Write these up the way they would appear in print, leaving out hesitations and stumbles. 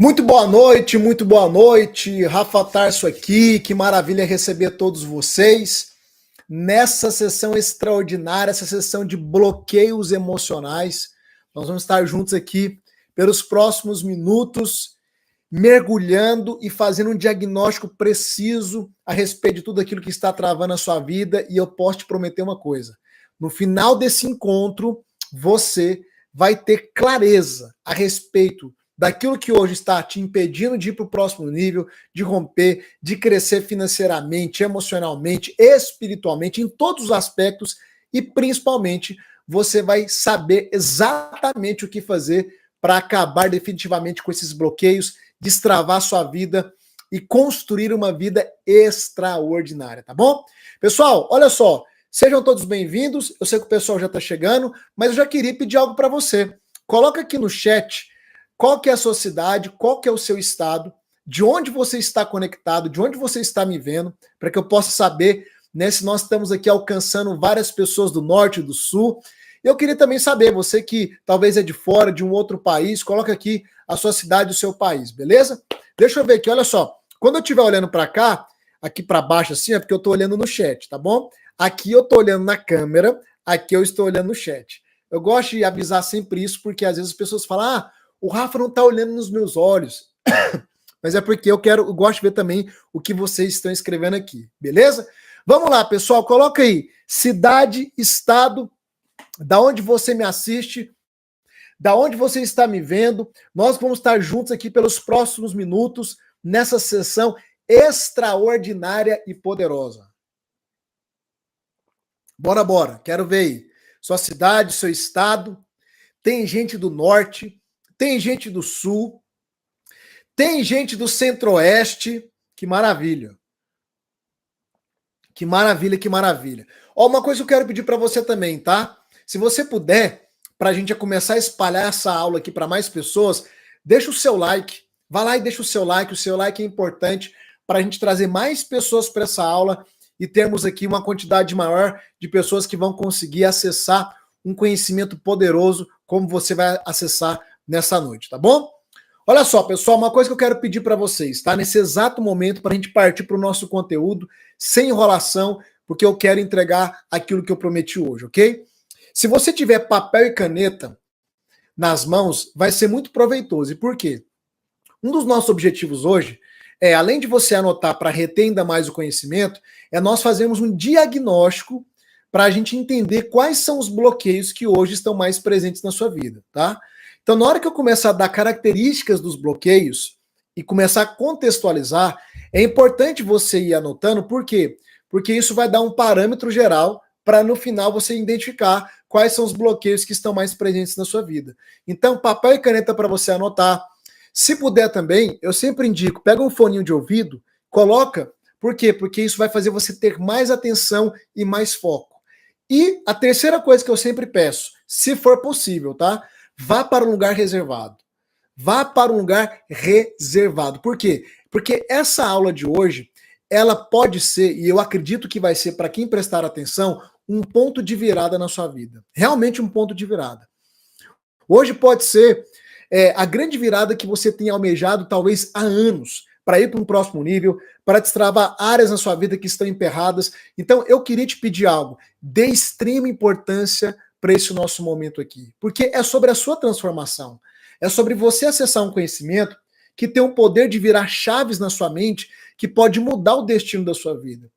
Muito boa noite. Rafa Tarso aqui, que maravilha receber todos vocês nessa sessão extraordinária, essa sessão de bloqueios emocionais. Nós vamos estar juntos aqui pelos próximos minutos, mergulhando e fazendo um diagnóstico preciso a respeito de tudo aquilo que está travando a sua vida. E eu posso te prometer uma coisa: no final desse encontro, você vai ter clareza a respeito daquilo que hoje está te impedindo de ir para o próximo nível, de romper, de crescer financeiramente, emocionalmente, espiritualmente, em todos os aspectos, e principalmente você vai saber exatamente o que fazer para acabar definitivamente com esses bloqueios, destravar sua vida e construir uma vida extraordinária, tá bom? Pessoal, olha só, sejam todos bem-vindos. Eu sei que o pessoal já está chegando, mas eu já queria pedir algo para você. Coloca aqui no chat qual que é a sua cidade, qual que é o seu estado, de onde você está conectado, de onde você está me vendo, para que eu possa saber, né, se nós estamos aqui alcançando várias pessoas do norte e do sul. Eu queria também saber, você que talvez é de fora, de um outro país, coloca aqui a sua cidade e o seu país, beleza? Deixa eu ver aqui, olha só. Quando eu estiver olhando para cá, aqui para baixo assim, é porque eu estou olhando no chat, tá bom? Aqui eu estou olhando na câmera, aqui eu estou olhando no chat. Eu gosto de avisar sempre isso, porque às vezes as pessoas falam, o Rafa não está olhando nos meus olhos. Mas é porque eu gosto de ver também o que vocês estão escrevendo aqui, beleza? Vamos lá, pessoal, coloca aí cidade, estado, da onde você me assiste, da onde você está me vendo. Nós vamos estar juntos aqui pelos próximos minutos nessa sessão extraordinária e poderosa. Bora, quero ver aí. Sua cidade, seu estado. Tem gente do norte, tem gente do sul, tem gente do centro-oeste. Que maravilha. Que maravilha, que maravilha. Ó, uma coisa que eu quero pedir para você também, tá? Se você puder, para a gente começar a espalhar essa aula aqui para mais pessoas, deixa o seu like. Vai lá e deixa o seu like. O seu like é importante para a gente trazer mais pessoas para essa aula e termos aqui uma quantidade maior de pessoas que vão conseguir acessar um conhecimento poderoso como você vai acessar nessa noite, tá bom? Olha só, pessoal, uma coisa que eu quero pedir para vocês, tá? Nesse exato momento, para a gente partir para o nosso conteúdo, sem enrolação, porque eu quero entregar aquilo que eu prometi hoje, ok? Se você tiver papel e caneta nas mãos, vai ser muito proveitoso. E por quê? Um dos nossos objetivos hoje é, além de você anotar para reter ainda mais o conhecimento, é nós fazermos um diagnóstico para a gente entender quais são os bloqueios que hoje estão mais presentes na sua vida, tá? Então, na hora que eu começar a dar características dos bloqueios e começar a contextualizar, é importante você ir anotando, por quê? Porque isso vai dar um parâmetro geral para no final você identificar quais são os bloqueios que estão mais presentes na sua vida. Então, papel e caneta para você anotar. Se puder também, eu sempre indico, pega um foninho de ouvido, coloca, por quê? Porque isso vai fazer você ter mais atenção e mais foco. E a terceira coisa que eu sempre peço, se for possível, tá? Vá para um lugar reservado. Vá para um lugar reservado. Por quê? Porque essa aula de hoje, ela pode ser, e eu acredito que vai ser para quem prestar atenção, um ponto de virada na sua vida. Realmente um ponto de virada. Hoje pode ser a grande virada que você tem almejado talvez há anos, para ir para um próximo nível, para destravar áreas na sua vida que estão emperradas. Então eu queria te pedir algo, dê extrema importância para esse nosso momento aqui, porque é sobre a sua transformação, é sobre você acessar um conhecimento que tem o poder de virar chaves na sua mente, que pode mudar o destino da sua vida.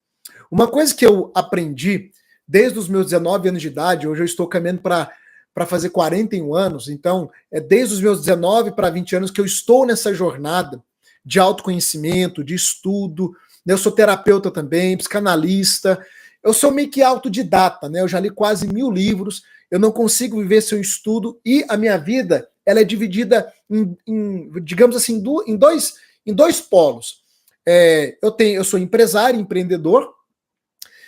Uma coisa que eu aprendi desde os meus 19 anos de idade, hoje eu estou caminhando para fazer 41 anos, então é desde os meus 19 para 20 anos que eu estou nessa jornada de autoconhecimento, de estudo, né? Eu sou terapeuta também, psicanalista, eu sou meio que autodidata, né? Eu já li quase 1000 livros, eu não consigo viver sem estudo e a minha vida ela é dividida digamos assim, em dois polos. Eu sou empresário, empreendedor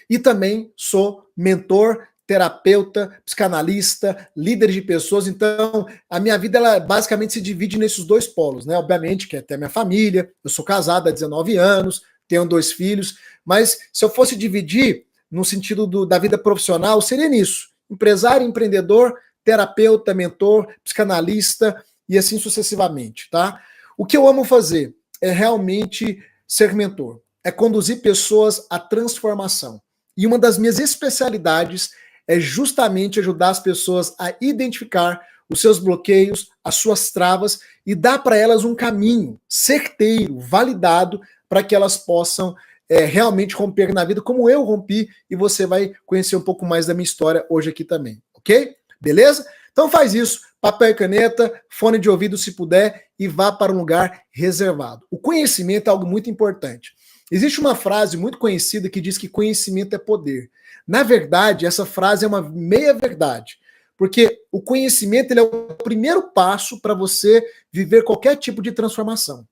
e também sou mentor, terapeuta, psicanalista, líder de pessoas. Então, a minha vida ela basicamente se divide nesses dois polos, né? Obviamente que até minha família, eu sou casado há 19 anos, tenho 2 filhos, mas se eu fosse dividir no sentido da vida profissional, seria nisso: empresário, empreendedor, terapeuta, mentor, psicanalista e assim sucessivamente, tá? O que eu amo fazer é realmente ser mentor, é conduzir pessoas à transformação. E uma das minhas especialidades é justamente ajudar as pessoas a identificar os seus bloqueios, as suas travas e dar para elas um caminho certeiro, validado, para que elas possam realmente romper na vida, como eu rompi, e você vai conhecer um pouco mais da minha história hoje aqui também, ok? Beleza? Então faz isso, papel e caneta, fone de ouvido se puder, e vá para um lugar reservado. O conhecimento é algo muito importante. Existe uma frase muito conhecida que diz que conhecimento é poder. Na verdade, essa frase é uma meia-verdade, porque o conhecimento ele é o primeiro passo para você viver qualquer tipo de transformação.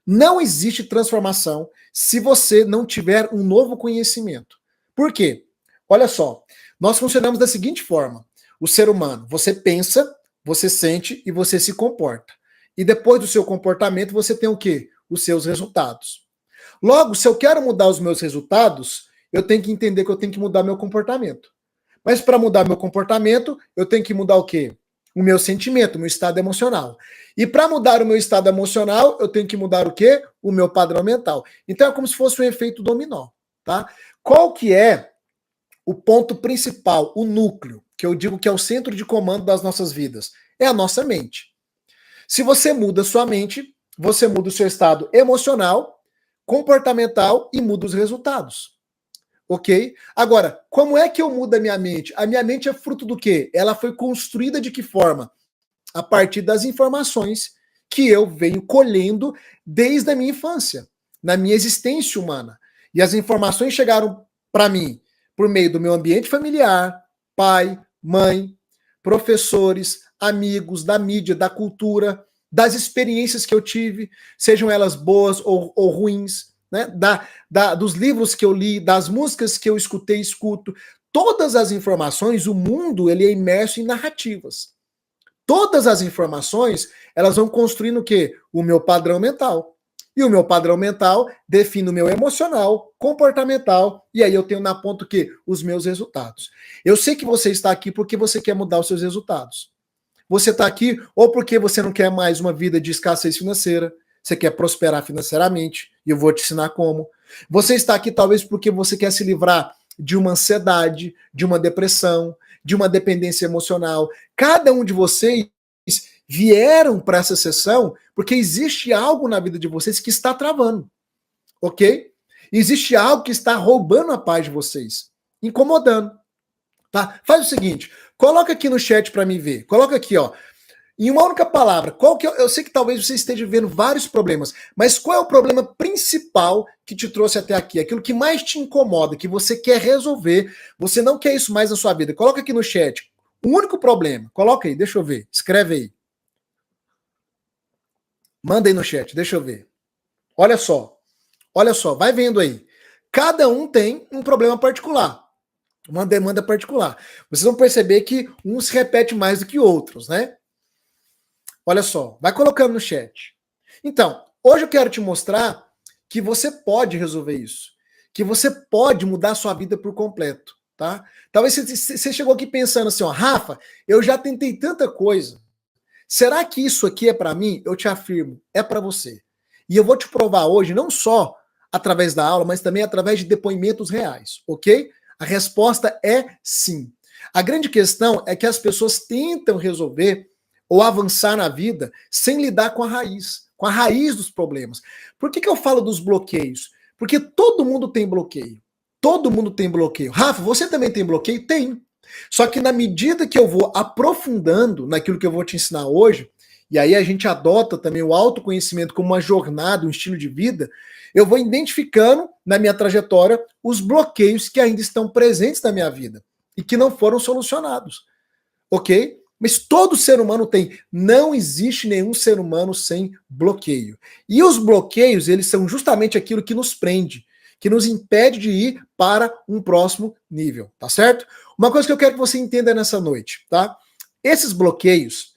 Não existe transformação se você não tiver um novo conhecimento. Por quê? Olha só, nós funcionamos da seguinte forma: o ser humano, você pensa, você sente e você se comporta. E depois do seu comportamento, você tem o quê? Os seus resultados. Logo, se eu quero mudar os meus resultados, eu tenho que entender que eu tenho que mudar meu comportamento. Mas para mudar meu comportamento, eu tenho que mudar o quê? O meu sentimento, o meu estado emocional. E para mudar o meu estado emocional, eu tenho que mudar o quê? O meu padrão mental. Então é como se fosse um efeito dominó, tá? Qual que é o ponto principal, o núcleo, que eu digo que é o centro de comando das nossas vidas? É a nossa mente. Se você muda a sua mente, você muda o seu estado emocional, comportamental e muda os resultados. Ok? Agora, como é que eu mudo a minha mente? A minha mente é fruto do quê? Ela foi construída de que forma? A partir das informações que eu venho colhendo desde a minha infância, na minha existência humana. E as informações chegaram para mim por meio do meu ambiente familiar, pai, mãe, professores, amigos, da mídia, da cultura, das experiências que eu tive, sejam elas boas ou ruins, né? Dos livros que eu li, das músicas que eu escutei e escuto. Todas as informações, o mundo ele é imerso em narrativas. Todas as informações, elas vão construindo o quê? O meu padrão mental. E o meu padrão mental define o meu emocional, comportamental, e aí eu tenho na ponta o quê? Os meus resultados. Eu sei que você está aqui porque você quer mudar os seus resultados. Você está aqui ou porque você não quer mais uma vida de escassez financeira, você quer prosperar financeiramente, e eu vou te ensinar como. Você está aqui talvez porque você quer se livrar de uma ansiedade, de uma depressão, de uma dependência emocional. Cada um de vocês vieram para essa sessão porque existe algo na vida de vocês que está travando, ok? Existe algo que está roubando a paz de vocês, incomodando, tá? Faz o seguinte, coloca aqui no chat para mim ver. Coloca aqui, ó. Em uma única palavra, qual que eu sei que talvez você esteja vendo vários problemas, mas qual é o problema principal que te trouxe até aqui? Aquilo que mais te incomoda, que você quer resolver, você não quer isso mais na sua vida. Coloca aqui no chat. O único problema, coloca aí, deixa eu ver. Escreve aí. Manda aí no chat, deixa eu ver. Olha só, vai vendo aí. Cada um tem um problema particular, uma demanda particular. Vocês vão perceber que um se repete mais do que outros, né? Olha só, vai colocando no chat. Então, hoje eu quero te mostrar que você pode resolver isso, que você pode mudar a sua vida por completo, tá? Talvez você chegou aqui pensando assim, ó, Rafa, eu já tentei tanta coisa. Será que isso aqui é para mim? Eu te afirmo, é para você. E eu vou te provar hoje, não só através da aula, mas também através de depoimentos reais, ok? A resposta é sim. A grande questão é que as pessoas tentam resolver ou avançar na vida sem lidar com a raiz dos problemas. Por que eu falo dos bloqueios? Porque todo mundo tem bloqueio. Todo mundo tem bloqueio. Rafa, você também tem bloqueio? Tem. Só que na medida que eu vou aprofundando naquilo que eu vou te ensinar hoje, e aí a gente adota também o autoconhecimento como uma jornada, um estilo de vida, eu vou identificando na minha trajetória os bloqueios que ainda estão presentes na minha vida e que não foram solucionados. Ok? Mas todo ser humano tem. Não existe nenhum ser humano sem bloqueio. E os bloqueios, eles são justamente aquilo que nos prende, que nos impede de ir para um próximo nível, tá certo? Uma coisa que eu quero que você entenda nessa noite, tá? Esses bloqueios,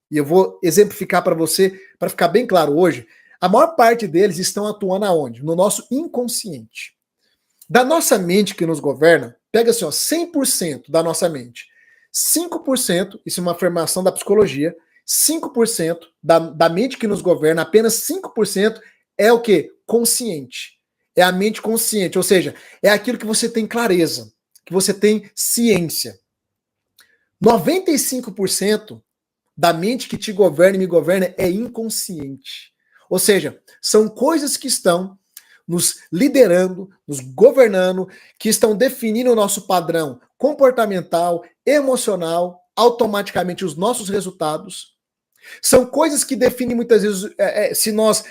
e eu vou exemplificar para você, para ficar bem claro hoje, a maior parte deles estão atuando aonde? No nosso inconsciente. Da nossa mente que nos governa, pega assim, ó, 100% da nossa mente. 5%, isso é uma afirmação da psicologia, 5% da mente que nos governa, apenas 5% é o quê? Consciente. É a mente consciente, ou seja, é aquilo que você tem clareza, que você tem ciência. 95% da mente que te governa e me governa é inconsciente. Ou seja, são coisas que estão nos liderando, nos governando, que estão definindo o nosso padrão comportamental, emocional, automaticamente os nossos resultados. São coisas que definem muitas vezes se nós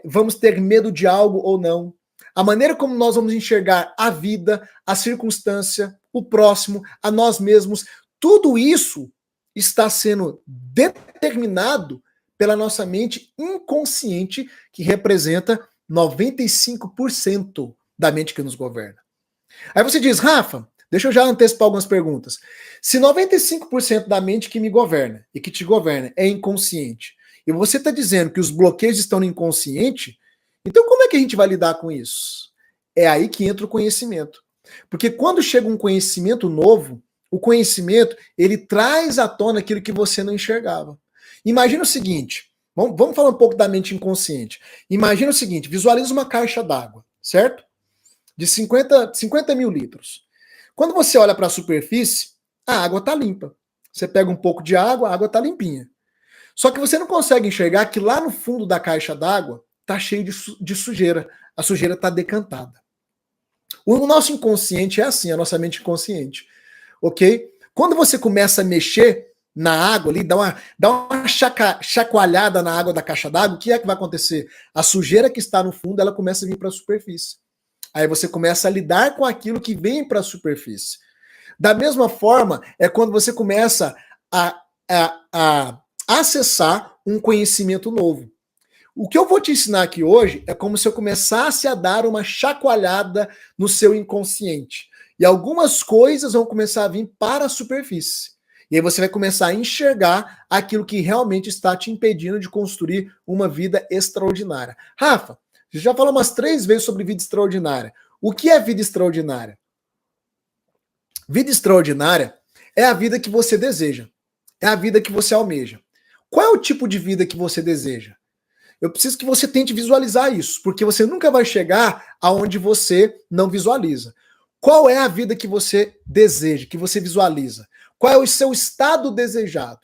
vamos ter medo de algo ou não. A maneira como nós vamos enxergar a vida, a circunstância, o próximo, a nós mesmos, tudo isso está sendo determinado pela nossa mente inconsciente, que representa 95% da mente que nos governa. Aí você diz, Rafa, deixa eu já antecipar algumas perguntas. Se 95% da mente que me governa e que te governa é inconsciente, e você está dizendo que os bloqueios estão no inconsciente, então como é que a gente vai lidar com isso? É aí que entra o conhecimento. Porque quando chega um conhecimento novo, o conhecimento, ele traz à tona aquilo que você não enxergava. Imagina o seguinte, vamos falar um pouco da mente inconsciente. Imagina o seguinte, visualiza uma caixa d'água, certo? De 50 mil litros. Quando você olha para a superfície, a água está limpa. Você pega um pouco de água, a água está limpinha. Só que você não consegue enxergar que lá no fundo da caixa d'água está cheio de sujeira. A sujeira está decantada. O nosso inconsciente é assim, a nossa mente inconsciente. Ok? Quando você começa a mexer na água ali, dá uma chacoalhada na água da caixa d'água, o que é que vai acontecer? A sujeira que está no fundo, ela começa a vir para a superfície. Aí você começa a lidar com aquilo que vem para a superfície. Da mesma forma, é quando você começa a acessar um conhecimento novo. O que eu vou te ensinar aqui hoje é como se eu começasse a dar uma chacoalhada no seu inconsciente. E algumas coisas vão começar a vir para a superfície. E aí você vai começar a enxergar aquilo que realmente está te impedindo de construir uma vida extraordinária. Rafa, você já falou umas 3 vezes sobre vida extraordinária. O que é vida extraordinária? Vida extraordinária é a vida que você deseja. É a vida que você almeja. Qual é o tipo de vida que você deseja? Eu preciso que você tente visualizar isso, porque você nunca vai chegar aonde você não visualiza. Qual é a vida que você deseja, que você visualiza? Qual é o seu estado desejado?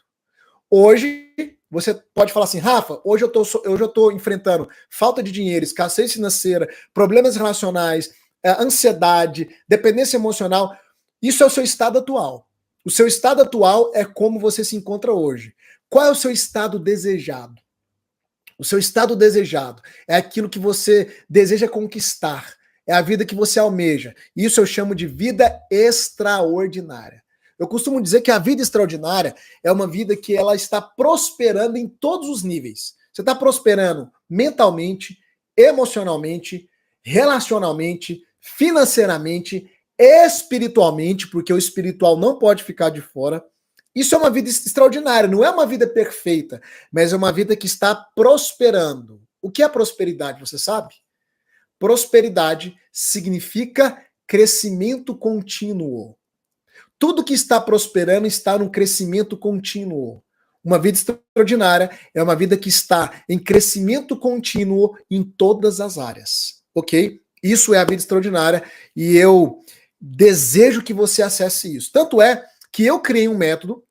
Hoje, você pode falar assim, Rafa, hoje eu estou enfrentando falta de dinheiro, escassez financeira, problemas relacionais, ansiedade, dependência emocional. Isso é o seu estado atual. O seu estado atual é como você se encontra hoje. Qual é o seu estado desejado? O seu estado desejado é aquilo que você deseja conquistar. É a vida que você almeja. Isso eu chamo de vida extraordinária. Eu costumo dizer que a vida extraordinária é uma vida que ela está prosperando em todos os níveis. Você está prosperando mentalmente, emocionalmente, relacionalmente, financeiramente, espiritualmente, porque o espiritual não pode ficar de fora. Isso é uma vida extraordinária, não é uma vida perfeita, mas é uma vida que está prosperando. O que é prosperidade, você sabe? Prosperidade significa crescimento contínuo. Tudo que está prosperando está num crescimento contínuo. Uma vida extraordinária é uma vida que está em crescimento contínuo em todas as áreas, ok? Isso é a vida extraordinária e eu desejo que você acesse isso. Tanto é que eu criei um método,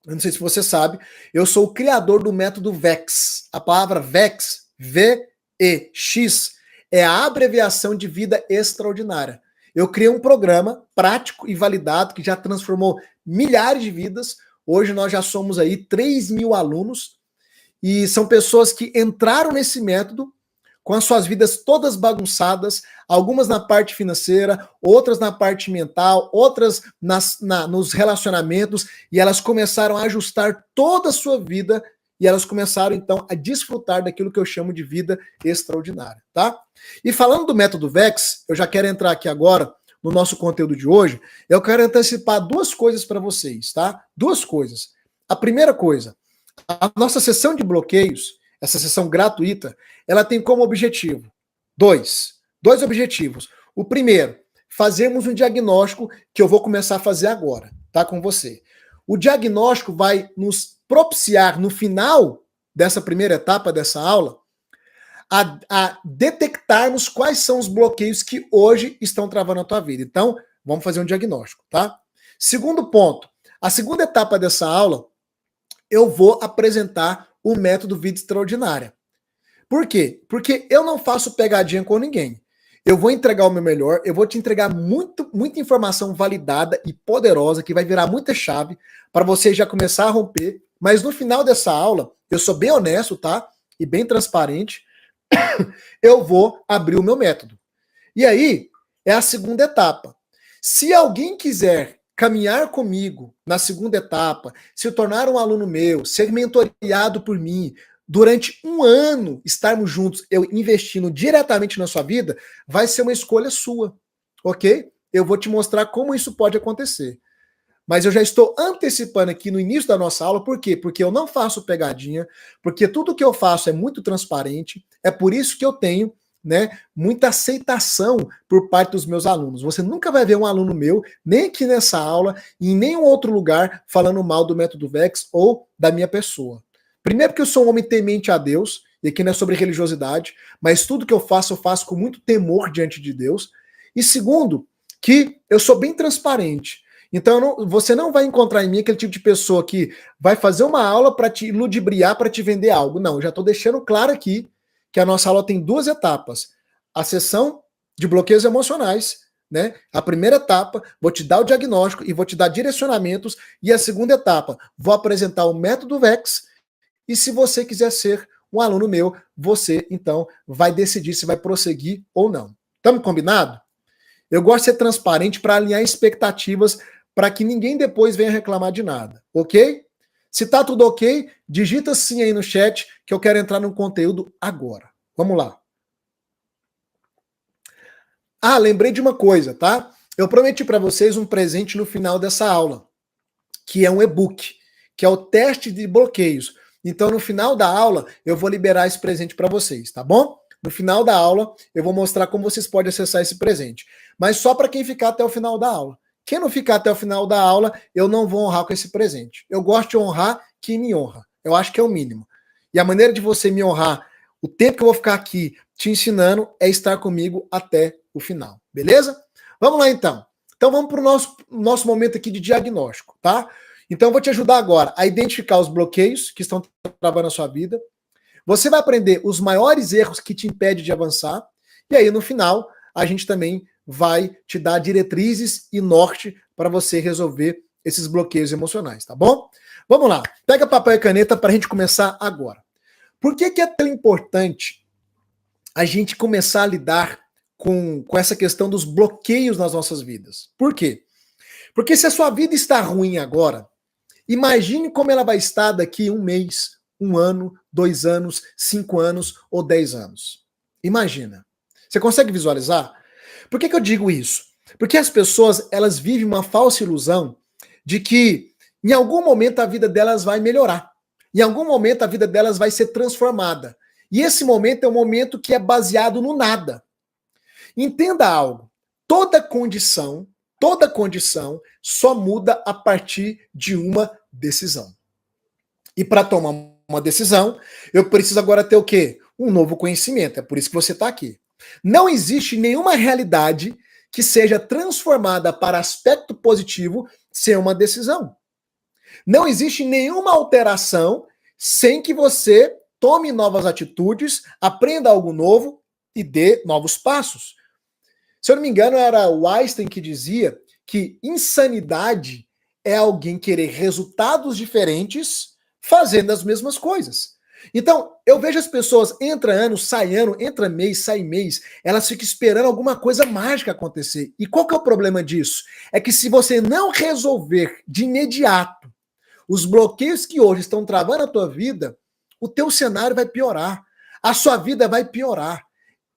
eu não sei se você sabe, eu sou o criador do método VEX. A palavra VEX, V-E-X, é a abreviação de vida extraordinária. Eu criei um programa prático e validado que já transformou milhares de vidas. Hoje nós já somos aí 3 mil alunos e são pessoas que entraram nesse método com as suas vidas todas bagunçadas, algumas na parte financeira, outras na parte mental, outras nos relacionamentos, e elas começaram a ajustar toda a sua vida e elas começaram, então, a desfrutar daquilo que eu chamo de vida extraordinária, tá? E falando do método VEX, eu já quero entrar aqui agora no nosso conteúdo de hoje, eu quero antecipar 2 coisas para vocês, tá? 2 coisas. A primeira coisa, a nossa sessão de bloqueios, essa sessão gratuita, ela tem como objetivo dois objetivos. O primeiro, fazermos um diagnóstico que eu vou começar a fazer agora, tá? Com você. O diagnóstico vai nos propiciar no final dessa primeira etapa dessa aula a detectarmos quais são os bloqueios que hoje estão travando a tua vida. Então, vamos fazer um diagnóstico, tá? Segundo ponto, a segunda etapa dessa aula, eu vou apresentar o método Vida Extraordinária. Por quê? Porque eu não faço pegadinha com ninguém. Eu vou entregar o meu melhor, eu vou te entregar muita informação validada e poderosa, que vai virar muita chave para você já começar a romper. Mas no final dessa aula, eu sou bem honesto, tá? E bem transparente, eu vou abrir o meu método. E aí, é a segunda etapa. Se alguém quiser caminhar comigo na segunda etapa, se tornar um aluno meu, ser mentoreado por mim, durante um ano estarmos juntos, eu investindo diretamente na sua vida, vai ser uma escolha sua, ok? Eu vou te mostrar como isso pode acontecer. Mas eu já estou antecipando aqui no início da nossa aula, por quê? Porque eu não faço pegadinha, porque tudo que eu faço é muito transparente, é por isso que eu tenho, né, muita aceitação por parte dos meus alunos. Você nunca vai ver um aluno meu, nem aqui nessa aula, e em nenhum outro lugar, falando mal do método VEX ou da minha pessoa. Primeiro porque eu sou um homem temente a Deus, e aqui não é sobre religiosidade, mas tudo que eu faço com muito temor diante de Deus. E segundo, que eu sou bem transparente. Então você não vai encontrar em mim aquele tipo de pessoa que vai fazer uma aula para te ludibriar, para te vender algo. Não, eu já estou deixando claro aqui que a nossa aula tem duas etapas. A sessão de bloqueios emocionais, né? A primeira etapa, vou te dar o diagnóstico e vou te dar direcionamentos. E a segunda etapa, vou apresentar o método VEX. E se você quiser ser um aluno meu, você, então, vai decidir se vai prosseguir ou não. Estamos combinado? Eu gosto de ser transparente para alinhar expectativas para que ninguém depois venha reclamar de nada, ok? Se tá tudo ok, digita sim aí no chat que eu quero entrar no conteúdo agora. Vamos lá. Ah, lembrei de uma coisa, tá? Eu prometi para vocês um presente no final dessa aula, que é um e-book, que é o teste de bloqueios. Então, no final da aula, eu vou liberar esse presente para vocês, tá bom? No final da aula, eu vou mostrar como vocês podem acessar esse presente. Mas só para quem ficar até o final da aula. Quem não ficar até o final da aula, eu não vou honrar com esse presente. Eu gosto de honrar quem me honra. Eu acho que é o mínimo. E a maneira de você me honrar, o tempo que eu vou ficar aqui te ensinando, é estar comigo até o final. Beleza? Vamos lá, então. Então, vamos para o nosso momento aqui de diagnóstico, tá? Então, eu vou te ajudar agora a identificar os bloqueios que estão travando a sua vida. Você vai aprender os maiores erros que te impedem de avançar. E aí, no final, a gente também vai te dar diretrizes e norte para você resolver esses bloqueios emocionais, tá bom? Vamos lá. Pega papel e caneta para a gente começar agora. Por que é tão importante a gente começar a lidar com essa questão dos bloqueios nas nossas vidas? Por quê? Porque se a sua vida está ruim agora, imagine como ela vai estar daqui um mês, um ano, 2 anos, 5 anos ou 10 anos. Imagina. Você consegue visualizar? Por que eu digo isso? Porque as pessoas, elas vivem uma falsa ilusão de que em algum momento a vida delas vai melhorar. Em algum momento a vida delas vai ser transformada. E esse momento é um momento que é baseado no nada. Entenda algo. Toda condição só muda a partir de uma decisão. E para tomar uma decisão, eu preciso agora ter o quê? Um novo conhecimento. É por isso que você está aqui. Não existe nenhuma realidade que seja transformada para aspecto positivo sem uma decisão. Não existe nenhuma alteração sem que você tome novas atitudes, aprenda algo novo e dê novos passos. Se eu não me engano, era o Einstein que dizia que insanidade é alguém querer resultados diferentes fazendo as mesmas coisas. Então, eu vejo as pessoas, entra ano, sai ano, entra mês, sai mês, elas ficam esperando alguma coisa mágica acontecer. E qual que é o problema disso? É que se você não resolver de imediato os bloqueios que hoje estão travando a tua vida, o teu cenário vai piorar, a sua vida vai piorar.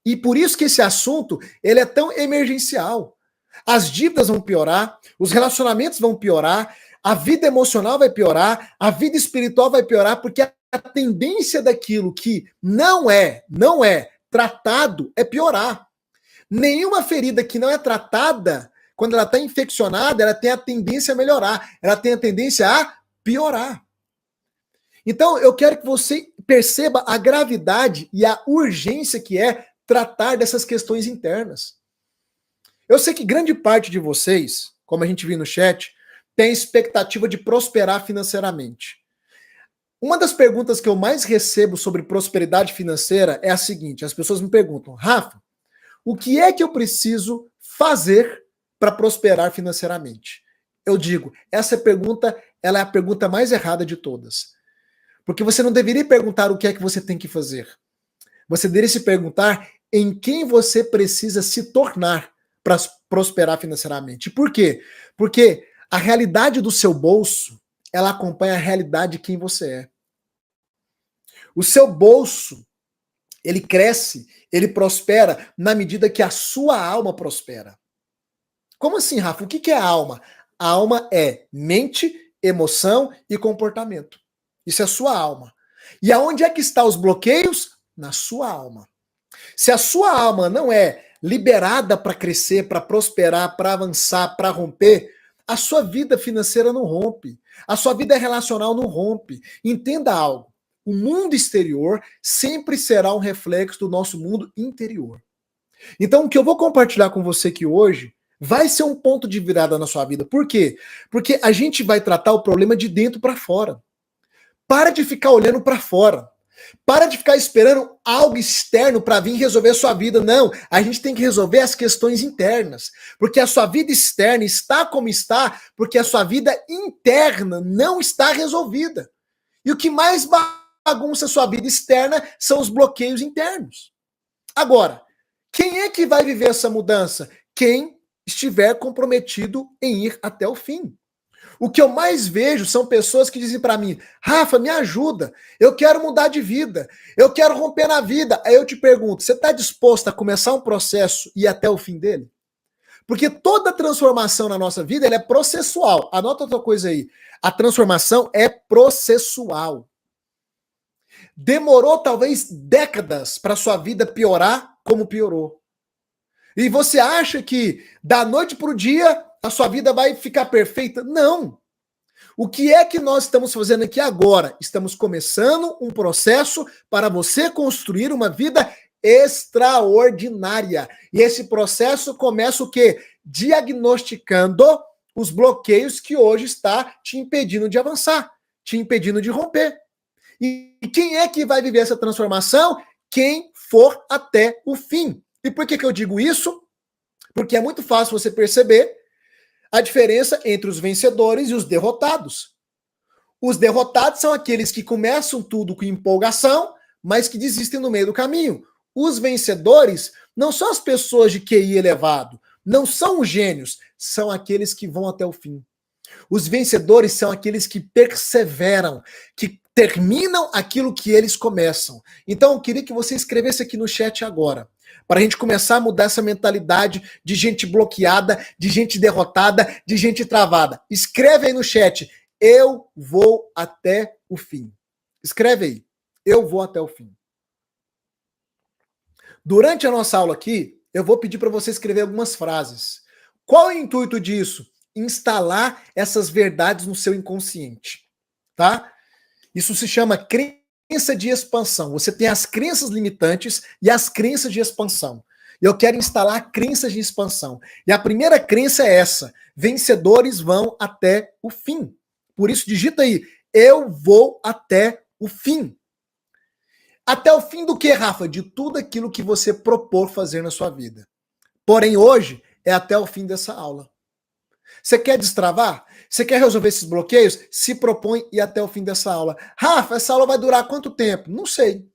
E por isso que esse assunto, ele é tão emergencial. As dívidas vão piorar, os relacionamentos vão piorar, a vida emocional vai piorar, a vida espiritual vai piorar, porque a tendência daquilo que não é tratado é piorar. Nenhuma ferida que não é tratada, quando ela está infeccionada, ela tem a tendência a melhorar, ela tem a tendência a piorar. Então, eu quero que você perceba a gravidade e a urgência que é tratar dessas questões internas. Eu sei que grande parte de vocês, como a gente viu no chat, tem expectativa de prosperar financeiramente. Uma das perguntas que eu mais recebo sobre prosperidade financeira é a seguinte: as pessoas me perguntam, Rafa, o que é que eu preciso fazer para prosperar financeiramente? Eu digo, essa pergunta, ela é a pergunta mais errada de todas. Porque você não deveria perguntar o que é que você tem que fazer. Você deveria se perguntar em quem você precisa se tornar para prosperar financeiramente. Por quê? Porque a realidade do seu bolso, ela acompanha a realidade de quem você é. O seu bolso, ele cresce, ele prospera na medida que a sua alma prospera. Como assim, Rafa? O que é a alma? A alma é mente, emoção e comportamento. Isso é a sua alma. E aonde é que estão os bloqueios? Na sua alma. Se a sua alma não é liberada para crescer, para prosperar, para avançar, para romper, a sua vida financeira não rompe. A sua vida relacional não rompe. Entenda algo. O mundo exterior sempre será um reflexo do nosso mundo interior. Então, o que eu vou compartilhar com você aqui hoje vai ser um ponto de virada na sua vida. Por quê? Porque a gente vai tratar o problema de dentro para fora. Para de ficar olhando para fora. Para de ficar esperando algo externo para vir resolver a sua vida. Não, a gente tem que resolver as questões internas. Porque a sua vida externa está como está, porque a sua vida interna não está resolvida. E o que mais bagunça a sua vida externa são os bloqueios internos. Agora, quem é que vai viver essa mudança? Quem estiver comprometido em ir até o fim. O que eu mais vejo são pessoas que dizem para mim, Rafa, me ajuda, eu quero mudar de vida, eu quero romper na vida. Aí eu te pergunto, você está disposto a começar um processo e ir até o fim dele? Porque toda transformação na nossa vida ela é processual. Anota outra coisa aí, a transformação é processual. Demorou talvez décadas para sua vida piorar como piorou. E você acha que da noite para o dia a sua vida vai ficar perfeita? Não. O que é que nós estamos fazendo aqui agora? Estamos começando um processo para você construir uma vida extraordinária. E esse processo começa o quê? Diagnosticando os bloqueios que hoje está te impedindo de avançar, te impedindo de romper. E quem é que vai viver essa transformação? Quem for até o fim. E por que eu digo isso? Porque é muito fácil você perceber a diferença entre os vencedores e os derrotados. Os derrotados são aqueles que começam tudo com empolgação, mas que desistem no meio do caminho. Os vencedores não são as pessoas de QI elevado, não são os gênios, são aqueles que vão até o fim. Os vencedores são aqueles que perseveram, que terminam aquilo que eles começam. Então, eu queria que você escrevesse aqui no chat agora, para a gente começar a mudar essa mentalidade de gente bloqueada, de gente derrotada, de gente travada. Escreve aí no chat, eu vou até o fim. Escreve aí, eu vou até o fim. Durante a nossa aula aqui, eu vou pedir para você escrever algumas frases. Qual é o intuito disso? Instalar essas verdades no seu inconsciente, tá? Isso se chama crença de expansão. Você tem as crenças limitantes e as crenças de expansão. Eu quero instalar crenças de expansão. E a primeira crença é essa: vencedores vão até o fim. Por isso, digita aí, eu vou até o fim. Até o fim do que, Rafa? De tudo aquilo que você propor fazer na sua vida. Porém, hoje é até o fim dessa aula. Você quer destravar? Você quer resolver esses bloqueios? Se propõe e até o fim dessa aula. Rafa, essa aula vai durar quanto tempo? Não sei.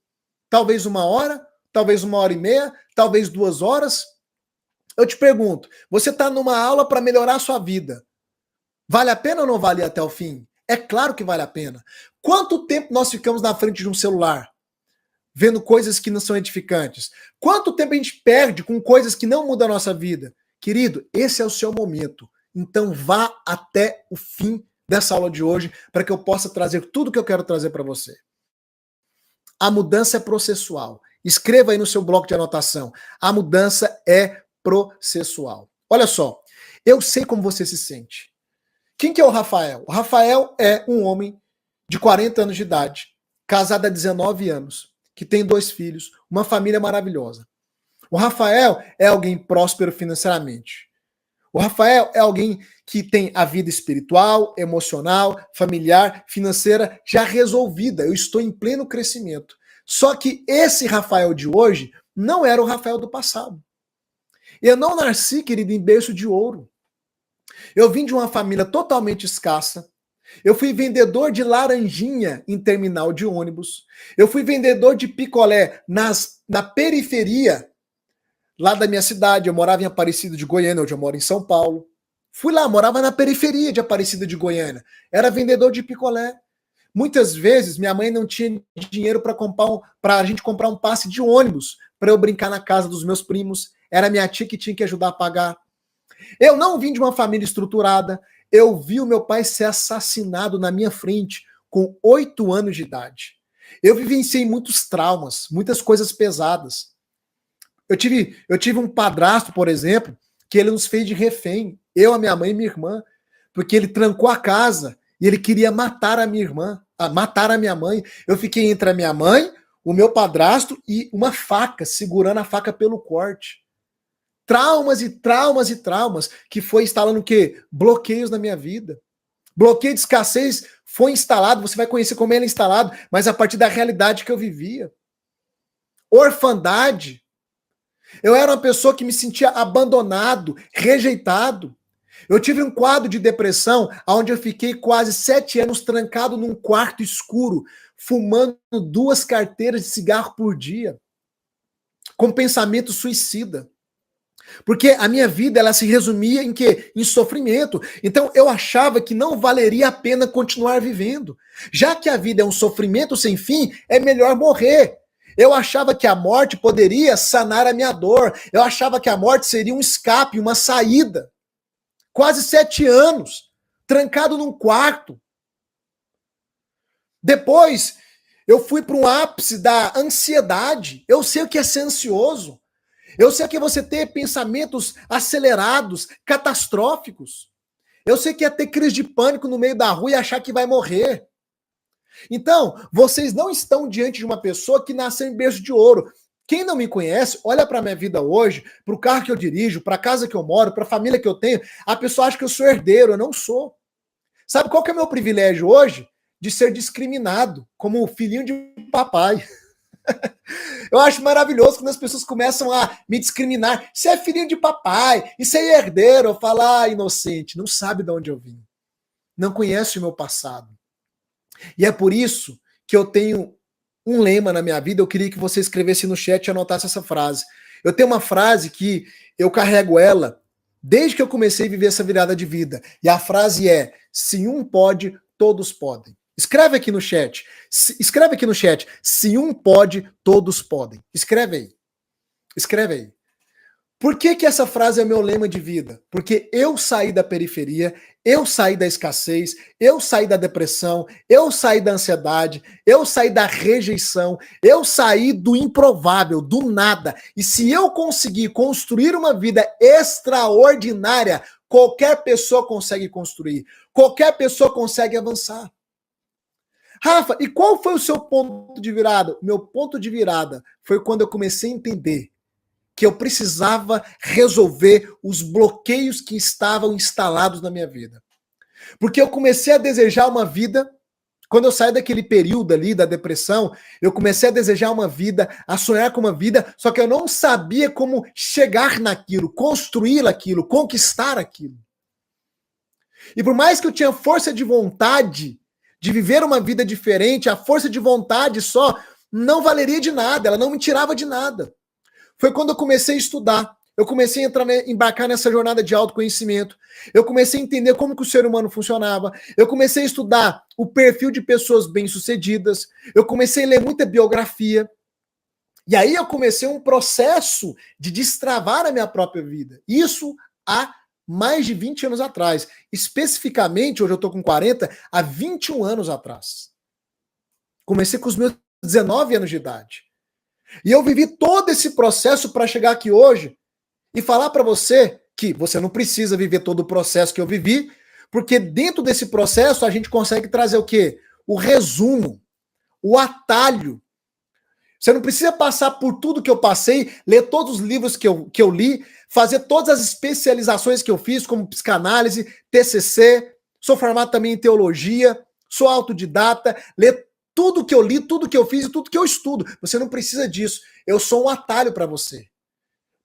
Talvez 1 hora, talvez 1 hora e meia, talvez 2 horas. Eu te pergunto, você está numa aula para melhorar a sua vida. Vale a pena ou não vale até o fim? É claro que vale a pena. Quanto tempo nós ficamos na frente de um celular? Vendo coisas que não são edificantes? Quanto tempo a gente perde com coisas que não mudam a nossa vida? Querido, esse é o seu momento. Então vá até o fim dessa aula de hoje para que eu possa trazer tudo que eu quero trazer para você. A mudança é processual. Escreva aí no seu bloco de anotação. A mudança é processual. Olha só, eu sei como você se sente. Quem que é o Rafael? O Rafael é um homem de 40 anos de idade, casado há 19 anos, que tem 2 filhos, uma família maravilhosa. O Rafael é alguém próspero financeiramente. O Rafael é alguém que tem a vida espiritual, emocional, familiar, financeira já resolvida. Eu estou em pleno crescimento. Só que esse Rafael de hoje não era o Rafael do passado. Eu não nasci, querido, em berço de ouro. Eu vim de uma família totalmente escassa. Eu fui vendedor de laranjinha em terminal de ônibus. Eu fui vendedor de picolé na periferia lá da minha cidade. Eu morava em Aparecida de Goiânia, onde eu moro em São Paulo. Fui lá, morava na periferia de Aparecida de Goiânia. Era vendedor de picolé. Muitas vezes minha mãe não tinha dinheiro para a gente comprar um passe de ônibus para eu brincar na casa dos meus primos. Era minha tia que tinha que ajudar a pagar. Eu não vim de uma família estruturada. Eu vi o meu pai ser assassinado na minha frente com 8 anos de idade. Eu vivenciei muitos traumas, muitas coisas pesadas. Eu tive um padrasto, por exemplo, que ele nos fez de refém, eu, a minha mãe e minha irmã, porque ele trancou a casa e ele queria matar a minha irmã, matar a minha mãe. Eu fiquei entre a minha mãe, o meu padrasto e uma faca, segurando a faca pelo corte. Traumas e traumas e traumas que foi instalando o quê? Bloqueios na minha vida. Bloqueio de escassez foi instalado, você vai conhecer como ele é instalado, mas a partir da realidade que eu vivia. Orfandade. Eu era uma pessoa que me sentia abandonado, rejeitado. Eu tive um quadro de depressão onde eu fiquei quase 7 anos trancado num quarto escuro, fumando 2 carteiras de cigarro por dia, com pensamento suicida. Porque a minha vida ela se resumia em quê? Em sofrimento. Então eu achava que não valeria a pena continuar vivendo. Já que a vida é um sofrimento sem fim, é melhor morrer. Eu achava que a morte poderia sanar a minha dor. Eu achava que a morte seria um escape, uma saída. Quase 7 anos, trancado num quarto. Depois, eu fui para um ápice da ansiedade. Eu sei o que é ser ansioso. Eu sei que é você ter pensamentos acelerados, catastróficos. Eu sei que é ter crise de pânico no meio da rua e achar que vai morrer. Então, vocês não estão diante de uma pessoa que nasceu em berço de ouro. Quem não me conhece, olha para a minha vida hoje, para o carro que eu dirijo, para a casa que eu moro, para a família que eu tenho, a pessoa acha que eu sou herdeiro, eu não sou. Sabe qual que é o meu privilégio hoje? De ser discriminado como filhinho de papai. Eu acho maravilhoso quando as pessoas começam a me discriminar. Você é filhinho de papai, isso é herdeiro. Eu falo, inocente, não sabe de onde eu vim. Não conhece o meu passado. E é por isso que eu tenho um lema na minha vida. Eu queria que você escrevesse no chat e anotasse essa frase. Eu tenho uma frase que eu carrego ela desde que eu comecei a viver essa virada de vida. E a frase é: se um pode, todos podem. Escreve aqui no chat. Escreve aqui no chat. Se um pode, todos podem. Escreve aí. Escreve aí. Por que essa frase é meu lema de vida? Porque eu saí da periferia, eu saí da escassez, eu saí da depressão, eu saí da ansiedade, eu saí da rejeição, eu saí do improvável, do nada. E se eu conseguir construir uma vida extraordinária, qualquer pessoa consegue construir, qualquer pessoa consegue avançar. Rafa, e qual foi o seu ponto de virada? Meu ponto de virada foi quando eu comecei a entender que eu precisava resolver os bloqueios que estavam instalados na minha vida. Porque eu comecei a desejar uma vida, quando eu saí daquele período ali da depressão, eu comecei a desejar uma vida, a sonhar com uma vida, só que eu não sabia como chegar naquilo, construir aquilo, conquistar aquilo. E por mais que eu tinha força de vontade de viver uma vida diferente, a força de vontade só não valeria de nada, ela não me tirava de nada. Foi quando eu comecei a estudar, eu comecei a embarcar nessa jornada de autoconhecimento, eu comecei a entender como que o ser humano funcionava, eu comecei a estudar o perfil de pessoas bem-sucedidas, eu comecei a ler muita biografia, e aí eu comecei um processo de destravar a minha própria vida. Isso há mais de 20 anos atrás. Especificamente, hoje eu estou com 40, há 21 anos atrás. Comecei com os meus 19 anos de idade. E eu vivi todo esse processo para chegar aqui hoje e falar para você que você não precisa viver todo o processo que eu vivi, porque dentro desse processo a gente consegue trazer o quê? o resumo, o atalho. Você não precisa passar por tudo que eu passei, ler todos os livros que eu li, fazer todas as especializações que eu fiz, como psicanálise, TCC, sou formado também em teologia, sou autodidata, ler tudo que eu li, tudo que eu fiz e tudo que eu estudo. Você não precisa disso. Eu sou um atalho para você.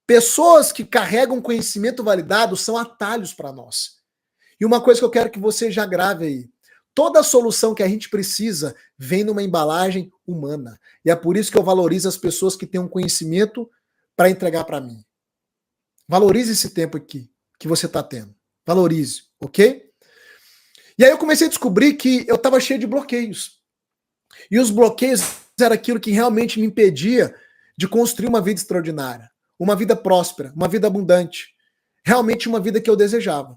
Pessoas que carregam conhecimento validado são atalhos para nós. E uma coisa que eu quero que você já grave aí. Toda a solução que a gente precisa vem numa embalagem humana. E é por isso que eu valorizo as pessoas que têm um conhecimento para entregar para mim. Valorize esse tempo aqui que você está tendo. Valorize, ok? E aí eu comecei a descobrir que eu estava cheio de bloqueios. E os bloqueios eram aquilo que realmente me impedia de construir uma vida extraordinária, uma vida próspera, uma vida abundante. Realmente uma vida que eu desejava.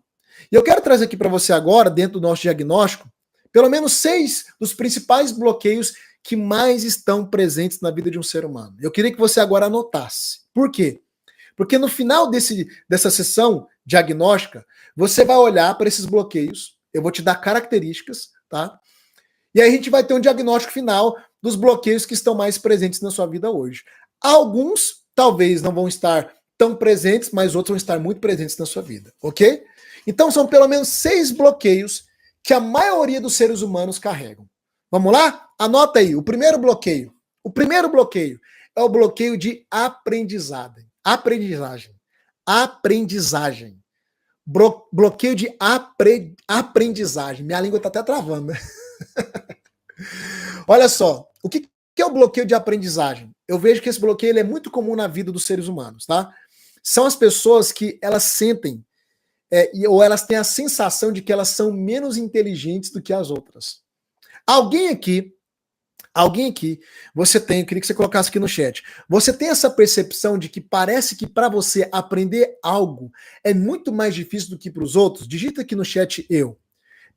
E eu quero trazer aqui para você agora, dentro do nosso diagnóstico, pelo menos 6 dos principais bloqueios que mais estão presentes na vida de um ser humano. Eu queria que você agora anotasse. Por quê? Porque no final dessa sessão diagnóstica, você vai olhar para esses bloqueios, eu vou te dar características, tá? E aí a gente vai ter um diagnóstico final dos bloqueios que estão mais presentes na sua vida hoje. Alguns talvez não vão estar tão presentes, mas outros vão estar muito presentes na sua vida, ok? Então são pelo menos 6 bloqueios que a maioria dos seres humanos carregam. Vamos lá? Anota aí, o primeiro bloqueio. O primeiro bloqueio é o bloqueio de aprendizagem. Aprendizagem. Bloqueio de aprendizagem. Minha língua está até travando, né? Olha só, o que é o bloqueio de aprendizagem? Eu vejo que esse bloqueio ele é muito comum na vida dos seres humanos, tá? São as pessoas que elas sentem ou elas têm a sensação de que elas são menos inteligentes do que as outras. Alguém aqui, eu queria que você colocasse aqui no chat, você tem essa percepção de que parece que para você aprender algo é muito mais difícil do que para os outros? Digita aqui no chat eu.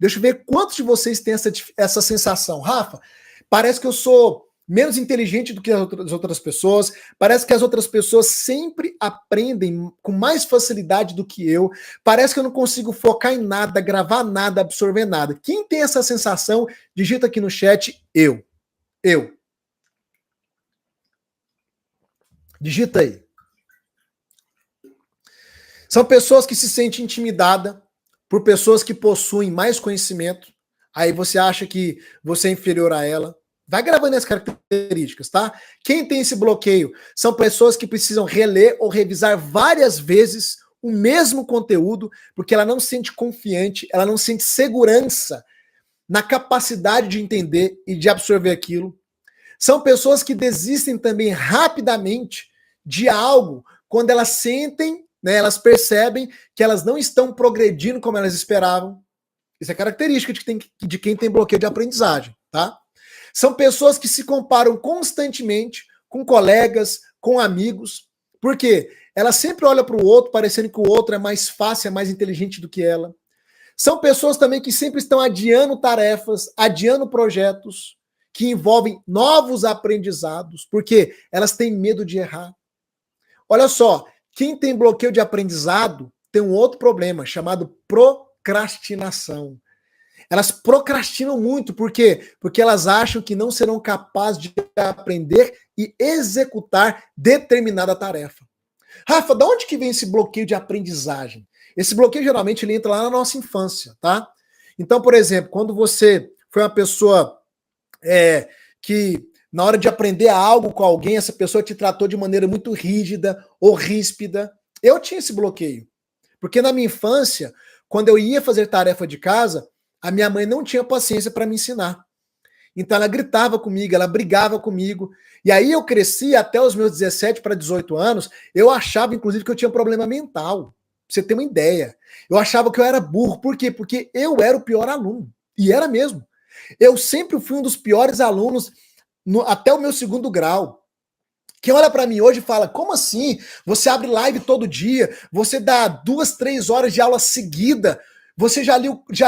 Deixa eu ver quantos de vocês têm essa sensação. Rafa, parece que eu sou menos inteligente do que as outras pessoas, parece que as outras pessoas sempre aprendem com mais facilidade do que eu, parece que eu não consigo focar em nada, gravar nada, absorver nada. Quem tem essa sensação, digita aqui no chat, eu. Digita aí. São pessoas que se sentem intimidadas por pessoas que possuem mais conhecimento, aí você acha que você é inferior a ela. Vai gravando as características, tá? Quem tem esse bloqueio são pessoas que precisam reler ou revisar várias vezes o mesmo conteúdo, porque ela não se sente confiante, ela não sente segurança na capacidade de entender e de absorver aquilo. São pessoas que desistem também rapidamente de algo quando elas sentem, né, elas percebem que elas não estão progredindo como elas esperavam. Isso é característica de quem tem bloqueio de aprendizagem, tá? São pessoas que se comparam constantemente com colegas, com amigos, porque ela sempre olha para o outro, parecendo que o outro é mais fácil, é mais inteligente do que ela. São pessoas também que sempre estão adiando tarefas, adiando projetos que envolvem novos aprendizados, porque elas têm medo de errar. Olha só, quem tem bloqueio de aprendizado tem um outro problema chamado procrastinação. Elas procrastinam muito, por quê? Porque elas acham que não serão capazes de aprender e executar determinada tarefa. Rafa, de onde que vem esse bloqueio de aprendizagem? Esse bloqueio geralmente ele entra lá na nossa infância, tá? Então, por exemplo, quando você foi uma pessoa que na hora de aprender algo com alguém, essa pessoa te tratou de maneira muito rígida ou ríspida. Eu tinha esse bloqueio. Porque na minha infância, quando eu ia fazer tarefa de casa, a minha mãe não tinha paciência para me ensinar. Então ela gritava comigo, ela brigava comigo. E aí eu cresci até os meus 17 para 18 anos, eu achava, inclusive, que eu tinha problema mental. Pra você ter uma ideia. Eu achava que eu era burro. Por quê? Porque eu era o pior aluno. E era mesmo. Eu sempre fui um dos piores alunos até o meu 2º grau. Quem olha para mim hoje fala, como assim? Você abre live todo dia, você dá 2, 3 horas de aula seguida, você já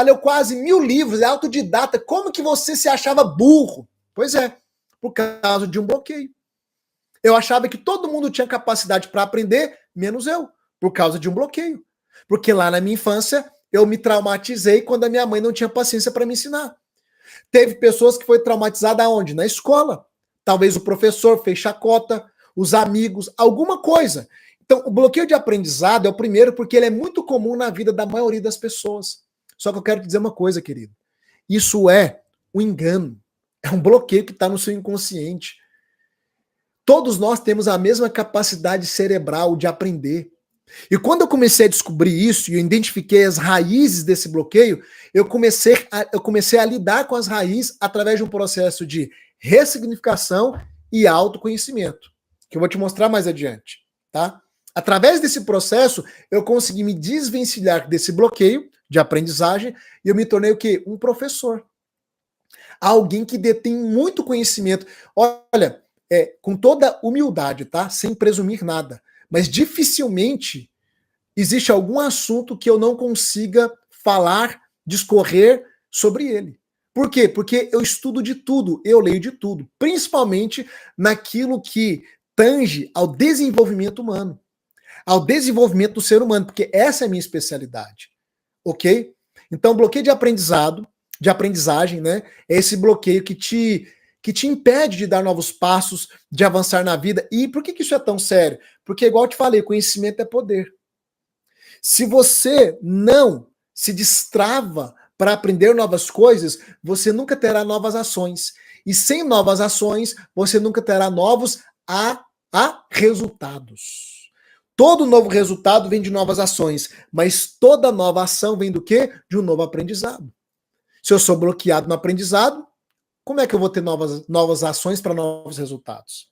leu quase 1000 livros, é autodidata, como que você se achava burro? Pois é, por causa de um bloqueio. Eu achava que todo mundo tinha capacidade para aprender, menos eu, por causa de um bloqueio. Porque lá na minha infância, eu me traumatizei quando a minha mãe não tinha paciência para me ensinar. Teve pessoas que foi traumatizada aonde? Na escola. Talvez o professor fez chacota, os amigos, alguma coisa. Então, o bloqueio de aprendizado é o primeiro porque ele é muito comum na vida da maioria das pessoas. Só que eu quero te dizer uma coisa, querido. Isso é um engano. É um bloqueio que está no seu inconsciente. Todos nós temos a mesma capacidade cerebral de aprender. E quando eu comecei a descobrir isso e eu identifiquei as raízes desse bloqueio, eu comecei a lidar com as raízes através de um processo de ressignificação e autoconhecimento, que eu vou te mostrar mais adiante, tá? Através desse processo, eu consegui me desvencilhar desse bloqueio de aprendizagem e eu me tornei o quê? Um professor. Alguém que detém muito conhecimento. Olha, com toda humildade, tá? Sem presumir nada. Mas dificilmente existe algum assunto que eu não consiga falar, discorrer sobre ele. Por quê? Porque eu estudo de tudo, eu leio de tudo, principalmente naquilo que tange ao desenvolvimento humano, ao desenvolvimento do ser humano, porque essa é a minha especialidade, ok? Então, bloqueio de aprendizagem, né? É esse bloqueio que te impede de dar novos passos, de avançar na vida. E por que isso é tão sério? Porque, igual eu te falei, conhecimento é poder. Se você não se destrava para aprender novas coisas, você nunca terá novas ações. E sem novas ações, você nunca terá novos resultados. Todo novo resultado vem de novas ações, mas toda nova ação vem do quê? De um novo aprendizado. Se eu sou bloqueado no aprendizado, como é que eu vou ter novas ações para novos resultados?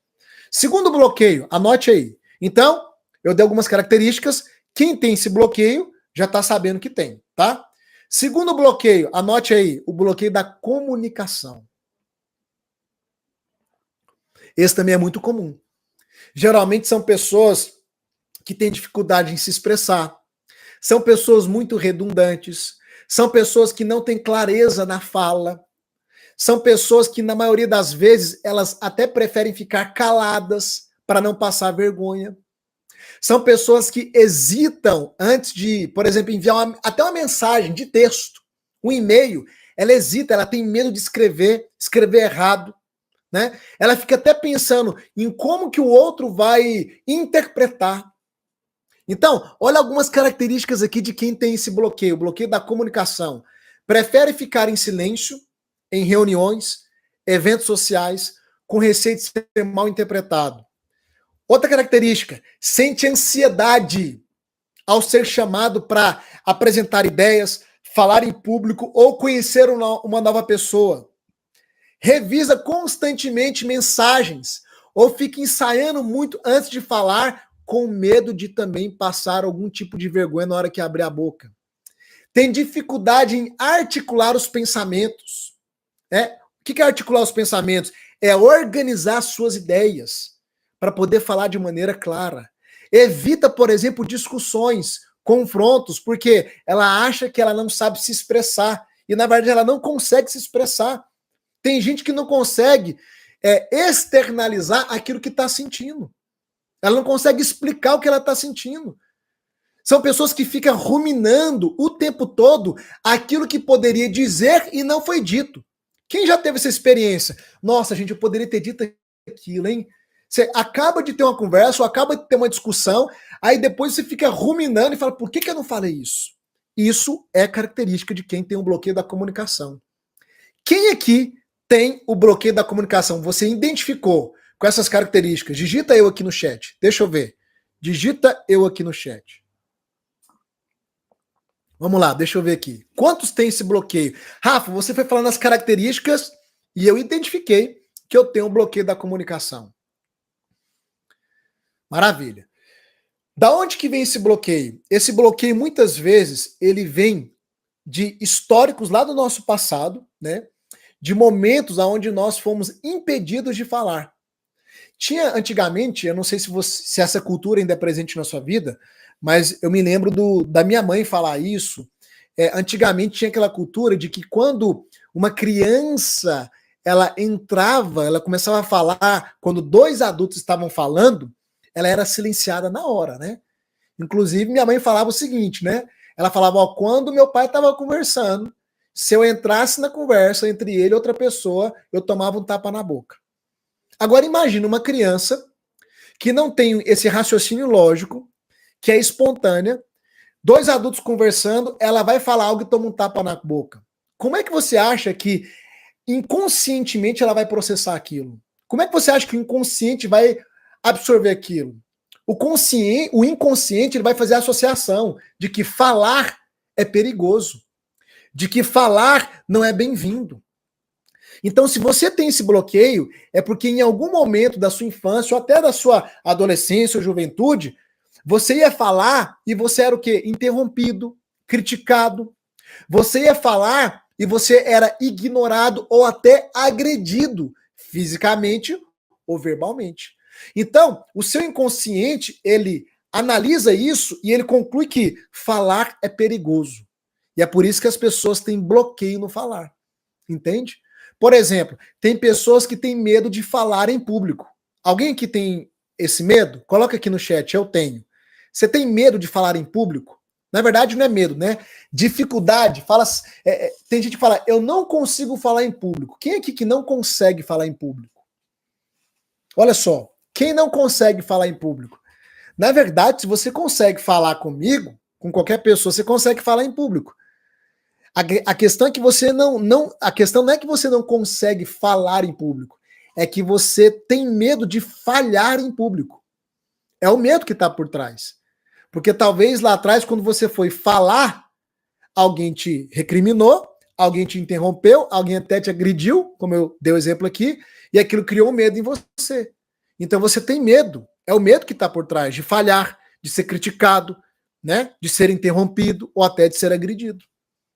Segundo bloqueio, anote aí. Então, eu dei algumas características. Quem tem esse bloqueio já está sabendo que tem, tá? Segundo bloqueio, anote aí, o bloqueio da comunicação. Esse também é muito comum. Geralmente são pessoas que têm dificuldade em se expressar, são pessoas muito redundantes, são pessoas que não têm clareza na fala, são pessoas que, na maioria das vezes, elas até preferem ficar caladas para não passar vergonha. São pessoas que hesitam antes de, por exemplo, enviar até uma mensagem de texto, um e-mail. Ela hesita, ela tem medo de escrever errado, né? Ela fica até pensando em como que o outro vai interpretar. Então, olha algumas características aqui de quem tem esse bloqueio, o bloqueio da comunicação. Prefere ficar em silêncio em reuniões, eventos sociais, com receio de ser mal interpretado. Outra característica, sente ansiedade ao ser chamado para apresentar ideias, falar em público ou conhecer uma nova pessoa. Revisa constantemente mensagens ou fica ensaiando muito antes de falar, com medo de também passar algum tipo de vergonha na hora que abrir a boca. Tem dificuldade em articular os pensamentos. O que é articular os pensamentos? É organizar suas ideias para poder falar de maneira clara. Evita, por exemplo, discussões, confrontos, porque ela acha que ela não sabe se expressar. E, na verdade, ela não consegue se expressar. Tem gente que não consegue externalizar aquilo que está sentindo. Ela não consegue explicar o que ela está sentindo. São pessoas que ficam ruminando o tempo todo aquilo que poderia dizer e não foi dito. Quem já teve essa experiência? Nossa, gente, eu poderia ter dito aquilo, hein? Você acaba de ter uma conversa, ou acaba de ter uma discussão, aí depois você fica ruminando e fala, por que eu não falei isso? Isso é característica de quem tem um bloqueio da comunicação. Quem aqui tem o bloqueio da comunicação? Você identificou com essas características? Digita eu aqui no chat. Deixa eu ver. Digita eu aqui no chat. Vamos lá, deixa eu ver aqui. Quantos tem esse bloqueio? Rafa, você foi falando as características e eu identifiquei que eu tenho um bloqueio da comunicação. Maravilha. Da onde que vem esse bloqueio? Esse bloqueio, muitas vezes, ele vem de históricos lá do nosso passado, né? De momentos onde nós fomos impedidos de falar. Tinha antigamente, eu não sei se essa cultura ainda é presente na sua vida, mas eu me lembro da minha mãe falar isso. Antigamente tinha aquela cultura de que quando uma criança ela entrava, ela começava a falar, quando dois adultos estavam falando, ela era silenciada na hora, né? Inclusive, minha mãe falava o seguinte, né? Ela falava, quando meu pai estava conversando Se eu entrasse na conversa entre ele e outra pessoa, eu tomava um tapa na boca. Agora imagine uma criança que não tem esse raciocínio lógico, que é espontânea, dois adultos conversando, ela vai falar algo e toma um tapa na boca. Como é que você acha que inconscientemente ela vai processar aquilo? Como é que você acha que o inconsciente vai absorver aquilo? O inconsciente ele vai fazer a associação de que falar é perigoso, de que falar não é bem-vindo. Então, se você tem esse bloqueio, é porque em algum momento da sua infância ou até da sua adolescência ou juventude, você ia falar e você era o quê? Interrompido, criticado. Você ia falar e você era ignorado ou até agredido fisicamente ou verbalmente. Então, o seu inconsciente, ele analisa isso e ele conclui que falar é perigoso. E é por isso que as pessoas têm bloqueio no falar. Entende? Por exemplo, tem pessoas que têm medo de falar em público. Alguém aqui tem esse medo? Coloca aqui no chat, eu tenho. Você tem medo de falar em público? Na verdade, não é medo, né? Dificuldade. Tem gente que fala, eu não consigo falar em público. Quem aqui que não consegue falar em público? Olha só, quem não consegue falar em público? Na verdade, se você consegue falar comigo, com qualquer pessoa, você consegue falar em público. A questão é que você a questão não é que você não consegue falar em público, é que você tem medo de falhar em público. É o medo que está por trás. Porque talvez lá atrás, quando você foi falar, alguém te recriminou, alguém te interrompeu, alguém até te agrediu, como eu dei o exemplo aqui, e aquilo criou um medo em você. Então você tem medo. É o medo que está por trás de falhar, de ser criticado, né? De ser interrompido ou até de ser agredido.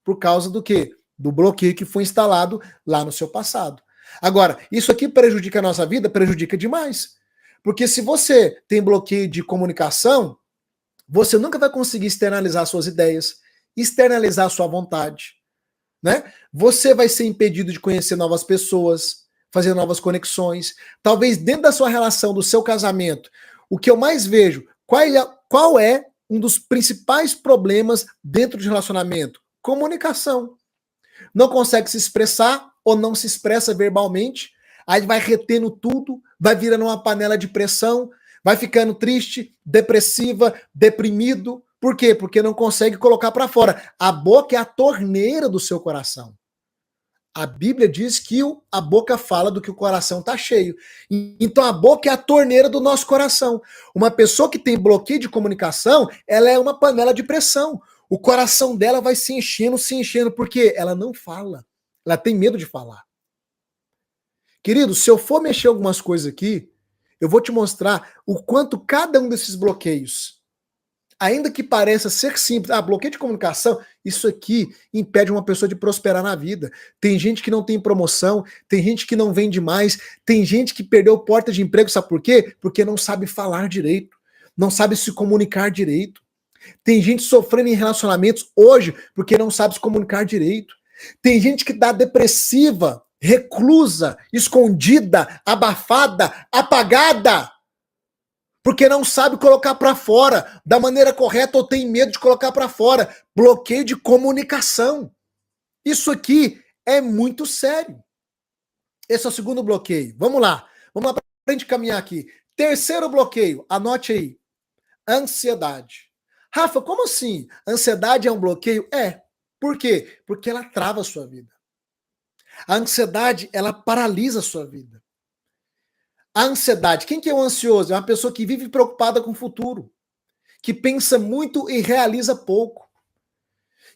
Por causa do quê? Do bloqueio que foi instalado lá no seu passado. Agora, isso aqui prejudica a nossa vida? Prejudica demais. Porque se você tem bloqueio de comunicação, você nunca vai conseguir externalizar suas ideias, externalizar sua vontade, né? Você vai ser impedido de conhecer novas pessoas, fazer novas conexões. Talvez dentro da sua relação, do seu casamento, o que eu mais vejo, qual é um dos principais problemas dentro de relacionamento? Comunicação. Não consegue se expressar ou não se expressa verbalmente, aí vai retendo tudo, vai virando uma panela de pressão, vai ficando triste, depressiva, deprimido. Por quê? Porque não consegue colocar para fora. A boca é a torneira do seu coração. A Bíblia diz que a boca fala do que o coração está cheio. Então a boca é a torneira do nosso coração. Uma pessoa que tem bloqueio de comunicação, ela é uma panela de pressão. O coração dela vai se enchendo, porque ela não fala. Ela tem medo de falar. Querido, se eu for mexer algumas coisas aqui, eu vou te mostrar o quanto cada um desses bloqueios, ainda que pareça ser simples, bloqueio de comunicação, isso aqui impede uma pessoa de prosperar na vida. Tem gente que não tem promoção, tem gente que não vende mais, tem gente que perdeu porta de emprego, sabe por quê? Porque não sabe falar direito, não sabe se comunicar direito. Tem gente sofrendo em relacionamentos hoje porque não sabe se comunicar direito. Tem gente que está depressiva, reclusa, escondida, abafada, apagada, porque não sabe colocar para fora da maneira correta ou tem medo de colocar para fora. Bloqueio de comunicação. Isso aqui é muito sério. Esse é o segundo bloqueio. Vamos lá para a gente caminhar aqui. Terceiro bloqueio, anote aí. Ansiedade. Rafa, como assim? Ansiedade é um bloqueio? É. Por quê? Porque ela trava a sua vida. A ansiedade, ela paralisa a sua vida. A ansiedade, quem que é o ansioso? É uma pessoa que vive preocupada com o futuro, que pensa muito e realiza pouco,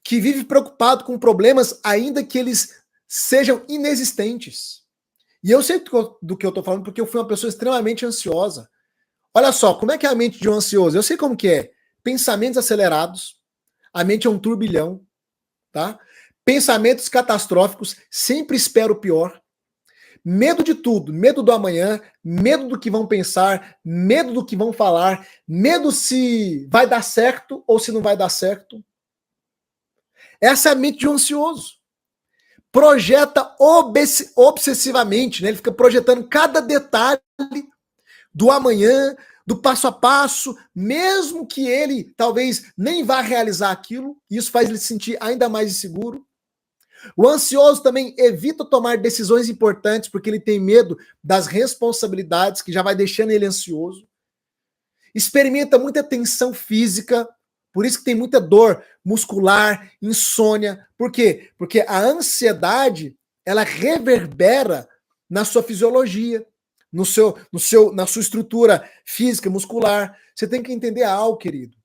que vive preocupado com problemas ainda que eles sejam inexistentes. E eu sei do que eu estou falando porque eu fui uma pessoa extremamente ansiosa. Olha só, como é que é a mente de um ansioso? Eu sei como que é. Pensamentos acelerados, a mente é um turbilhão, tá? Pensamentos catastróficos, sempre espera o pior. Medo de tudo, medo do amanhã, medo do que vão pensar, medo do que vão falar, medo se vai dar certo ou se não vai dar certo. Essa é a mente de um ansioso. Projeta obsessivamente, né? Ele fica projetando cada detalhe do amanhã, do passo a passo, mesmo que ele talvez nem vá realizar aquilo, e isso faz ele se sentir ainda mais inseguro. O ansioso também evita tomar decisões importantes porque ele tem medo das responsabilidades que já vai deixando ele ansioso. Experimenta muita tensão física, por isso que tem muita dor muscular, insônia. Por quê? Porque a ansiedade, ela reverbera na sua fisiologia, na sua estrutura física, muscular. Você tem que entender algo, querido.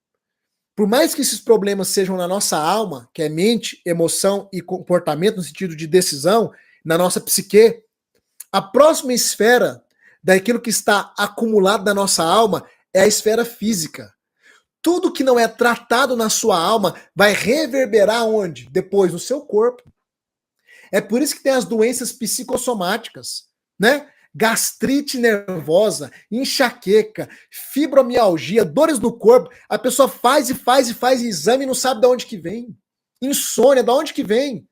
Por mais que esses problemas sejam na nossa alma, que é mente, emoção e comportamento no sentido de decisão, na nossa psique, a próxima esfera daquilo que está acumulado na nossa alma é a esfera física. Tudo que não é tratado na sua alma vai reverberar onde? Depois no seu corpo. É por isso que tem as doenças psicossomáticas, né? Gastrite nervosa, enxaqueca, fibromialgia, dores no corpo. A pessoa faz exame e não sabe de onde que vem. Insônia, de onde que vem?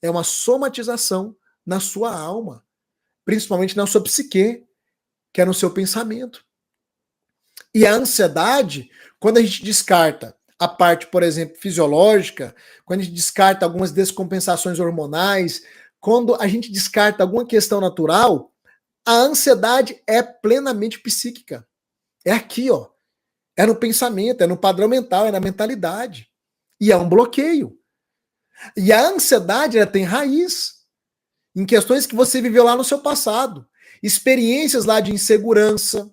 É uma somatização na sua alma, principalmente na sua psique, que é no seu pensamento. E a ansiedade, quando a gente descarta a parte, por exemplo, fisiológica, quando a gente descarta algumas descompensações hormonais, quando a gente descarta alguma questão natural, a ansiedade é plenamente psíquica. É aqui, ó. É no pensamento, é no padrão mental, é na mentalidade. E é um bloqueio. E a ansiedade, ela tem raiz em questões que você viveu lá no seu passado. Experiências lá de insegurança,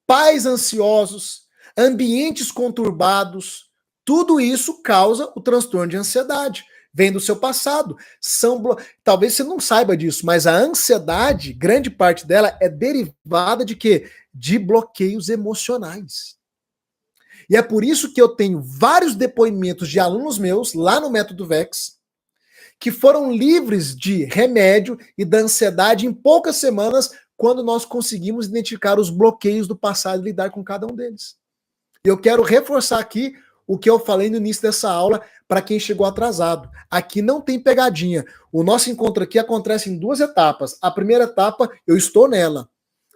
pais ansiosos, ambientes conturbados. Tudo isso causa o transtorno de ansiedade. Vem do seu passado. Talvez você não saiba disso, mas a ansiedade, grande parte dela é derivada de quê? De bloqueios emocionais. E é por isso que eu tenho vários depoimentos de alunos meus, lá no Método Vex, que foram livres de remédio e da ansiedade em poucas semanas, quando nós conseguimos identificar os bloqueios do passado e lidar com cada um deles. Eu quero reforçar aqui o que eu falei no início dessa aula para quem chegou atrasado. Aqui não tem pegadinha. O nosso encontro aqui acontece em 2 etapas. A primeira etapa, eu estou nela.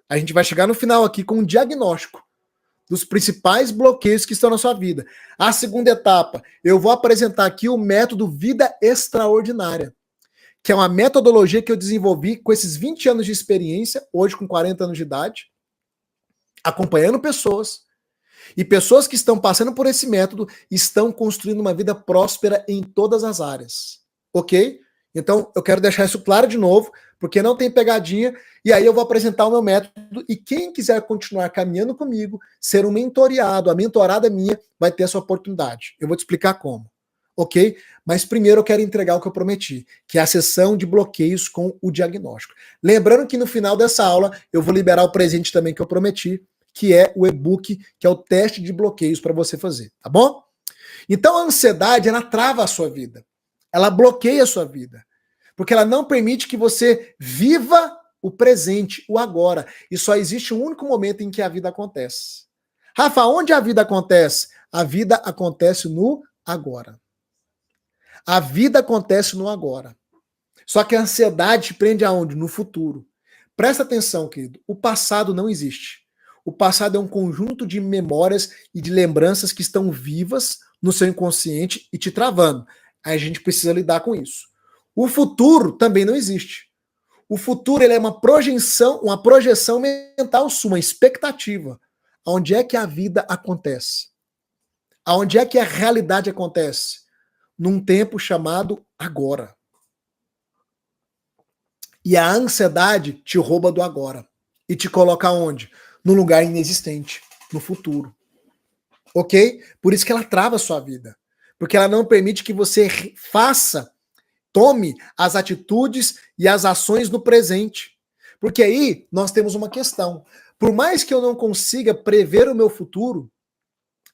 A gente vai chegar no final aqui com um diagnóstico dos principais bloqueios que estão na sua vida. A segunda etapa, eu vou apresentar aqui o método Vida Extraordinária, que é uma metodologia que eu desenvolvi com esses 20 anos de experiência, hoje com 40 anos de idade, acompanhando pessoas. E pessoas que estão passando por esse método estão construindo uma vida próspera em todas as áreas. Ok? Então, eu quero deixar isso claro de novo, porque não tem pegadinha. E aí eu vou apresentar o meu método. E quem quiser continuar caminhando comigo, ser um mentoriado, a mentorada minha, vai ter essa oportunidade. Eu vou te explicar como. Ok? Mas primeiro eu quero entregar o que eu prometi, que é a sessão de bloqueios com o diagnóstico. Lembrando que no final dessa aula eu vou liberar o presente também que eu prometi, que é o e-book, que é o teste de bloqueios para você fazer, tá bom? Então a ansiedade, ela trava a sua vida. Ela bloqueia a sua vida. Porque ela não permite que você viva o presente, o agora. E só existe um único momento em que a vida acontece. Rafa, onde a vida acontece? A vida acontece no agora. A vida acontece no agora. Só que a ansiedade te prende aonde? No futuro. Presta atenção, querido. O passado não existe. O passado é um conjunto de memórias e de lembranças que estão vivas no seu inconsciente e te travando. Aí a gente precisa lidar com isso. O futuro também não existe. O futuro ele é uma projeção mental sua, uma expectativa. Onde é que a vida acontece? Aonde é que a realidade acontece? Num tempo chamado agora. E a ansiedade te rouba do agora. E te coloca onde? Num lugar inexistente, no futuro. Ok? Por isso que ela trava a sua vida. Porque ela não permite que você tome as atitudes e as ações no presente. Porque aí nós temos uma questão. Por mais que eu não consiga prever o meu futuro,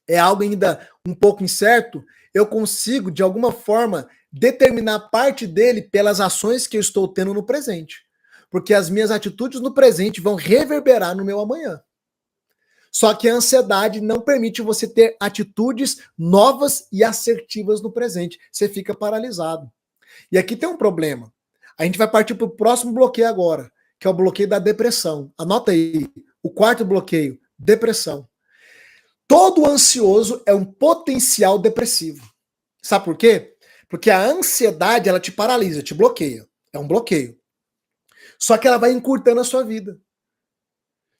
é algo ainda um pouco incerto, eu consigo, de alguma forma, determinar parte dele pelas ações que eu estou tendo no presente. Porque as minhas atitudes no presente vão reverberar no meu amanhã. Só que a ansiedade não permite você ter atitudes novas e assertivas no presente. Você fica paralisado. E aqui tem um problema. A gente vai partir para o próximo bloqueio agora, que é o bloqueio da depressão. Anota aí, o quarto bloqueio, depressão. Todo ansioso é um potencial depressivo. Sabe por quê? Porque a ansiedade, ela te paralisa, te bloqueia. É um bloqueio. Só que ela vai encurtando a sua vida.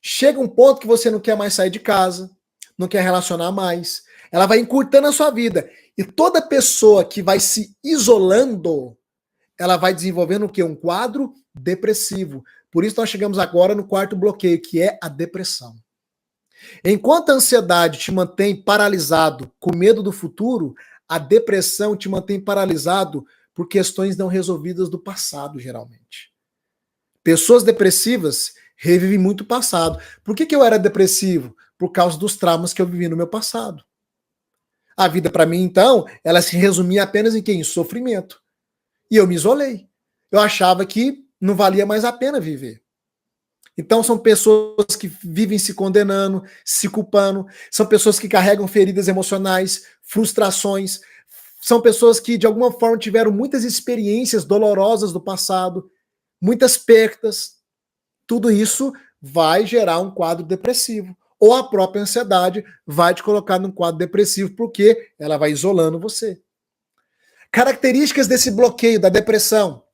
Chega um ponto que você não quer mais sair de casa, não quer relacionar mais. Ela vai encurtando a sua vida. E toda pessoa que vai se isolando, ela vai desenvolvendo o quê? Um quadro depressivo. Por isso nós chegamos agora no quarto bloqueio, que é a depressão. Enquanto a ansiedade te mantém paralisado com medo do futuro, a depressão te mantém paralisado por questões não resolvidas do passado, geralmente. Pessoas depressivas revivem muito o passado. Por que eu era depressivo? Por causa dos traumas que eu vivi no meu passado. A vida, para mim, então, ela se resumia apenas em quê? Em sofrimento. E eu me isolei. Eu achava que não valia mais a pena viver. Então são pessoas que vivem se condenando, se culpando, são pessoas que carregam feridas emocionais, frustrações, são pessoas que de alguma forma tiveram muitas experiências dolorosas do passado, muitas perdas. Tudo isso vai gerar um quadro depressivo. Ou a própria ansiedade vai te colocar num quadro depressivo, porque ela vai isolando você. Características desse bloqueio, da depressão: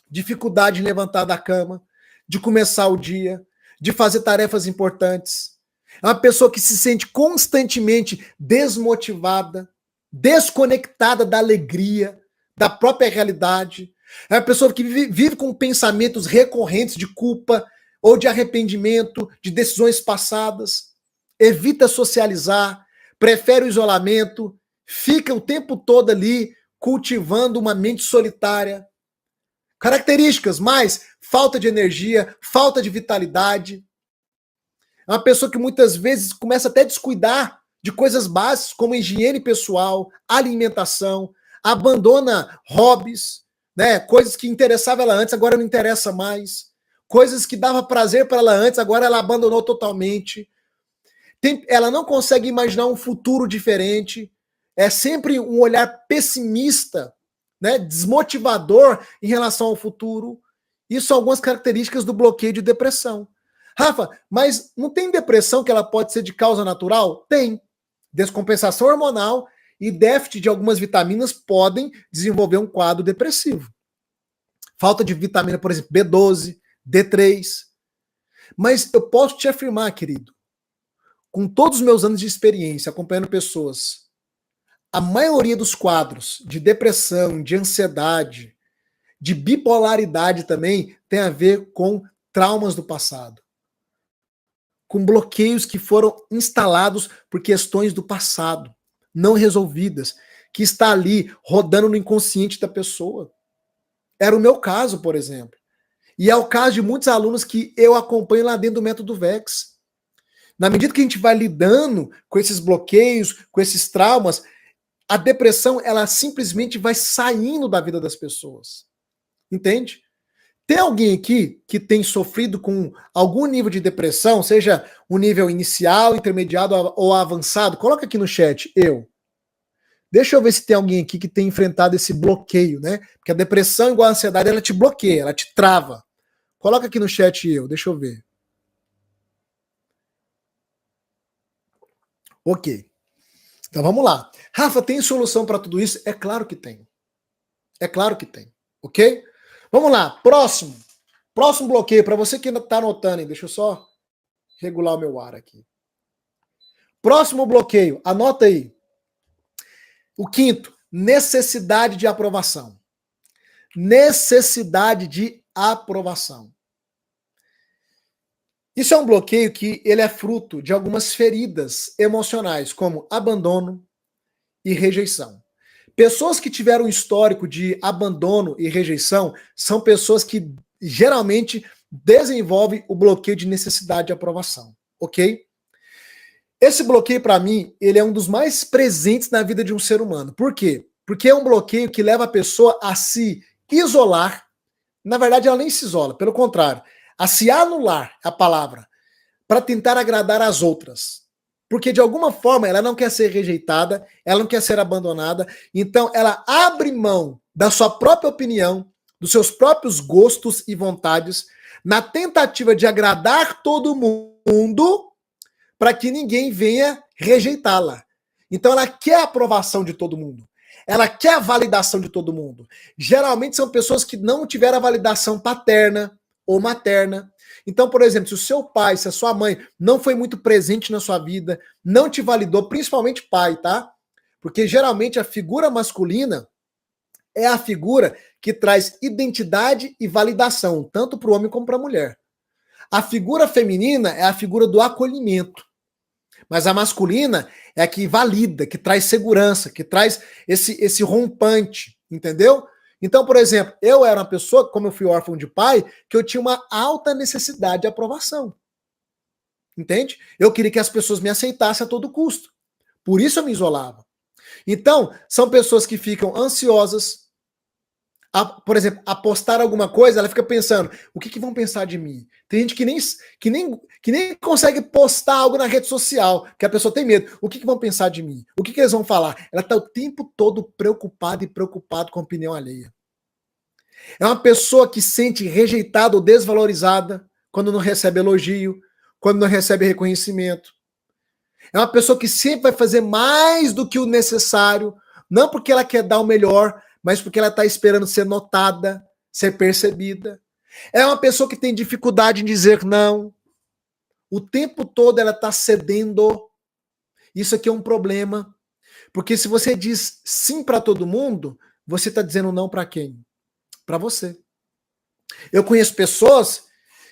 dificuldade em levantar da cama, de começar o dia, de fazer tarefas importantes. É uma pessoa que se sente constantemente desmotivada, desconectada da alegria, da própria realidade. É uma pessoa que vive com pensamentos recorrentes de culpa ou de arrependimento, de decisões passadas. Evita socializar, prefere o isolamento, fica o tempo todo ali cultivando uma mente solitária. Características: mais falta de energia, falta de vitalidade. É uma pessoa que muitas vezes começa até a descuidar de coisas básicas, como higiene pessoal, alimentação, abandona hobbies, né? Coisas que interessavam ela antes, agora não interessa mais. Coisas que dava prazer para ela antes, agora ela abandonou totalmente. Ela não consegue imaginar um futuro diferente. É sempre um olhar pessimista, né, desmotivador em relação ao futuro. Isso são algumas características do bloqueio de depressão. Rafa, mas não tem depressão que ela pode ser de causa natural? Tem. Descompensação hormonal e déficit de algumas vitaminas podem desenvolver um quadro depressivo. Falta de vitamina, por exemplo, B12, D3. Mas eu posso te afirmar, querido, com todos os meus anos de experiência acompanhando pessoas, a maioria dos quadros de depressão, de ansiedade, de bipolaridade também tem a ver com traumas do passado, com bloqueios que foram instalados por questões do passado, não resolvidas, que está ali rodando no inconsciente da pessoa. Era o meu caso, por exemplo. E é o caso de muitos alunos que eu acompanho lá dentro do método VEX. Na medida que a gente vai lidando com esses bloqueios, com esses traumas, a depressão, ela simplesmente vai saindo da vida das pessoas. Entende? Tem alguém aqui que tem sofrido com algum nível de depressão, seja um nível inicial, intermediado ou avançado? Coloca aqui no chat, eu. Deixa eu ver se tem alguém aqui que tem enfrentado esse bloqueio, né? Porque a depressão, igual a ansiedade, ela te bloqueia, ela te trava. Coloca aqui no chat eu, deixa eu ver. Ok. Então vamos lá. Rafa, tem solução para tudo isso? É claro que tem. É claro que tem. Ok? Vamos lá. Próximo. Próximo bloqueio. Para você que está anotando, hein? Deixa eu só regular o meu ar aqui. Próximo bloqueio. Anota aí. O quinto. Necessidade de aprovação. Necessidade de aprovação. Isso é um bloqueio que ele é fruto de algumas feridas emocionais, como abandono e rejeição. Pessoas que tiveram um histórico de abandono e rejeição são pessoas que geralmente desenvolvem o bloqueio de necessidade de aprovação, ok? Esse bloqueio, para mim, ele é um dos mais presentes na vida de um ser humano. Por quê? Porque é um bloqueio que leva a pessoa a se isolar. Na verdade, ela nem se isola, pelo contrário, a se anular, a palavra, para tentar agradar as outras. Porque, de alguma forma, ela não quer ser rejeitada, ela não quer ser abandonada, então ela abre mão da sua própria opinião, dos seus próprios gostos e vontades, na tentativa de agradar todo mundo, para que ninguém venha rejeitá-la. Então ela quer a aprovação de todo mundo. ela quer a validação de todo mundo. Geralmente são pessoas que não tiveram a validação paterna ou materna. Então, por exemplo, se o seu pai, se a sua mãe não foi muito presente na sua vida, não te validou, principalmente pai, tá? Porque geralmente a figura masculina é a figura que traz identidade e validação, tanto para o homem como para a mulher. A figura feminina é a figura do acolhimento. Mas a masculina é a que valida, que traz segurança, que traz esse rompante, entendeu? Então, por exemplo, eu era uma pessoa, como eu fui órfão de pai, que eu tinha uma alta necessidade de aprovação. Entende? Eu queria que as pessoas me aceitassem a todo custo. Por isso eu me isolava. Então, são pessoas que ficam ansiosas, por exemplo, apostar alguma coisa, ela fica pensando, o que vão pensar de mim? Tem gente que nem consegue postar algo na rede social, que a pessoa tem medo. O que vão pensar de mim? O que eles vão falar? Ela está o tempo todo preocupada com a opinião alheia. É uma pessoa que se sente rejeitada ou desvalorizada quando não recebe elogio, quando não recebe reconhecimento. É uma pessoa que sempre vai fazer mais do que o necessário, não porque ela quer dar o melhor, mas porque ela está esperando ser notada, ser percebida. É uma pessoa que tem dificuldade em dizer não. O tempo todo ela está cedendo. Isso aqui é um problema. Porque se você diz sim para todo mundo, você está dizendo não para quem? Para você. Eu conheço pessoas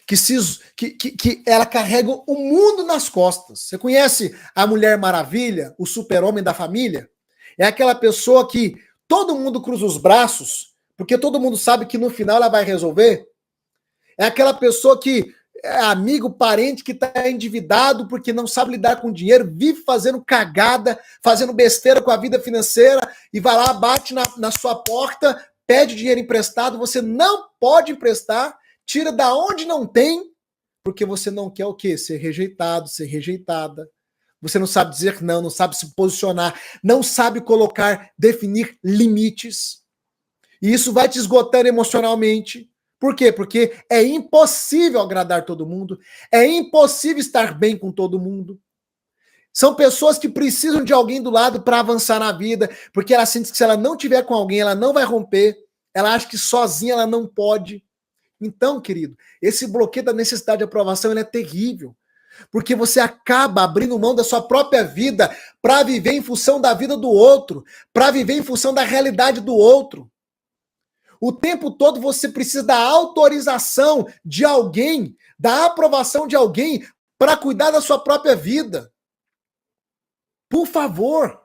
que ela carrega o mundo nas costas. Você conhece a Mulher Maravilha, o super-homem da família? É aquela pessoa que todo mundo cruza os braços, porque todo mundo sabe que no final ela vai resolver. É aquela pessoa que é amigo, parente, que está endividado porque não sabe lidar com dinheiro, vive fazendo cagada, fazendo besteira com a vida financeira, e vai lá, bate na sua porta, pede dinheiro emprestado, você não pode emprestar, tira da onde não tem, porque você não quer o quê? Ser rejeitado, ser rejeitada. Você não sabe dizer não, não sabe se posicionar, não sabe colocar, definir limites. E isso vai te esgotando emocionalmente. Por quê? Porque é impossível agradar todo mundo, é impossível estar bem com todo mundo. São pessoas que precisam de alguém do lado para avançar na vida, porque ela sente que se ela não tiver com alguém, ela não vai romper, ela acha que sozinha ela não pode. Então, querido, esse bloqueio da necessidade de aprovação ele é terrível. Porque você acaba abrindo mão da sua própria vida para viver em função da vida do outro, para viver em função da realidade do outro. O tempo todo você precisa da autorização de alguém, da aprovação de alguém para cuidar da sua própria vida. Por favor.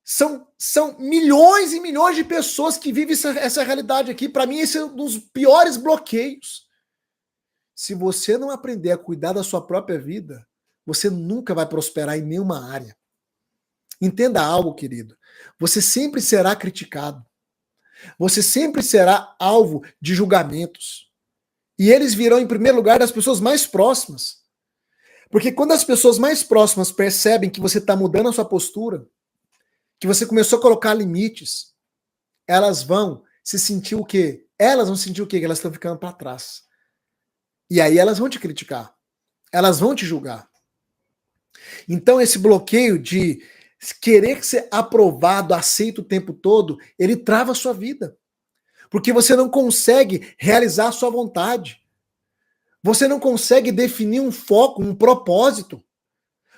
São milhões e milhões de pessoas que vivem essa realidade aqui. Para mim, esse é um dos piores bloqueios. Se você não aprender a cuidar da sua própria vida, você nunca vai prosperar em nenhuma área. Entenda algo, querido. Você sempre será criticado. Você sempre será alvo de julgamentos. E eles virão, em primeiro lugar, das pessoas mais próximas. Porque quando as pessoas mais próximas percebem que você está mudando a sua postura, que você começou a colocar limites, elas vão se sentir o quê? Elas vão sentir o quê? Que elas estão ficando para trás. E aí elas vão te criticar. Elas vão te julgar. Então esse bloqueio de querer ser aprovado, aceito o tempo todo, ele trava a sua vida. Porque você não consegue realizar a sua vontade. Você não consegue definir um foco, um propósito.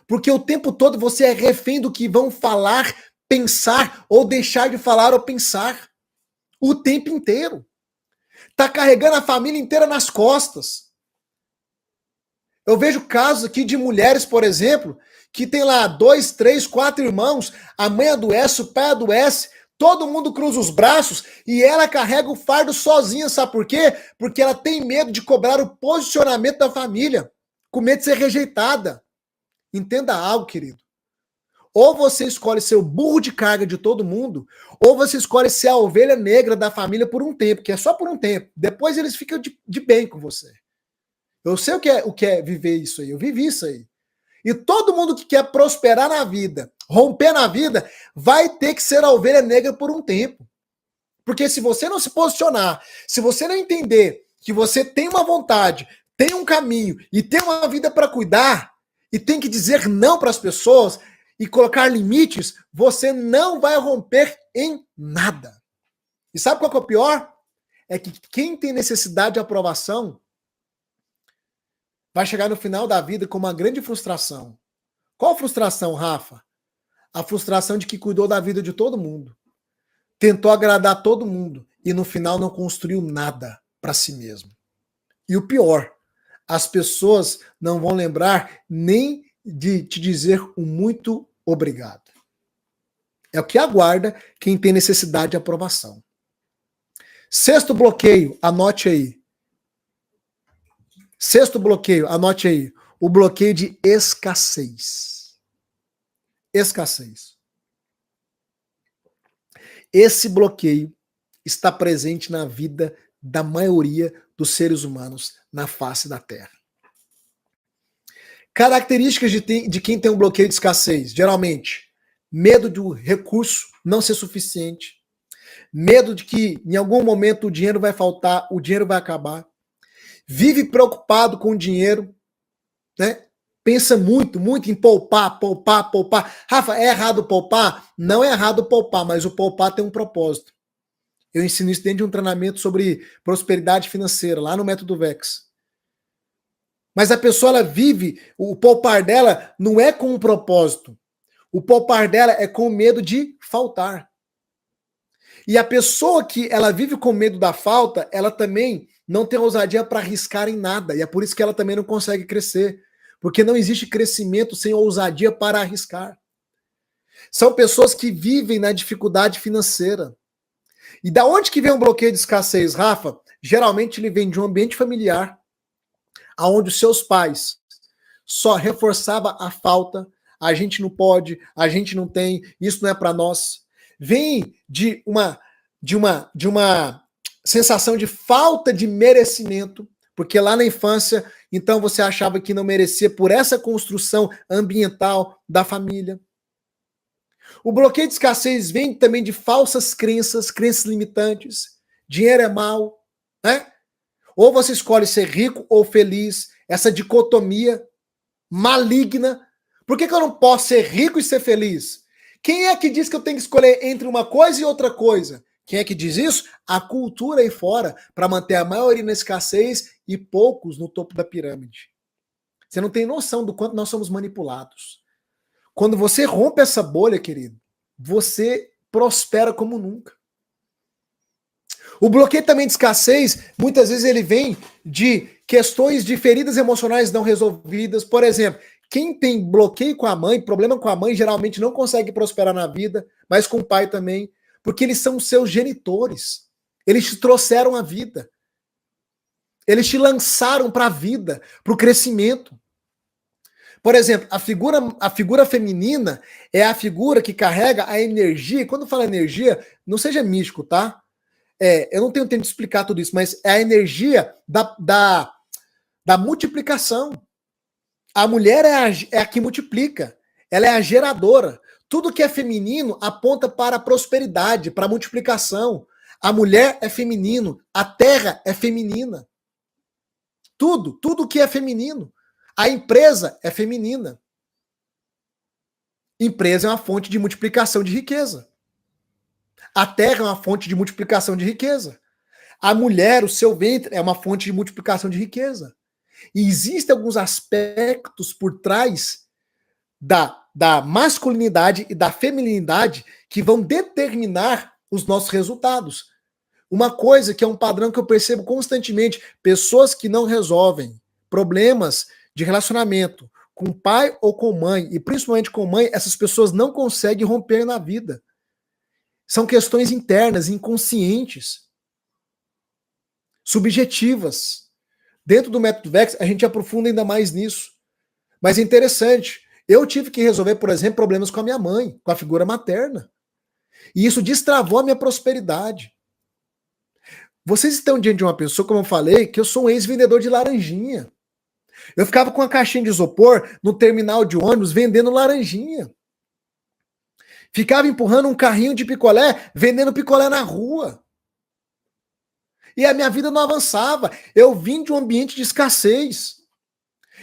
Porque o tempo todo você é refém do que vão falar, pensar ou deixar de falar ou pensar. O tempo inteiro. Tá carregando a família inteira nas costas. Eu vejo casos aqui de mulheres, por exemplo, que tem lá 2, 3, 4 irmãos, a mãe adoece, o pai adoece, todo mundo cruza os braços e ela carrega o fardo sozinha, sabe por quê? Porque ela tem medo de cobrar o posicionamento da família, com medo de ser rejeitada. Entenda algo, querido. Ou você escolhe ser o burro de carga de todo mundo, ou você escolhe ser a ovelha negra da família por um tempo, que é só por um tempo. Depois eles ficam de bem com você. Eu sei o que é viver isso aí, eu vivi isso aí. E todo mundo que quer prosperar na vida, romper na vida, vai ter que ser a ovelha negra por um tempo. Porque se você não se posicionar, se você não entender que você tem uma vontade, tem um caminho e tem uma vida para cuidar, e tem que dizer não para as pessoas, e colocar limites, você não vai romper em nada. E sabe qual que é o pior? É que quem tem necessidade de aprovação vai chegar no final da vida com uma grande frustração. Qual frustração, Rafa? A frustração de que cuidou da vida de todo mundo. Tentou agradar todo mundo e no final não construiu nada para si mesmo. E o pior, as pessoas não vão lembrar nem de te dizer um muito obrigado. É o que aguarda quem tem necessidade de aprovação. Sexto bloqueio, anote aí. Sexto bloqueio, anote aí. O bloqueio de escassez. Escassez. Esse bloqueio está presente na vida da maioria dos seres humanos na face da Terra. Características de quem tem um bloqueio de escassez, geralmente, medo do recurso não ser suficiente, medo de que em algum momento o dinheiro vai faltar, o dinheiro vai acabar, vive preocupado com o dinheiro, né? Pensa muito em poupar. Rafa, é errado poupar? Não é errado poupar, mas o poupar tem um propósito. Eu ensino isso dentro de um treinamento sobre prosperidade financeira, lá no Método Vex. Mas a pessoa, ela vive, o poupar dela não é com um propósito. O poupar dela é com medo de faltar. E a pessoa que ela vive com medo da falta, ela também não tem ousadia para arriscar em nada. E é por isso que ela também não consegue crescer. Porque não existe crescimento sem ousadia para arriscar. São pessoas que vivem na dificuldade financeira. E da onde que vem um bloqueio de escassez, Rafa? Geralmente ele vem de um ambiente familiar, onde os seus pais só reforçavam a falta, a gente não pode, a gente não tem, isso não é para nós. Vem de uma sensação de falta de merecimento, porque lá na infância, então você achava que não merecia por essa construção ambiental da família. O bloqueio de escassez vem também de falsas crenças limitantes. Dinheiro é mal, né? Ou você escolhe ser rico ou feliz, essa dicotomia maligna. Por que eu não posso ser rico e ser feliz? Quem é que diz que eu tenho que escolher entre uma coisa e outra coisa? Quem é que diz isso? A cultura aí fora, para manter a maioria na escassez e poucos no topo da pirâmide. Você não tem noção do quanto nós somos manipulados. Quando você rompe essa bolha, querido, você prospera como nunca. O bloqueio também de escassez, muitas vezes ele vem de questões de feridas emocionais não resolvidas. Por exemplo, quem tem bloqueio com a mãe, problema com a mãe, geralmente não consegue prosperar na vida, mas com o pai também, porque eles são seus genitores. Eles te trouxeram a vida. Eles te lançaram para a vida, para o crescimento. Por exemplo, a figura feminina é a figura que carrega a energia. E quando fala energia, não seja místico, tá? Eu não tenho tempo de explicar tudo isso, mas é a energia da multiplicação. A mulher é a que multiplica. Ela é a geradora. Tudo que é feminino aponta para a prosperidade, para a multiplicação. A mulher é feminino. A terra é feminina. Tudo que é feminino. A empresa é feminina. Empresa é uma fonte de multiplicação de riqueza. A terra é uma fonte de multiplicação de riqueza. A mulher, o seu ventre, é uma fonte de multiplicação de riqueza. E existem alguns aspectos por trás da masculinidade e da feminilidade que vão determinar os nossos resultados. Uma coisa que é um padrão que eu percebo constantemente, pessoas que não resolvem problemas de relacionamento com pai ou com mãe, e principalmente com mãe, essas pessoas não conseguem romper na vida. São questões internas, inconscientes, subjetivas. Dentro do Método Vex, a gente aprofunda ainda mais nisso. Mas é interessante. Eu tive que resolver, por exemplo, problemas com a minha mãe, com a figura materna. E isso destravou a minha prosperidade. Vocês estão diante de uma pessoa, como eu falei, que eu sou um ex-vendedor de laranjinha. Eu ficava com uma caixinha de isopor no terminal de ônibus vendendo laranjinha. Ficava empurrando um carrinho de picolé, vendendo picolé na rua. E a minha vida não avançava. Eu vim de um ambiente de escassez.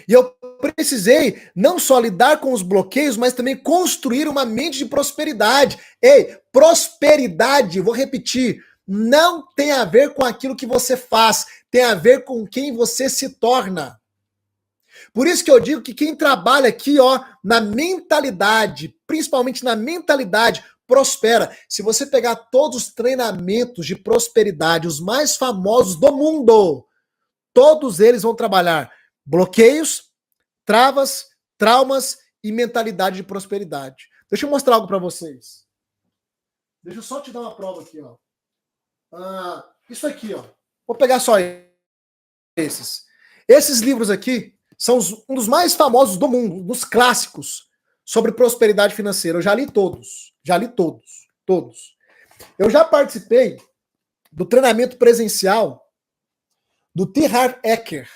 E eu precisei não só lidar com os bloqueios, mas também construir uma mente de prosperidade. Ei, prosperidade, vou repetir, não tem a ver com aquilo que você faz, tem a ver com quem você se torna. Por isso que eu digo que quem trabalha aqui, ó, na mentalidade, principalmente na mentalidade, prospera. Se você pegar todos os treinamentos de prosperidade, os mais famosos do mundo, todos eles vão trabalhar bloqueios, travas, traumas e mentalidade de prosperidade. Deixa eu mostrar algo para vocês. Deixa eu só te dar uma prova aqui, ó. Isso aqui, ó. Vou pegar só esses. Esses livros aqui são um dos mais famosos do mundo, dos clássicos sobre prosperidade financeira. Eu já li todos. Já li todos. Todos. Eu já participei do treinamento presencial do T. Harv Eker.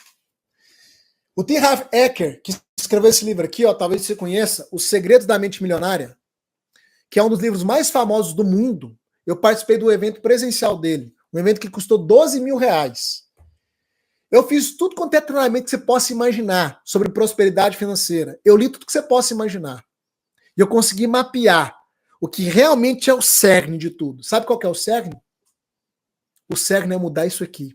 O T. Harv Eker, que escreveu esse livro aqui, ó, talvez você conheça, Os Segredos da Mente Milionária, que é um dos livros mais famosos do mundo. Eu participei do evento presencial dele, um evento que custou R$12.000. Eu fiz tudo quanto é treinamento que você possa imaginar sobre prosperidade financeira. Eu li tudo que você possa imaginar. E eu consegui mapear o que realmente é o cerne de tudo. Sabe qual que é o cerne? O cerne é mudar isso aqui.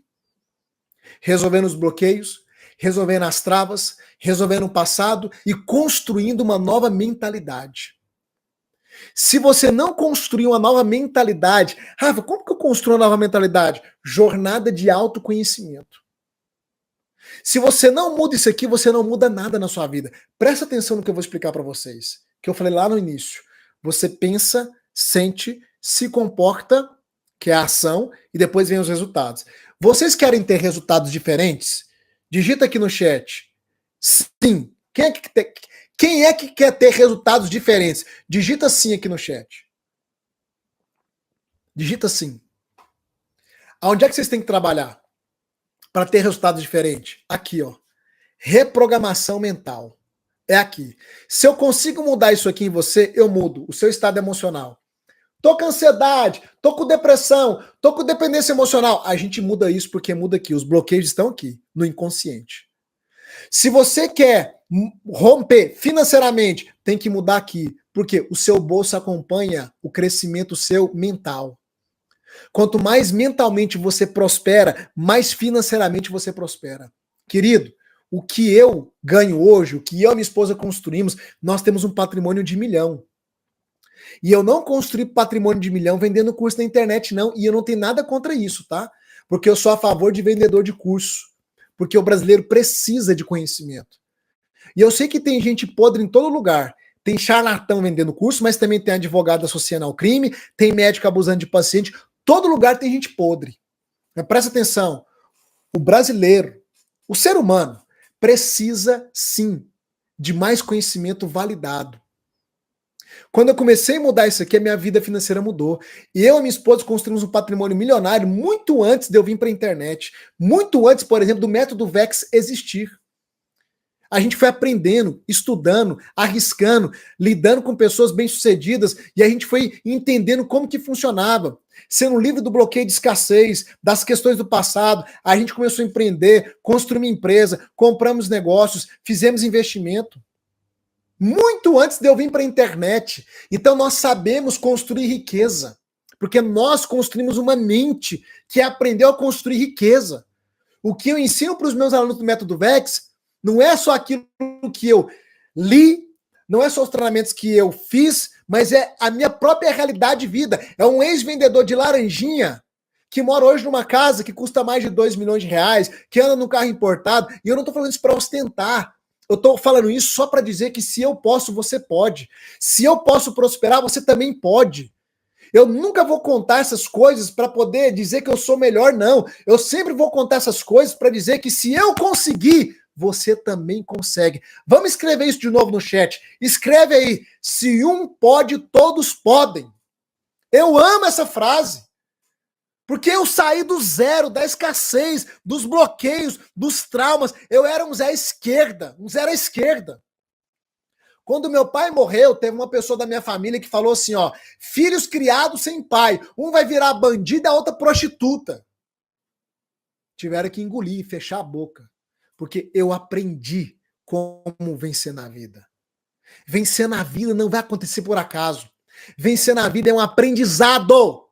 Resolvendo os bloqueios, resolvendo as travas, resolvendo o passado e construindo uma nova mentalidade. Se você não construir uma nova mentalidade, Rafa, como que eu construo uma nova mentalidade? Jornada de autoconhecimento. Se você não muda isso aqui, você não muda nada na sua vida. Presta atenção no que eu vou explicar para vocês, que eu falei lá no início. Você pensa, sente, se comporta, que é a ação, e depois vem os resultados. Vocês querem ter resultados diferentes? Digita aqui no chat. Sim. Quem é que quer ter resultados diferentes? Digita sim aqui no chat. Digita sim. Aonde é que vocês têm que trabalhar para ter resultados diferentes? Aqui, ó. Reprogramação mental. É aqui. Se eu consigo mudar isso aqui em você, eu mudo o seu estado emocional. Tô com ansiedade, tô com depressão, tô com dependência emocional. A gente muda isso porque muda aqui. Os bloqueios estão aqui, no inconsciente. Se você quer romper financeiramente, tem que mudar aqui, porque o seu bolso acompanha o crescimento seu mental. Quanto mais mentalmente você prospera, mais financeiramente você prospera. Querido, o que eu ganho hoje, o que eu e minha esposa construímos, nós temos um patrimônio de 1 milhão. E eu não construí patrimônio de 1 milhão vendendo curso na internet, não. E eu não tenho nada contra isso, tá? Porque eu sou a favor de vendedor de curso. Porque o brasileiro precisa de conhecimento. E eu sei que tem gente podre em todo lugar. Tem charlatão vendendo curso, mas também tem advogado associando ao crime, tem médico abusando de paciente. Todo lugar tem gente podre. Mas presta atenção. O brasileiro, o ser humano, precisa sim de mais conhecimento validado. Quando eu comecei a mudar isso aqui, a minha vida financeira mudou. E eu e minha esposa construímos um patrimônio milionário muito antes de eu vir para a internet. Muito antes, por exemplo, do método VEX existir. A gente foi aprendendo, estudando, arriscando, lidando com pessoas bem-sucedidas e a gente foi entendendo como que funcionava. Sendo livre do bloqueio de escassez, das questões do passado, a gente começou a empreender, construir uma empresa, compramos negócios, fizemos investimento. Muito antes de eu vir para a internet. Então nós sabemos construir riqueza. Porque nós construímos uma mente que aprendeu a construir riqueza. O que eu ensino para os meus alunos do Método VEX não é só aquilo que eu li, não é só os treinamentos que eu fiz, mas é a minha própria realidade de vida. É um ex-vendedor de laranjinha que mora hoje numa casa que custa mais de 2 milhões de reais, que anda num carro importado, e eu não estou falando isso para ostentar. Eu estou falando isso só para dizer que se eu posso, você pode. Se eu posso prosperar, você também pode. Eu nunca vou contar essas coisas para poder dizer que eu sou melhor, não. Eu sempre vou contar essas coisas para dizer que se eu conseguir, você também consegue. Vamos escrever isso de novo no chat. Escreve aí. Se um pode, todos podem. Eu amo essa frase. Porque eu saí do zero, da escassez, dos bloqueios, dos traumas. Eu era um Zé Esquerda, um zero à esquerda. Quando meu pai morreu, teve uma pessoa da minha família que falou assim, ó, filhos criados sem pai, um vai virar bandida, a outra prostituta. Tiveram que engolir, fechar a boca. Porque eu aprendi como vencer na vida. Vencer na vida não vai acontecer por acaso. Vencer na vida é um aprendizado.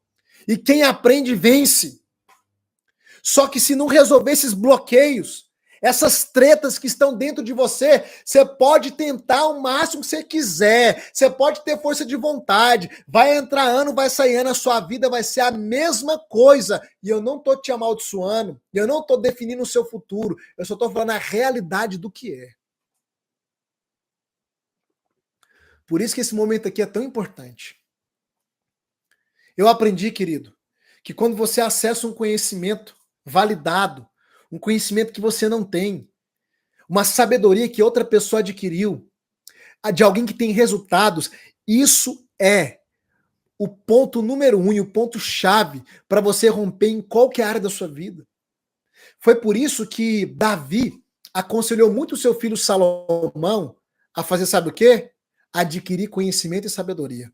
E quem aprende, vence. Só que se não resolver esses bloqueios, essas tretas que estão dentro de você, você pode tentar o máximo que você quiser, você pode ter força de vontade, vai entrar ano, vai sair ano, a sua vida vai ser a mesma coisa. E eu não tô te amaldiçoando, eu não tô definindo o seu futuro, eu só tô falando a realidade do que é. Por isso que esse momento aqui é tão importante. Eu aprendi, querido, que quando você acessa um conhecimento validado, um conhecimento que você não tem, uma sabedoria que outra pessoa adquiriu, de alguém que tem resultados, isso é o ponto número 1 e o ponto-chave para você romper em qualquer área da sua vida. Foi por isso que Davi aconselhou muito o seu filho Salomão a fazer, sabe o quê? Adquirir conhecimento e sabedoria.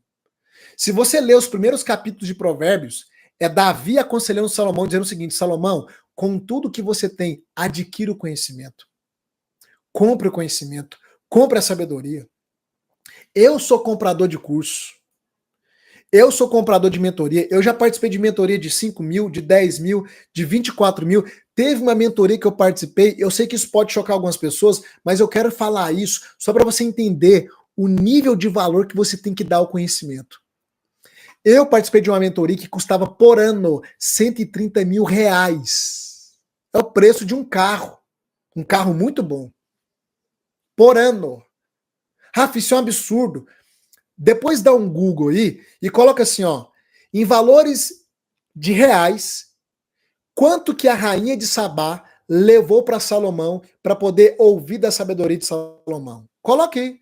Se você ler os primeiros capítulos de Provérbios, é Davi aconselhando Salomão, dizendo o seguinte: Salomão, com tudo que você tem, adquira o conhecimento. Compre o conhecimento, compre a sabedoria. Eu sou comprador de curso. Eu sou comprador de mentoria. Eu já participei de mentoria de 5 mil, de 10 mil, de 24 mil. Teve uma mentoria que eu participei. Eu sei que isso pode chocar algumas pessoas, mas eu quero falar isso só para você entender o nível de valor que você tem que dar ao conhecimento. Eu participei de uma mentoria que custava por ano 130 mil reais. É o preço de um carro muito bom. Por ano. Rafa, isso é um absurdo. Depois dá um Google aí e coloca assim, ó, em valores de reais, quanto que a rainha de Sabá levou para Salomão para poder ouvir da sabedoria de Salomão. Coloque aí.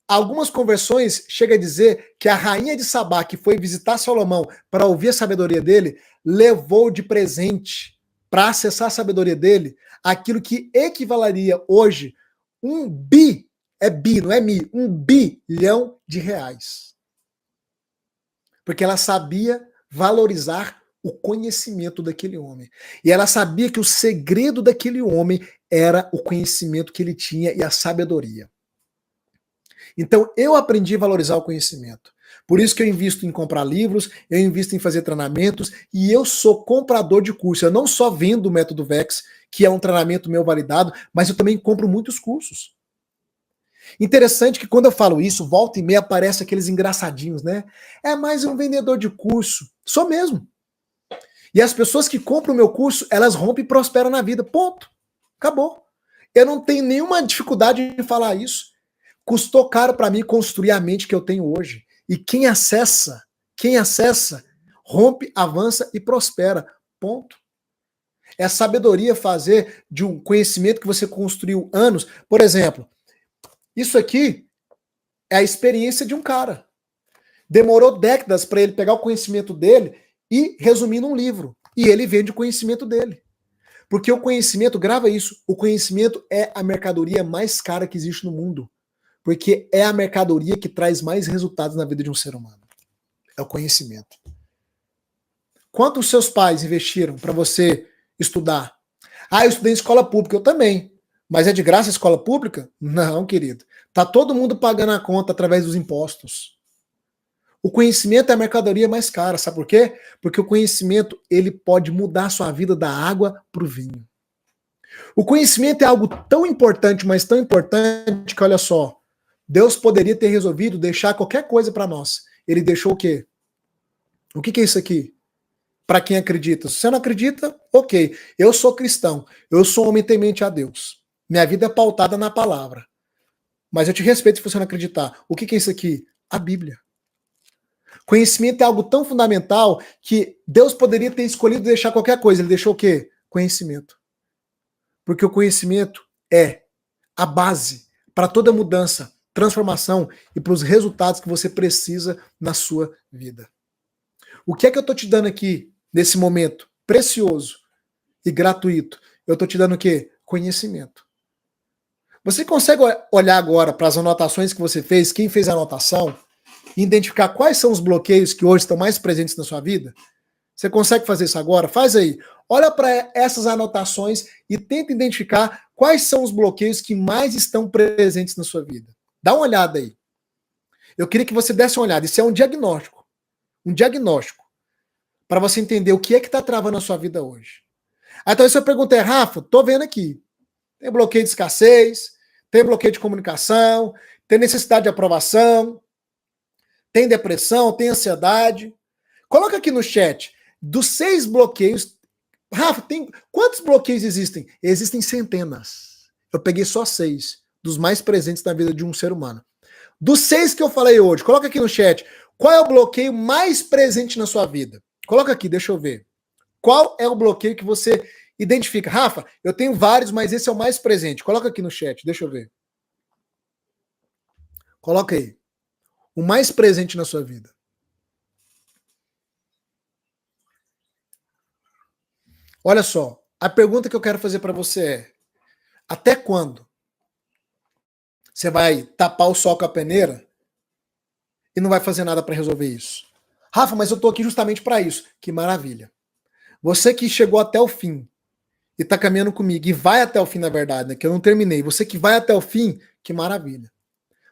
Algumas conversões chegam a dizer que a rainha de Sabá, que foi visitar Salomão para ouvir a sabedoria dele, levou de presente para acessar a sabedoria dele aquilo que equivaleria hoje não é mi, 1 bilhão de reais. Porque ela sabia valorizar o conhecimento daquele homem. E ela sabia que o segredo daquele homem era o conhecimento que ele tinha e a sabedoria. Então, eu aprendi a valorizar o conhecimento. Por isso que eu invisto em comprar livros, eu invisto em fazer treinamentos, e eu sou comprador de curso. Eu não só vendo o Método Vex, que é um treinamento meu validado, mas eu também compro muitos cursos. Interessante que quando eu falo isso, volta e meia aparece aqueles engraçadinhos, né? É mais um vendedor de curso. Sou mesmo. E as pessoas que compram o meu curso, elas rompem e prosperam na vida. Ponto. Acabou. Eu não tenho nenhuma dificuldade em falar isso. Custou caro para mim construir a mente que eu tenho hoje. E quem acessa, rompe, avança e prospera. Ponto. É sabedoria fazer de um conhecimento que você construiu anos. Por exemplo, isso aqui é a experiência de um cara. Demorou décadas para ele pegar o conhecimento dele e resumir num livro. E ele vende o conhecimento dele. Porque o conhecimento, grava isso, o conhecimento é a mercadoria mais cara que existe no mundo. Porque é a mercadoria que traz mais resultados na vida de um ser humano. É o conhecimento. Quanto os seus pais investiram para você estudar? Ah, eu estudei em escola pública, eu também. Mas é de graça a escola pública? Não, querido. Tá todo mundo pagando a conta através dos impostos. O conhecimento é a mercadoria mais cara, sabe por quê? Porque o conhecimento, ele pode mudar a sua vida da água para o vinho. O conhecimento é algo tão importante, mas tão importante que, olha só, Deus poderia ter resolvido deixar qualquer coisa para nós. Ele deixou o quê? O que é isso aqui? Para quem acredita. Se você não acredita, ok. Eu sou cristão. Eu sou um homem temente a Deus. Minha vida é pautada na palavra. Mas eu te respeito se você não acreditar. O que é isso aqui? A Bíblia. Conhecimento é algo tão fundamental que Deus poderia ter escolhido deixar qualquer coisa. Ele deixou o quê? Conhecimento. Porque o conhecimento é a base para toda mudança, transformação e para os resultados que você precisa na sua vida. O que é que eu estou te dando aqui nesse momento precioso e gratuito? Eu estou te dando o quê? Conhecimento. Você consegue olhar agora para as anotações que você fez, quem fez a anotação, e identificar quais são os bloqueios que hoje estão mais presentes na sua vida? Você consegue fazer isso agora? Faz aí. Olha para essas anotações e tenta identificar Quais são os bloqueios que mais estão presentes na sua vida? Dá uma olhada aí. Eu queria que você desse uma olhada. Isso é um diagnóstico. Um diagnóstico. Para você entender o que é que está travando a sua vida hoje. Aí talvez você pergunte, Rafa, tô vendo aqui. Tem bloqueio de escassez, tem bloqueio de comunicação, tem necessidade de aprovação, tem depressão, tem ansiedade. Coloca aqui no chat, dos 6 bloqueios, Rafa, quantos bloqueios existem? Existem centenas. Eu peguei só 6, dos mais presentes na vida de um ser humano. Dos 6 que eu falei hoje, coloca aqui no chat, qual é o bloqueio mais presente na sua vida? Coloca aqui, deixa eu ver. Qual é o bloqueio que você identifica? Rafa, eu tenho vários, mas esse é o mais presente. Coloca aqui no chat, deixa eu ver. Coloca aí. O mais presente na sua vida. Olha só, a pergunta que eu quero fazer para você é: até quando você vai tapar o sol com a peneira e não vai fazer nada para resolver isso? Rafa, mas eu tô aqui justamente para isso. Que maravilha. Você que chegou até o fim e tá caminhando comigo e vai até o fim, na verdade, né, que eu não terminei. Você que vai até o fim, que maravilha.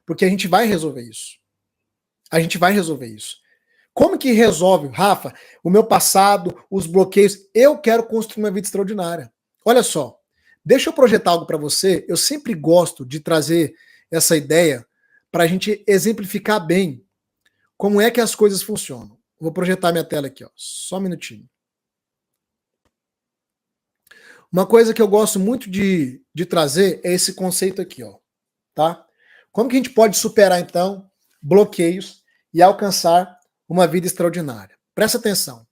Porque a gente vai resolver isso. A gente vai resolver isso. Como que resolve, Rafa, o meu passado, os bloqueios? Eu quero construir uma vida extraordinária. Olha só, deixa eu projetar algo para você. Eu sempre gosto de trazer essa ideia para a gente exemplificar bem como é que as coisas funcionam. Vou projetar minha tela aqui, ó. Só um minutinho. Uma coisa que eu gosto muito de trazer é esse conceito aqui, ó. Tá? Como que a gente pode superar, então, bloqueios e alcançar uma vida extraordinária? Presta atenção.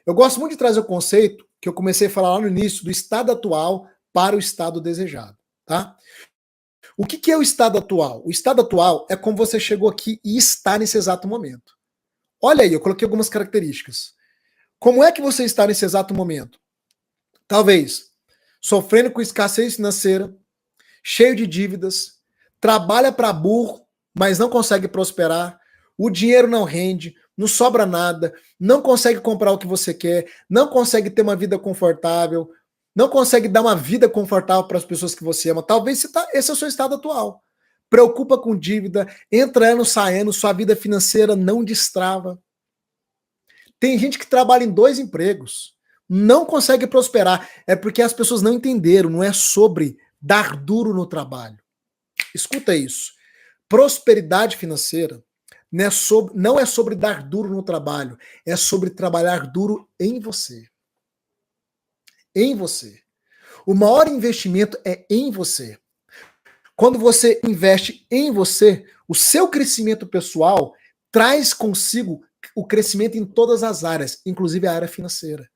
Eu gosto muito de trazer o conceito que eu comecei a falar lá no início, do estado atual para o estado desejado. Tá? O que é o estado atual? O estado atual é como você chegou aqui e está nesse exato momento. Olha aí, eu coloquei algumas características. Como é que você está nesse exato momento? Talvez sofrendo com escassez financeira, cheio de dívidas, trabalha para burro, mas não consegue prosperar, o dinheiro não rende, não sobra nada, não consegue comprar o que você quer, não consegue ter uma vida confortável, não consegue dar uma vida confortável para as pessoas que você ama. Talvez esse é o seu estado atual. Preocupa com dívida, entra ano, sai ano, sua vida financeira não destrava. Tem gente que trabalha em 2 empregos, não consegue prosperar. É porque as pessoas não entenderam, não é sobre dar duro no trabalho. Escuta isso. Prosperidade financeira não é sobre dar duro no trabalho, é sobre trabalhar duro em você. Em você. O maior investimento é em você. Quando você investe em você, o seu crescimento pessoal traz consigo o crescimento em todas as áreas, inclusive a área financeira.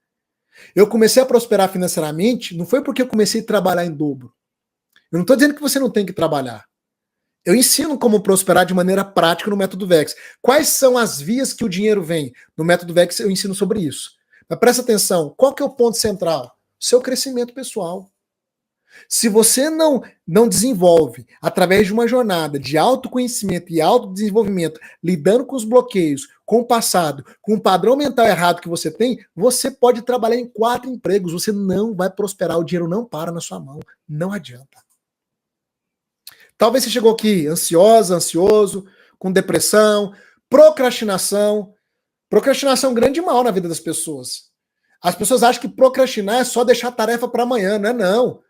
Eu comecei a prosperar financeiramente, não foi porque eu comecei a trabalhar em dobro. Eu não estou dizendo que você não tem que trabalhar. Eu ensino como prosperar de maneira prática no método VEX. Quais são as vias que o dinheiro vem? No método VEX eu ensino sobre isso. Mas presta atenção, qual que é o ponto central? Seu crescimento pessoal. Se você não desenvolve, através de uma jornada de autoconhecimento e autodesenvolvimento, lidando com os bloqueios, com o passado, com o padrão mental errado que você tem, você pode trabalhar em 4 empregos, você não vai prosperar, o dinheiro não para na sua mão, não adianta. Talvez você chegou aqui ansiosa, ansioso, com depressão, procrastinação. Procrastinação é um grande mal na vida das pessoas. As pessoas acham que procrastinar é só deixar a tarefa para amanhã, não é não.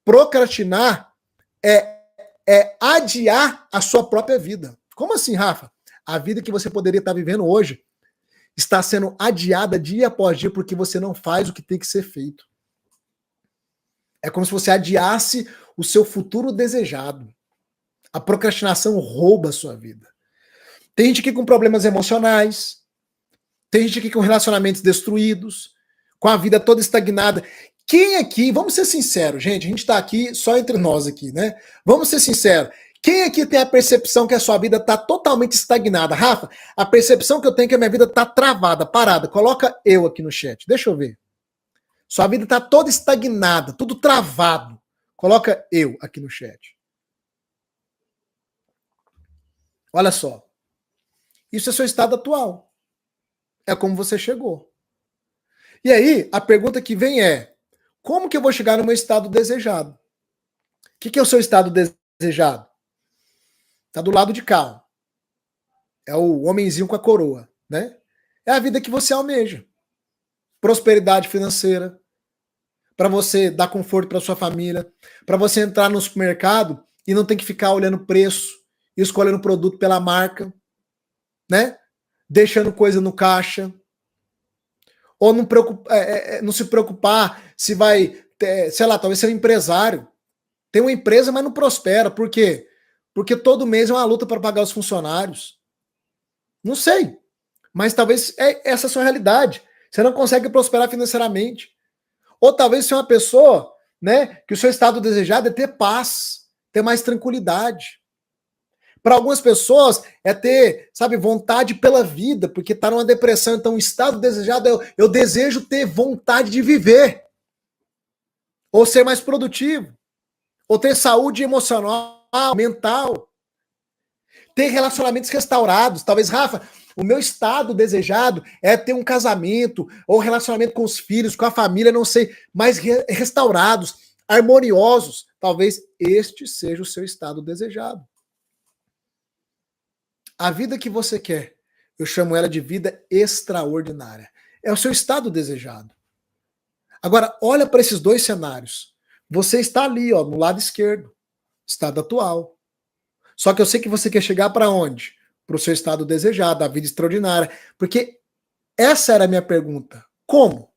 Procrastinar é adiar a sua própria vida. Como assim, Rafa? A vida que você poderia estar vivendo hoje está sendo adiada dia após dia porque você não faz o que tem que ser feito. É como se você adiasse o seu futuro desejado. A procrastinação rouba a sua vida. Tem gente aqui com problemas emocionais, tem gente aqui com relacionamentos destruídos, com a vida toda estagnada. Quem aqui, vamos ser sinceros, gente, a gente tá aqui só entre nós aqui, né? Vamos ser sinceros. Quem aqui tem a percepção que a sua vida tá totalmente estagnada? Rafa, a percepção que eu tenho é que a minha vida tá travada, parada. Coloca eu aqui no chat, deixa eu ver. Sua vida tá toda estagnada, tudo travado. Coloca eu aqui no chat. Olha só. Isso é seu estado atual. É como você chegou. E aí, a pergunta que vem é: como que eu vou chegar no meu estado desejado? que é o seu estado desejado? Está do lado de cá. Ó. É o homenzinho com a coroa, né? É a vida que você almeja. Prosperidade financeira, para você dar conforto para sua família, para você entrar no supermercado e não ter que ficar olhando preço e escolhendo produto pela marca, né? Deixando coisa no caixa. Ou não se preocupar se vai, sei lá, talvez ser um empresário. Tem uma empresa, mas não prospera. Por quê? Porque todo mês é uma luta para pagar os funcionários. Não sei. Mas talvez essa é a sua realidade. Você não consegue prosperar financeiramente. Ou talvez seja uma pessoa, né, que o seu estado desejado é ter paz, ter mais tranquilidade. Para algumas pessoas é ter, sabe, vontade pela vida, porque está numa depressão. Então, o estado desejado é eu desejo ter vontade de viver. Ou ser mais produtivo. Ou ter saúde emocional, mental. Ter relacionamentos restaurados. Talvez, Rafa, o meu estado desejado é ter um casamento ou relacionamento com os filhos, com a família, não sei, mais restaurados, harmoniosos. Talvez este seja o seu estado desejado. A vida que você quer, eu chamo ela de vida extraordinária. É o seu estado desejado. Agora, olha para esses dois cenários. Você está ali, ó, no lado esquerdo, estado atual. Só que eu sei que você quer chegar para onde? Para o seu estado desejado, a vida extraordinária. Porque essa era a minha pergunta. Como?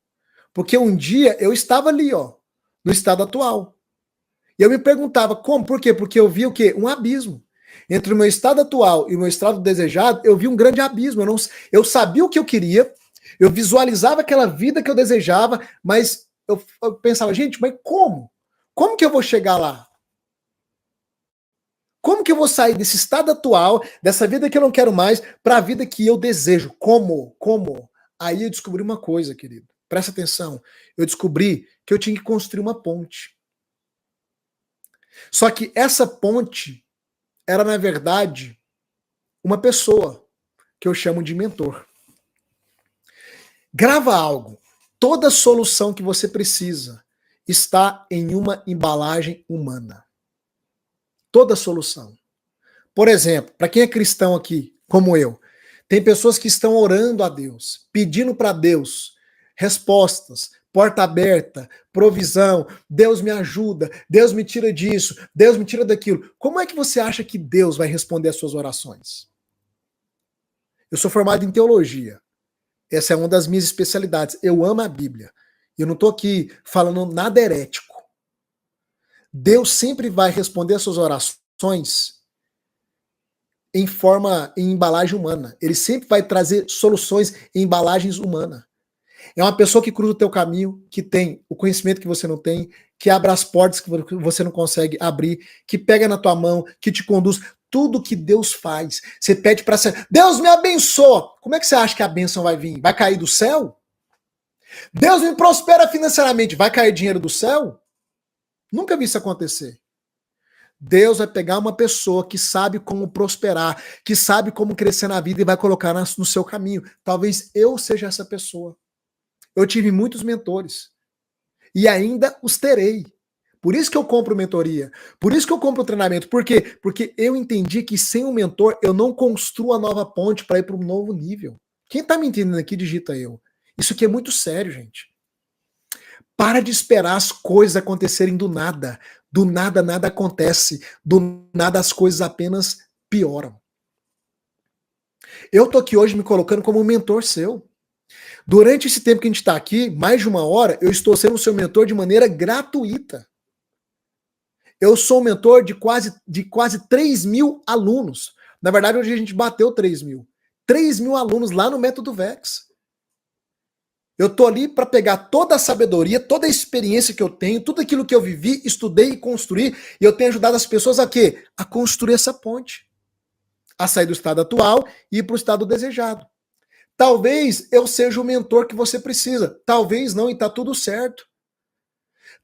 Porque um dia eu estava ali, ó, no estado atual. E eu me perguntava como? Por quê? Porque eu vi o quê? Um abismo. Entre o meu estado atual e o meu estado desejado, eu vi um grande abismo. Eu sabia o que eu queria, eu visualizava aquela vida que eu desejava, mas eu pensava, gente, mas como? Como que eu vou chegar lá? Como que eu vou sair desse estado atual, dessa vida que eu não quero mais, para a vida que eu desejo? Como? Como? Aí eu descobri uma coisa, querido. Presta atenção. Eu descobri que eu tinha que construir uma ponte. Só que essa ponte era, na verdade, uma pessoa que eu chamo de mentor. Grava algo. Toda solução que você precisa está em uma embalagem humana. Toda solução. Por exemplo, para quem é cristão aqui, como eu, tem pessoas que estão orando a Deus, pedindo para Deus respostas, porta aberta, provisão, Deus me ajuda, Deus me tira disso, Deus me tira daquilo. Como é que você acha que Deus vai responder às suas orações? Eu sou formado em teologia. Essa é uma das minhas especialidades. Eu amo a Bíblia. Eu não estou aqui falando nada herético. Deus sempre vai responder às suas orações em embalagem humana. Ele sempre vai trazer soluções em embalagens humanas. É uma pessoa que cruza o teu caminho, que tem o conhecimento que você não tem, que abre as portas que você não consegue abrir, que pega na tua mão, que te conduz. Tudo que Deus faz. Você pede para ser, Deus me abençoa. Como é que você acha que a bênção vai vir? Vai cair do céu? Deus me prospera financeiramente. Vai cair dinheiro do céu? Nunca vi isso acontecer. Deus vai pegar uma pessoa que sabe como prosperar, que sabe como crescer na vida e vai colocar no seu caminho. Talvez eu seja essa pessoa. Eu tive muitos mentores. E ainda os terei. Por isso que eu compro mentoria. Por isso que eu compro treinamento. Por quê? Porque eu entendi que sem um mentor eu não construo a nova ponte para ir para um novo nível. Quem está me entendendo aqui, digita eu. Isso aqui é muito sério, gente. Para de esperar as coisas acontecerem do nada. Do nada, nada acontece. Do nada, as coisas apenas pioram. Eu tô aqui hoje me colocando como um mentor seu. Durante esse tempo que a gente está aqui, mais de 1 hora, eu estou sendo o seu mentor de maneira gratuita. Eu sou mentor de quase 3 mil alunos. Na verdade, hoje a gente bateu 3 mil. 3 mil alunos lá no Método Vex. Eu tô ali para pegar toda a sabedoria, toda a experiência que eu tenho, tudo aquilo que eu vivi, estudei e construí, e eu tenho ajudado as pessoas a quê? A construir essa ponte. A sair do estado atual e ir para o estado desejado. Talvez eu seja o mentor que você precisa. Talvez não, e tá tudo certo.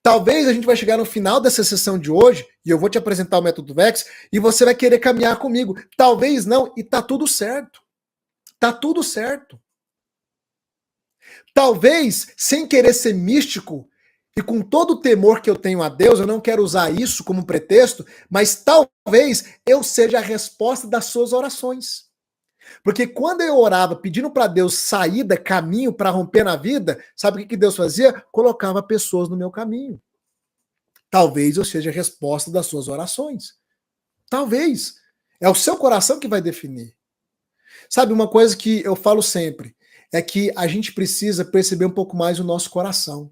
Talvez a gente vai chegar no final dessa sessão de hoje, e eu vou te apresentar o Método Vex, e você vai querer caminhar comigo. Talvez não, e tá tudo certo. Tá tudo certo. Talvez, sem querer ser místico, E com todo o temor que eu tenho a Deus, eu não quero usar isso como pretexto, mas talvez eu seja a resposta das suas orações. Porque quando eu orava pedindo para Deus saída, caminho para romper na vida, sabe o que Deus fazia? Colocava pessoas no meu caminho. Talvez eu seja a resposta das suas orações. Talvez. É o seu coração que vai definir. Sabe, uma coisa que eu falo sempre é que a gente precisa perceber um pouco mais o nosso coração.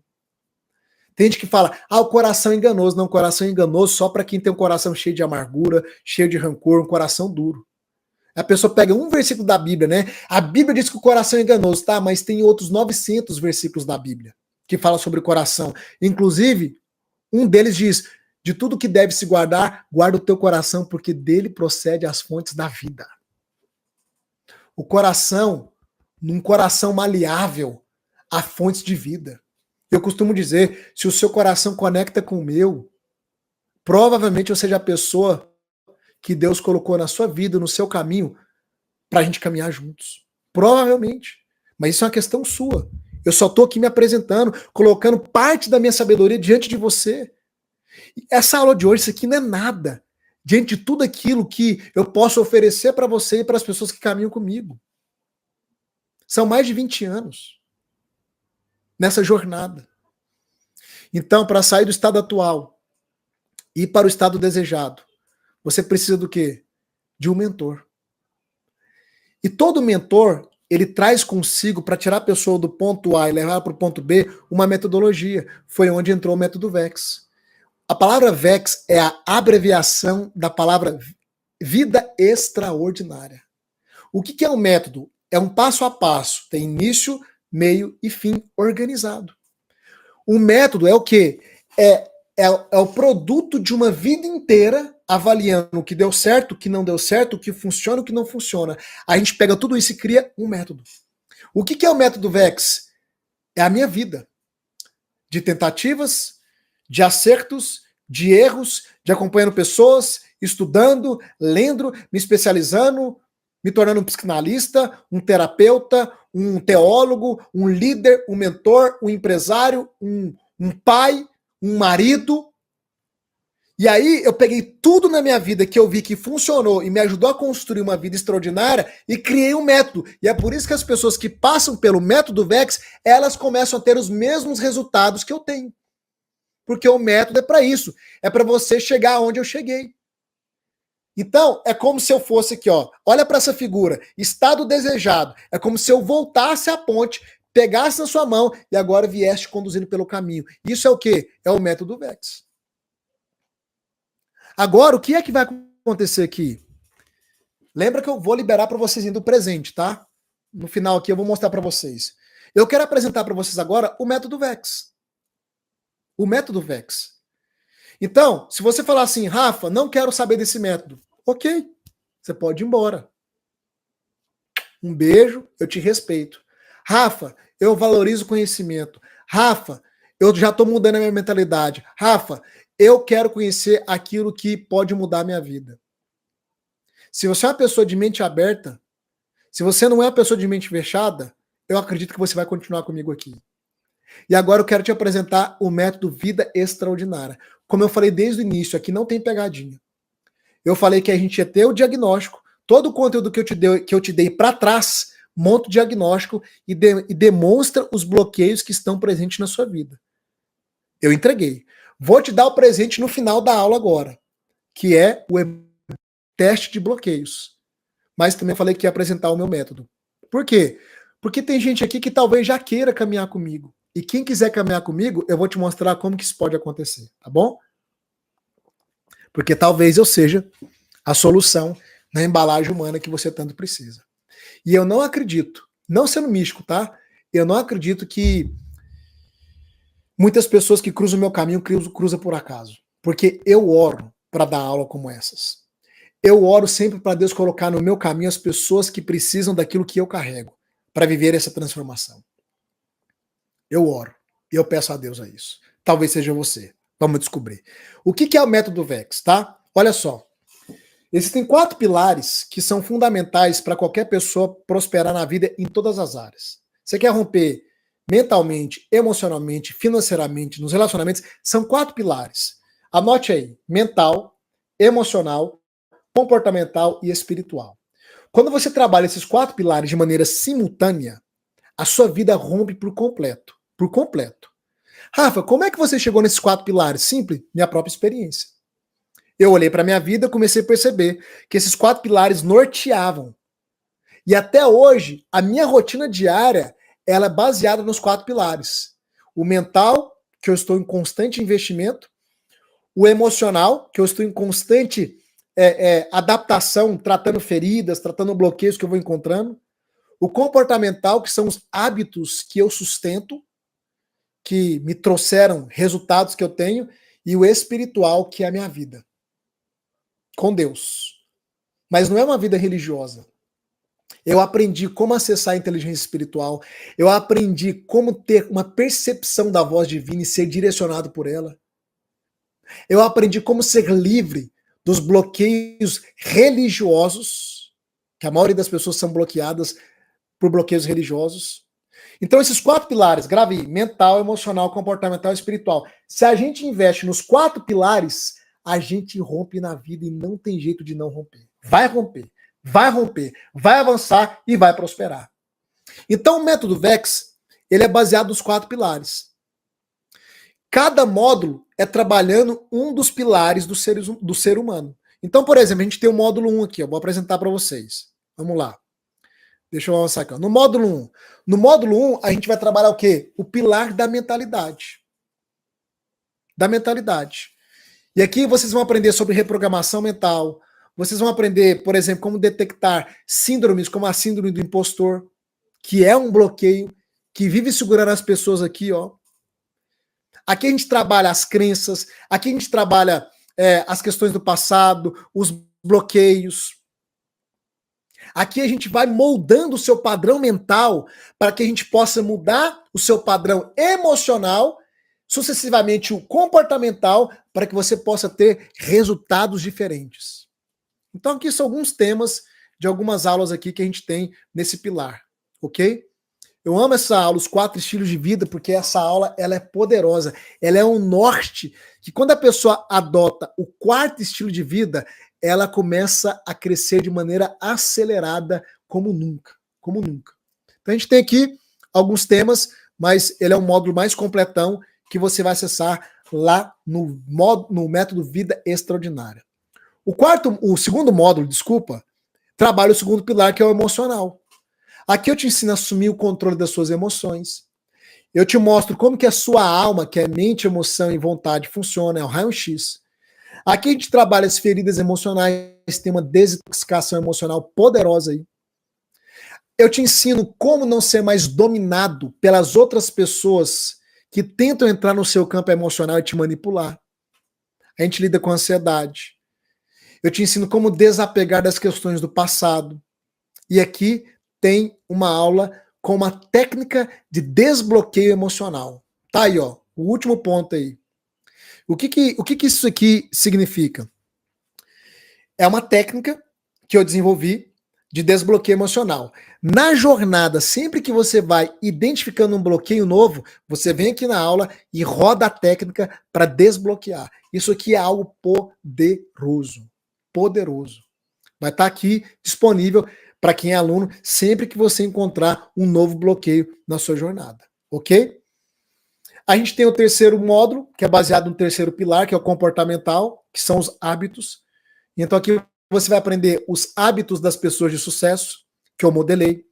Tem gente que fala, o coração é enganoso. Não, o coração é enganoso só para quem tem um coração cheio de amargura, cheio de rancor, um coração duro. A pessoa pega um versículo da Bíblia, né? A Bíblia diz que o coração é enganoso, tá? Mas tem outros 900 versículos da Bíblia que falam sobre o coração. Inclusive, um deles diz, de tudo que deve se guardar, guarda o teu coração, porque dele procede as fontes da vida. O coração, num coração maleável, há fontes de vida. Eu costumo dizer, se o seu coração conecta com o meu, provavelmente eu seja a pessoa que Deus colocou na sua vida, no seu caminho, para a gente caminhar juntos. Provavelmente. Mas isso é uma questão sua. Eu só estou aqui me apresentando, colocando parte da minha sabedoria diante de você. Essa aula de hoje, isso aqui não é nada diante de tudo aquilo que eu posso oferecer para você e para as pessoas que caminham comigo. São mais de 20 anos nessa jornada. Então, para sair do estado atual e ir para o estado desejado, você precisa do quê? De um mentor. E todo mentor, ele traz consigo, para tirar a pessoa do ponto A e levar para o ponto B, uma metodologia. Foi onde entrou o método VEX. A palavra VEX é a abreviação da palavra vida extraordinária. O que é um método? É um passo a passo, tem início, meio e fim organizado. O método é o quê? É o produto de uma vida inteira avaliando o que deu certo, o que não deu certo, o que funciona, o que não funciona. A gente pega tudo isso e cria um método. O que é o método VEX? É a minha vida. De tentativas, de acertos, de erros, de acompanhando pessoas, estudando, lendo, me especializando, me tornando um psicanalista, um terapeuta, um teólogo, um líder, um mentor, um empresário, um pai, um marido. E aí eu peguei tudo na minha vida que eu vi que funcionou e me ajudou a construir uma vida extraordinária e criei um método. E é por isso que as pessoas que passam pelo método VEX, elas começam a ter os mesmos resultados que eu tenho. Porque o método é para isso. É para você chegar onde eu cheguei. Então, é como se eu fosse aqui, ó. Olha para essa figura. Estado desejado. É como se eu voltasse à ponte, pegasse na sua mão e agora viesse conduzindo pelo caminho. Isso é o quê? É o método VEX. Agora, o que é que vai acontecer aqui? Lembra que eu vou liberar para vocês indo presente, tá? No final aqui eu vou mostrar para vocês. Eu quero apresentar para vocês agora o método VEX. O método VEX. Então, se você falar assim, Rafa, não quero saber desse método. Ok, você pode ir embora. Um beijo, eu te respeito. Rafa, eu valorizo o conhecimento. Rafa, eu já estou mudando a minha mentalidade. Rafa, eu quero conhecer aquilo que pode mudar a minha vida. Se você é uma pessoa de mente aberta, se você não é uma pessoa de mente fechada, eu acredito que você vai continuar comigo aqui. E agora eu quero te apresentar o método Vida Extraordinária. Como eu falei desde o início, aqui não tem pegadinha. Eu falei que a gente ia ter o diagnóstico, todo o conteúdo que eu te dei para trás, monta o diagnóstico e demonstra os bloqueios que estão presentes na sua vida. Eu entreguei. Vou te dar o presente no final da aula agora, que é o teste de bloqueios. Mas também falei que ia apresentar o meu método. Por quê? Porque tem gente aqui que talvez já queira caminhar comigo. E quem quiser caminhar comigo, eu vou te mostrar como que isso pode acontecer, tá bom? Porque talvez eu seja a solução na embalagem humana que você tanto precisa. E eu não acredito, não sendo místico, tá? Eu não acredito que muitas pessoas que cruzam o meu caminho cruzam por acaso. Porque eu oro para dar aula como essas. Eu oro sempre para Deus colocar no meu caminho as pessoas que precisam daquilo que eu carrego para viver essa transformação. Eu oro e eu peço a Deus a isso. Talvez seja você. Vamos descobrir. O que é o método VEX, tá? Olha só. Existem 4 pilares que são fundamentais para qualquer pessoa prosperar na vida em todas as áreas. Você quer romper mentalmente, emocionalmente, financeiramente, nos relacionamentos, são 4 pilares. Anote aí: mental, emocional, comportamental e espiritual. Quando você trabalha esses 4 pilares de maneira simultânea, a sua vida rompe por completo. Por completo. Rafa, como é que você chegou nesses 4 pilares? Simples, minha própria experiência. Eu olhei para minha vida e comecei a perceber que esses 4 pilares norteavam. E até hoje, a minha rotina diária ela é baseada nos 4 pilares. O mental, que eu estou em constante investimento. O emocional, que eu estou em constante adaptação, tratando feridas, tratando bloqueios que eu vou encontrando. O comportamental, que são os hábitos que eu sustento, que me trouxeram resultados que eu tenho. E o espiritual, que é a minha vida. Com Deus. Mas não é uma vida religiosa. Eu aprendi como acessar a inteligência espiritual. Eu aprendi como ter uma percepção da voz divina e ser direcionado por ela. Eu aprendi como ser livre dos bloqueios religiosos, que a maioria das pessoas são bloqueadas por bloqueios religiosos. Então, esses 4 pilares, grave aí: mental, emocional, comportamental e espiritual. Se a gente investe nos 4 pilares, a gente rompe na vida e não tem jeito de não romper. Vai romper, vai avançar e vai prosperar. Então, o método VEX, ele é baseado nos 4 pilares. Cada módulo é trabalhando um dos pilares do ser humano. Então, por exemplo, a gente tem o módulo 1 aqui, eu vou apresentar para vocês. Vamos lá. Deixa eu avançar aqui. No módulo 1. No módulo 1, a gente vai trabalhar o quê? O pilar da mentalidade. Da mentalidade. E aqui vocês vão aprender sobre reprogramação mental. Vocês vão aprender, por exemplo, como detectar síndromes, como a síndrome do impostor, que é um bloqueio que vive segurando as pessoas aqui, ó. Aqui a gente trabalha as crenças, aqui a gente trabalha as questões do passado, os bloqueios. Aqui a gente vai moldando o seu padrão mental para que a gente possa mudar o seu padrão emocional, sucessivamente o comportamental, para que você possa ter resultados diferentes. Então aqui são alguns temas de algumas aulas aqui que a gente tem nesse pilar, ok? Eu amo essa aula, os 4 estilos de vida, porque essa aula ela é poderosa. Ela é um norte que quando a pessoa adota o 4º estilo de vida, ela começa a crescer de maneira acelerada como nunca, como nunca. Então a gente tem aqui alguns temas, mas ele é um módulo mais completão que você vai acessar lá no método Vida Extraordinária. O segundo módulo, trabalha o segundo pilar, que é o emocional. Aqui eu te ensino a assumir o controle das suas emoções. Eu te mostro como que a sua alma, que é mente, emoção e vontade, funciona, é o raio-x. Aqui a gente trabalha as feridas emocionais, tem uma desintoxicação emocional poderosa aí. Eu te ensino como não ser mais dominado pelas outras pessoas que tentam entrar no seu campo emocional e te manipular. A gente lida com ansiedade. Eu te ensino como desapegar das questões do passado. E aqui tem uma aula com uma técnica de desbloqueio emocional. Tá aí, ó, o último ponto aí. O que isso aqui significa? É uma técnica que eu desenvolvi de desbloqueio emocional. Na jornada, sempre que você vai identificando um bloqueio novo, você vem aqui na aula e roda a técnica para desbloquear. Isso aqui é algo poderoso. Poderoso. Vai estar aqui disponível para quem é aluno, sempre que você encontrar um novo bloqueio na sua jornada, ok? A gente tem o terceiro módulo, que é baseado no terceiro pilar, que é o comportamental, que são os hábitos. Então aqui você vai aprender os hábitos das pessoas de sucesso, que eu modelei,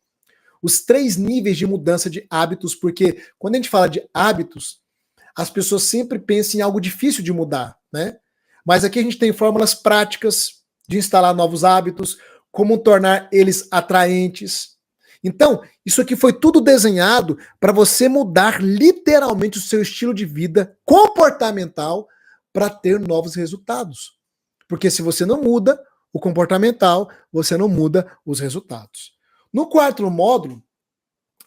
os 3 níveis de mudança de hábitos, porque quando a gente fala de hábitos, as pessoas sempre pensam em algo difícil de mudar, né? Mas aqui a gente tem fórmulas práticas de instalar novos hábitos, como tornar eles atraentes. Então, isso aqui foi tudo desenhado para você mudar literalmente o seu estilo de vida comportamental para ter novos resultados. Porque se você não muda o comportamental, você não muda os resultados. No 4º módulo,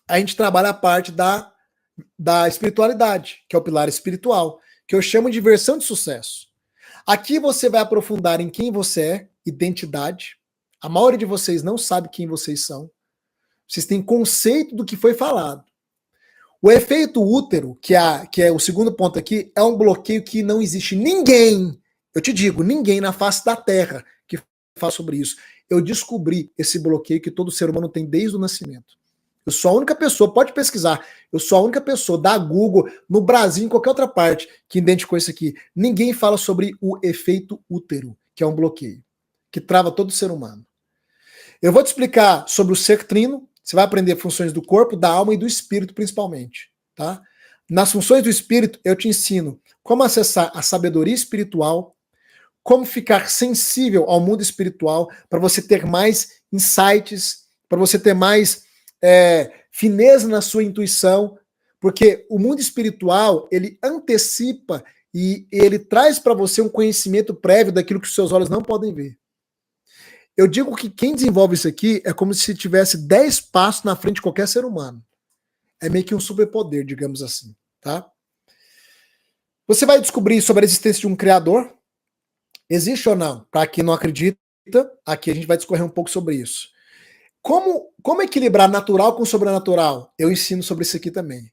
a gente trabalha a parte da espiritualidade, que é o pilar espiritual, que eu chamo de versão de sucesso. Aqui você vai aprofundar em quem você é, identidade. A maioria de vocês não sabe quem vocês são. Vocês têm conceito do que foi falado. O efeito útero, que é o segundo ponto aqui, é um bloqueio que não existe ninguém, eu te digo, ninguém na face da Terra que fala sobre isso. Eu descobri esse bloqueio que todo ser humano tem desde o nascimento. Eu sou a única pessoa, pode pesquisar, eu sou a única pessoa da Google, no Brasil, em qualquer outra parte, que identificou isso aqui. Ninguém fala sobre o efeito útero, que é um bloqueio, que trava todo ser humano. Eu vou te explicar sobre o ser trino, você vai aprender funções do corpo, da alma e do espírito, principalmente. Tá? Nas funções do espírito, eu te ensino como acessar a sabedoria espiritual, como ficar sensível ao mundo espiritual, para você ter mais insights, para você ter mais fineza na sua intuição, porque o mundo espiritual, ele antecipa e ele traz para você um conhecimento prévio daquilo que os seus olhos não podem ver. Eu digo que quem desenvolve isso aqui é como se tivesse 10 passos na frente de qualquer ser humano. É meio que um superpoder, digamos assim, tá? Você vai descobrir sobre a existência de um criador. Existe ou não? Para quem não acredita, aqui a gente vai discorrer um pouco sobre isso. Como equilibrar natural com sobrenatural? Eu ensino sobre isso aqui também.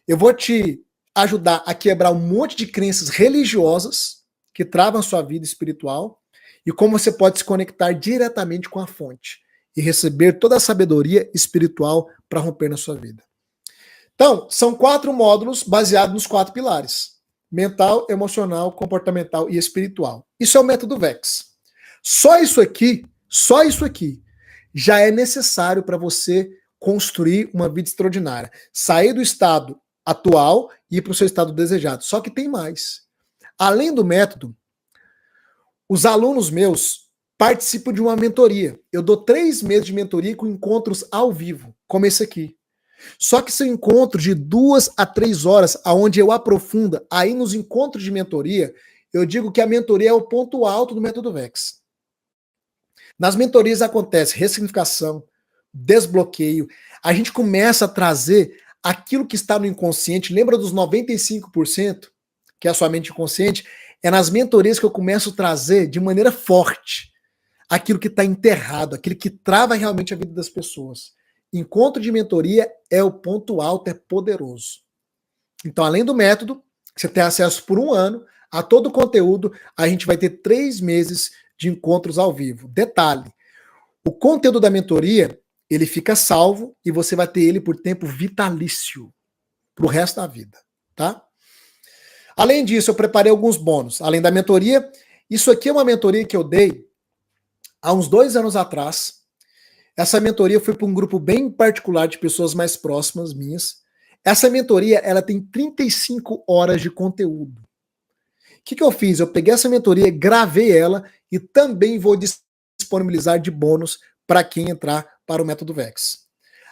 Eu vou te ajudar a quebrar um monte de crenças religiosas que travam a sua vida espiritual e como você pode se conectar diretamente com a fonte e receber toda a sabedoria espiritual para romper na sua vida. Então, são 4 módulos baseados nos 4 pilares: mental, emocional, comportamental e espiritual. Isso é o método VEX. Só isso aqui já é necessário para você construir uma vida extraordinária. Sair do estado atual e ir para o seu estado desejado. Só que tem mais. Além do método, os alunos meus participam de uma mentoria. Eu dou 3 meses de mentoria com encontros ao vivo, como esse aqui. Só que são encontros de 2 a 3 horas, onde eu aprofundo. Aí nos encontros de mentoria, eu digo que a mentoria é o ponto alto do método VEX. Nas mentorias acontece ressignificação, desbloqueio. A gente começa a trazer aquilo que está no inconsciente. Lembra dos 95%, que é a sua mente inconsciente? É nas mentorias que eu começo a trazer de maneira forte aquilo que está enterrado, aquilo que trava realmente a vida das pessoas. Encontro de mentoria é o ponto alto, é poderoso. Então, além do método, você tem acesso por 1 ano a todo o conteúdo, a gente vai ter 3 meses de encontros ao vivo. Detalhe, o conteúdo da mentoria, ele fica salvo e você vai ter ele por tempo vitalício, pro resto da vida, tá? Além disso, eu preparei alguns bônus. Além da mentoria, isso aqui é uma mentoria que eu dei há uns 2 anos atrás. Essa mentoria foi para um grupo bem particular de pessoas mais próximas minhas. Essa mentoria, ela tem 35 horas de conteúdo. O que eu fiz? Eu peguei essa mentoria, gravei ela e também vou disponibilizar de bônus para quem entrar para o método VEX.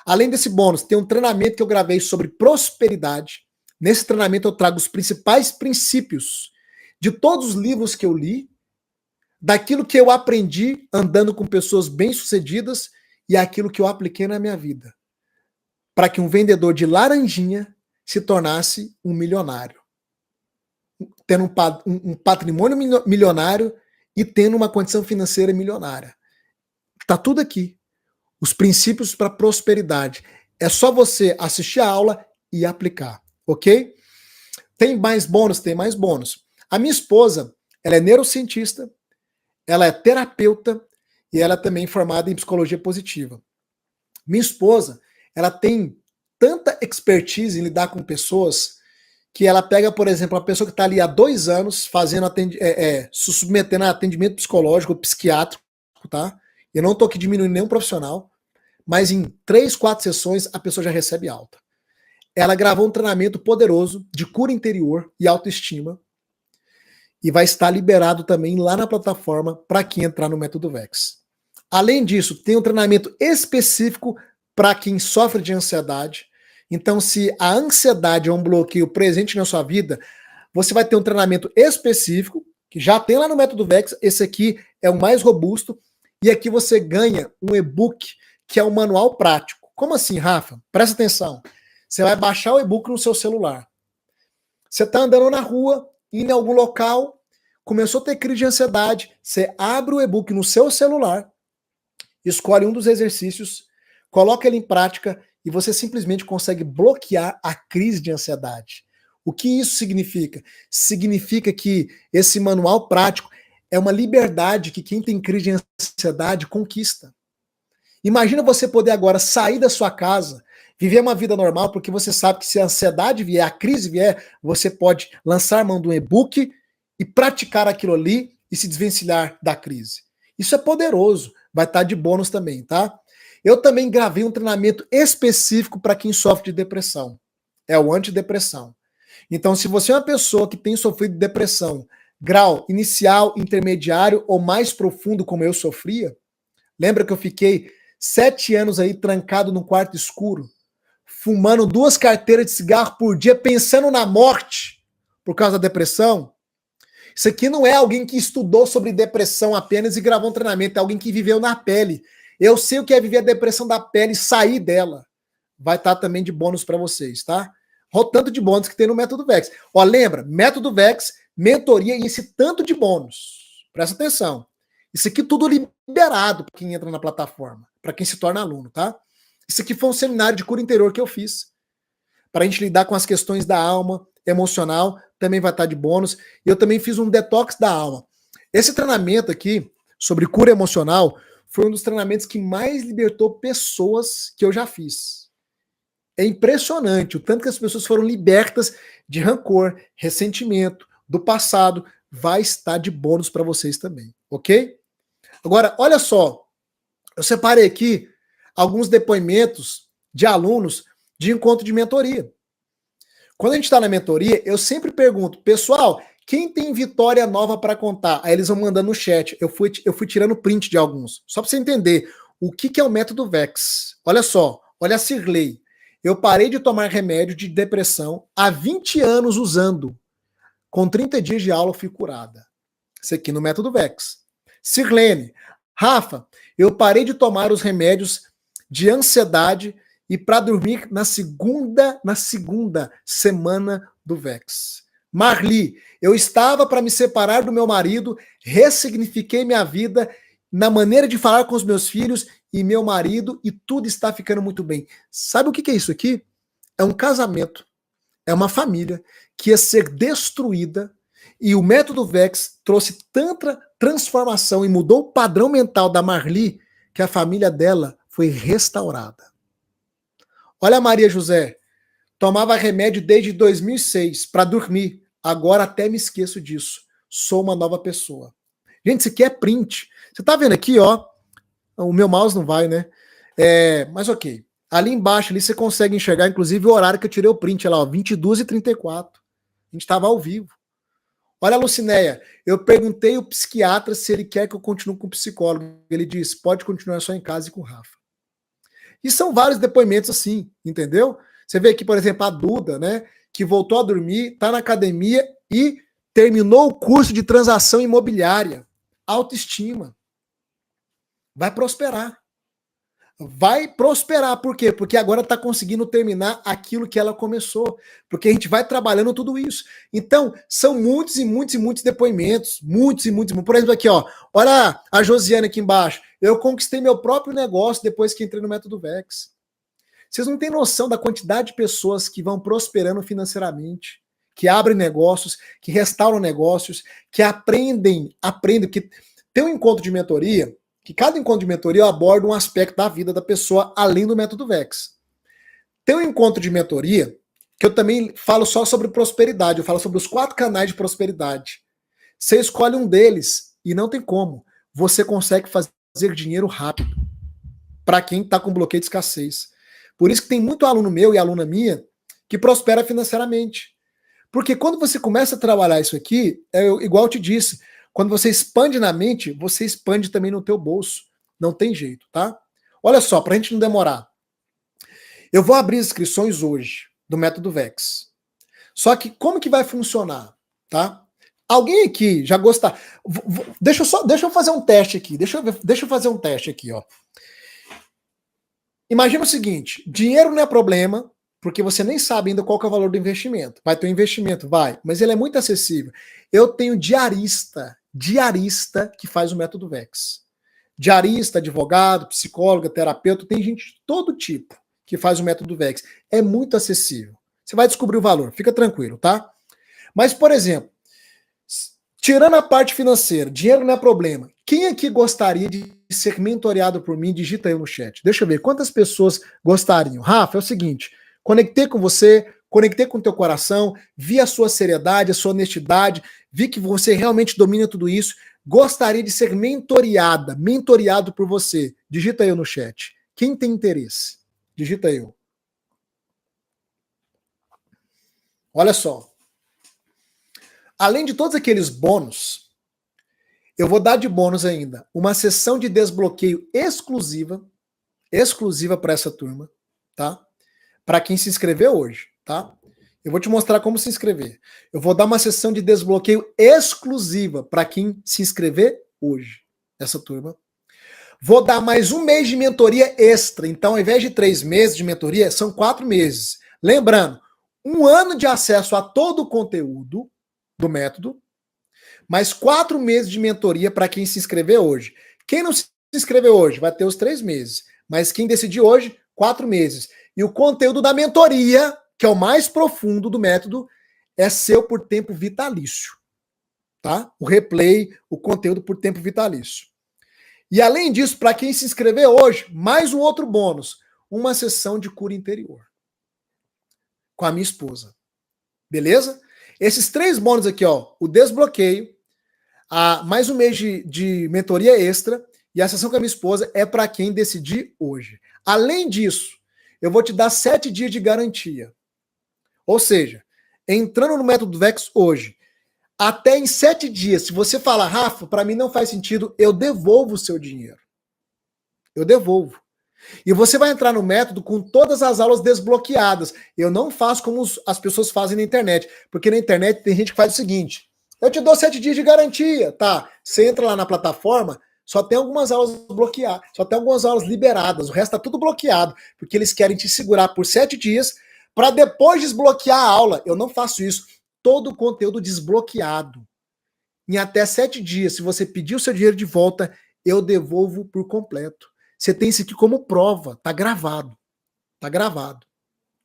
Além desse bônus, tem um treinamento que eu gravei sobre prosperidade. Nesse treinamento eu trago os principais princípios de todos os livros que eu li, daquilo que eu aprendi andando com pessoas bem-sucedidas e aquilo que eu apliquei na minha vida, para que um vendedor de laranjinha se tornasse um milionário, tendo um patrimônio milionário e tendo uma condição financeira milionária. Tá tudo aqui. Os princípios para prosperidade. É só você assistir a aula e aplicar, ok? Tem mais bônus? Tem mais bônus. A minha esposa, ela é neurocientista, ela é terapeuta e ela é também formada em psicologia positiva. Minha esposa, ela tem tanta expertise em lidar com pessoas que ela pega, por exemplo, uma pessoa que está ali há 2 anos fazendo se submetendo a atendimento psicológico, psiquiátrico, tá? Eu não estou aqui diminuindo nenhum profissional, mas em 3, 4 sessões a pessoa já recebe alta. Ela gravou um treinamento poderoso de cura interior e autoestima e vai estar liberado também lá na plataforma para quem entrar no método VEX. Além disso, tem um treinamento específico para quem sofre de ansiedade. Então, se a ansiedade é um bloqueio presente na sua vida, você vai ter um treinamento específico, que já tem lá no método VEX. Esse aqui é o mais robusto. E aqui você ganha um e-book, que é um manual prático. Como assim, Rafa? Presta atenção. Você vai baixar o e-book no seu celular. Você está andando na rua, indo em algum local, começou a ter crise de ansiedade, você abre o e-book no seu celular, escolhe um dos exercícios, coloca ele em prática e você simplesmente consegue bloquear a crise de ansiedade. O que isso significa? Significa que esse manual prático é uma liberdade que quem tem crise de ansiedade conquista. Imagina você poder agora sair da sua casa, viver uma vida normal, porque você sabe que se a ansiedade vier, a crise vier, você pode lançar mão do e-book e praticar aquilo ali e se desvencilhar da crise. Isso é poderoso, vai estar de bônus também, tá? Eu também gravei um treinamento específico para quem sofre de depressão. É o antidepressão. Então, se você é uma pessoa que tem sofrido de depressão, grau inicial, intermediário ou mais profundo, como eu sofria, lembra que eu fiquei 7 anos aí trancado num quarto escuro, fumando 2 carteiras de cigarro por dia, pensando na morte por causa da depressão? Isso aqui não é alguém que estudou sobre depressão apenas e gravou um treinamento, é alguém que viveu na pele. Eu sei o que é viver a depressão da pele e sair dela. Vai estar também de bônus para vocês, tá? Olha o tanto de bônus que tem no Método Vex. Ó, lembra, Método Vex, mentoria e esse tanto de bônus. Presta atenção. Isso aqui tudo liberado para quem entra na plataforma, para quem se torna aluno, tá? Isso aqui foi um seminário de cura interior que eu fiz, para a gente lidar com as questões da alma, emocional, também vai estar de bônus. E eu também fiz um detox da alma. Esse treinamento aqui, sobre cura emocional, foi um dos treinamentos que mais libertou pessoas que eu já fiz. É impressionante o tanto que as pessoas foram libertas de rancor, ressentimento, do passado. Vai estar de bônus para vocês também, ok? Agora, olha só, eu separei aqui alguns depoimentos de alunos de encontro de mentoria. Quando a gente está na mentoria, eu sempre pergunto, pessoal, quem tem vitória nova para contar? Aí eles vão mandando no chat. Eu fui tirando print de alguns, só para você entender o que é o método Vex. Olha só, olha a Cirlei. Eu parei de tomar remédio de depressão há 20 anos usando. Com 30 dias de aula eu fui curada. Isso aqui no método Vex. Sirlene, Rafa, eu parei de tomar os remédios de ansiedade e para dormir na segunda semana do Vex. Marli, eu estava para me separar do meu marido, ressignifiquei minha vida na maneira de falar com os meus filhos e meu marido e tudo está ficando muito bem. Sabe o que é isso aqui? É um casamento, é uma família que ia ser destruída e o método Vex trouxe tanta transformação e mudou o padrão mental da Marli que a família dela foi restaurada. Olha a Maria José, tomava remédio desde 2006 para dormir, agora até me esqueço disso. Sou uma nova pessoa. Gente, isso aqui é print. Você tá vendo aqui, ó, o meu mouse não vai, né? Mas ok. Ali embaixo ali você consegue enxergar, inclusive, o horário que eu tirei o print, lá, ó, 22h34. A gente estava ao vivo. Olha a Lucinéia, eu perguntei ao psiquiatra se ele quer que eu continue com o psicólogo. Ele disse, pode continuar só em casa e com o Rafa. E são vários depoimentos assim, entendeu? Você vê aqui, por exemplo, a Duda, né, que voltou a dormir, está na academia e terminou o curso de transação imobiliária. Autoestima. Vai prosperar. Vai prosperar, por quê? Porque agora está conseguindo terminar aquilo que ela começou, porque a gente vai trabalhando tudo isso. Então, são muitos e muitos e muitos depoimentos, muitos e muitos. Por exemplo, aqui, ó, olha a Josiane aqui embaixo. Eu conquistei meu próprio negócio depois que entrei no Método Vex. Vocês não têm noção da quantidade de pessoas que vão prosperando financeiramente, que abrem negócios, que restauram negócios, que aprendem, que tem um encontro de mentoria, que cada encontro de mentoria eu abordo um aspecto da vida da pessoa além do Método Vex. Tem um encontro de mentoria que eu também falo só sobre prosperidade, eu falo sobre os 4 canais de prosperidade. Você escolhe um deles e não tem como. Você consegue fazer dinheiro rápido para quem está com bloqueio de escassez. Por isso que tem muito aluno meu e aluna minha que prospera financeiramente. Porque quando você começa a trabalhar isso aqui, igual eu te disse, quando você expande na mente, você expande também no teu bolso. Não tem jeito, tá? Olha só, pra gente não demorar. Eu vou abrir as inscrições hoje do Método Vex. Só que como que vai funcionar, tá? Alguém aqui já gosta? Deixa eu fazer um teste aqui. Deixa eu fazer um teste aqui, ó. Imagina o seguinte, dinheiro não é problema, porque você nem sabe ainda qual que é o valor do investimento. Vai ter um investimento? Vai, mas ele é muito acessível. Eu tenho diarista que faz o Método Vex. Diarista, advogado, psicóloga, terapeuta, tem gente de todo tipo que faz o método VEX. É muito acessível. Você vai descobrir o valor, fica tranquilo, tá? Mas, por exemplo, tirando a parte financeira, dinheiro não é problema. Quem aqui gostaria de ser mentoreado por mim? Digita aí no chat. Deixa eu ver quantas pessoas gostariam. Rafa, é o seguinte, conectei com você, conectei com o teu coração, vi a sua seriedade, a sua honestidade, vi que você realmente domina tudo isso. Gostaria de ser mentoreado por você. Digita eu no chat. Quem tem interesse? Digita eu. Olha só. Além de todos aqueles bônus, eu vou dar de bônus ainda uma sessão de desbloqueio exclusiva para essa turma, tá? Para quem se inscreveu hoje, tá? Eu vou te mostrar como se inscrever. Eu vou dar uma sessão de desbloqueio exclusiva para quem se inscrever hoje, essa turma. Vou dar mais um mês de mentoria extra. Então, ao invés de 3 meses de mentoria, são 4 meses. Lembrando, 1 ano de acesso a todo o conteúdo do método, mais 4 meses de mentoria para quem se inscrever hoje. Quem não se inscreveu hoje vai ter os 3 meses. Mas quem decidir hoje, 4 meses. E o conteúdo da mentoria, que é o mais profundo do método, é seu por tempo vitalício. Tá? O replay, o conteúdo por tempo vitalício. E além disso, para quem se inscrever hoje, mais um outro bônus, uma sessão de cura interior com a minha esposa. Beleza? Esses 3 bônus aqui, ó, o desbloqueio, mais um mês de mentoria extra e a sessão com a minha esposa é para quem decidir hoje. Além disso, eu vou te dar 7 dias de garantia. Ou seja, entrando no método VEX hoje, até em 7 dias, se você falar, Rafa, para mim não faz sentido, eu devolvo o seu dinheiro. Eu devolvo. E você vai entrar no método com todas as aulas desbloqueadas. Eu não faço como as pessoas fazem na internet. Porque na internet tem gente que faz o seguinte, eu te dou 7 dias de garantia, tá? Você entra lá na plataforma, só tem algumas aulas bloqueadas, só tem algumas aulas liberadas, o resto tá tudo bloqueado, porque eles querem te segurar por 7 dias para depois desbloquear a aula. Eu não faço isso. Todo o conteúdo desbloqueado. Em até 7 dias, se você pedir o seu dinheiro de volta, eu devolvo por completo. Você tem isso aqui como prova, tá gravado. Tá gravado.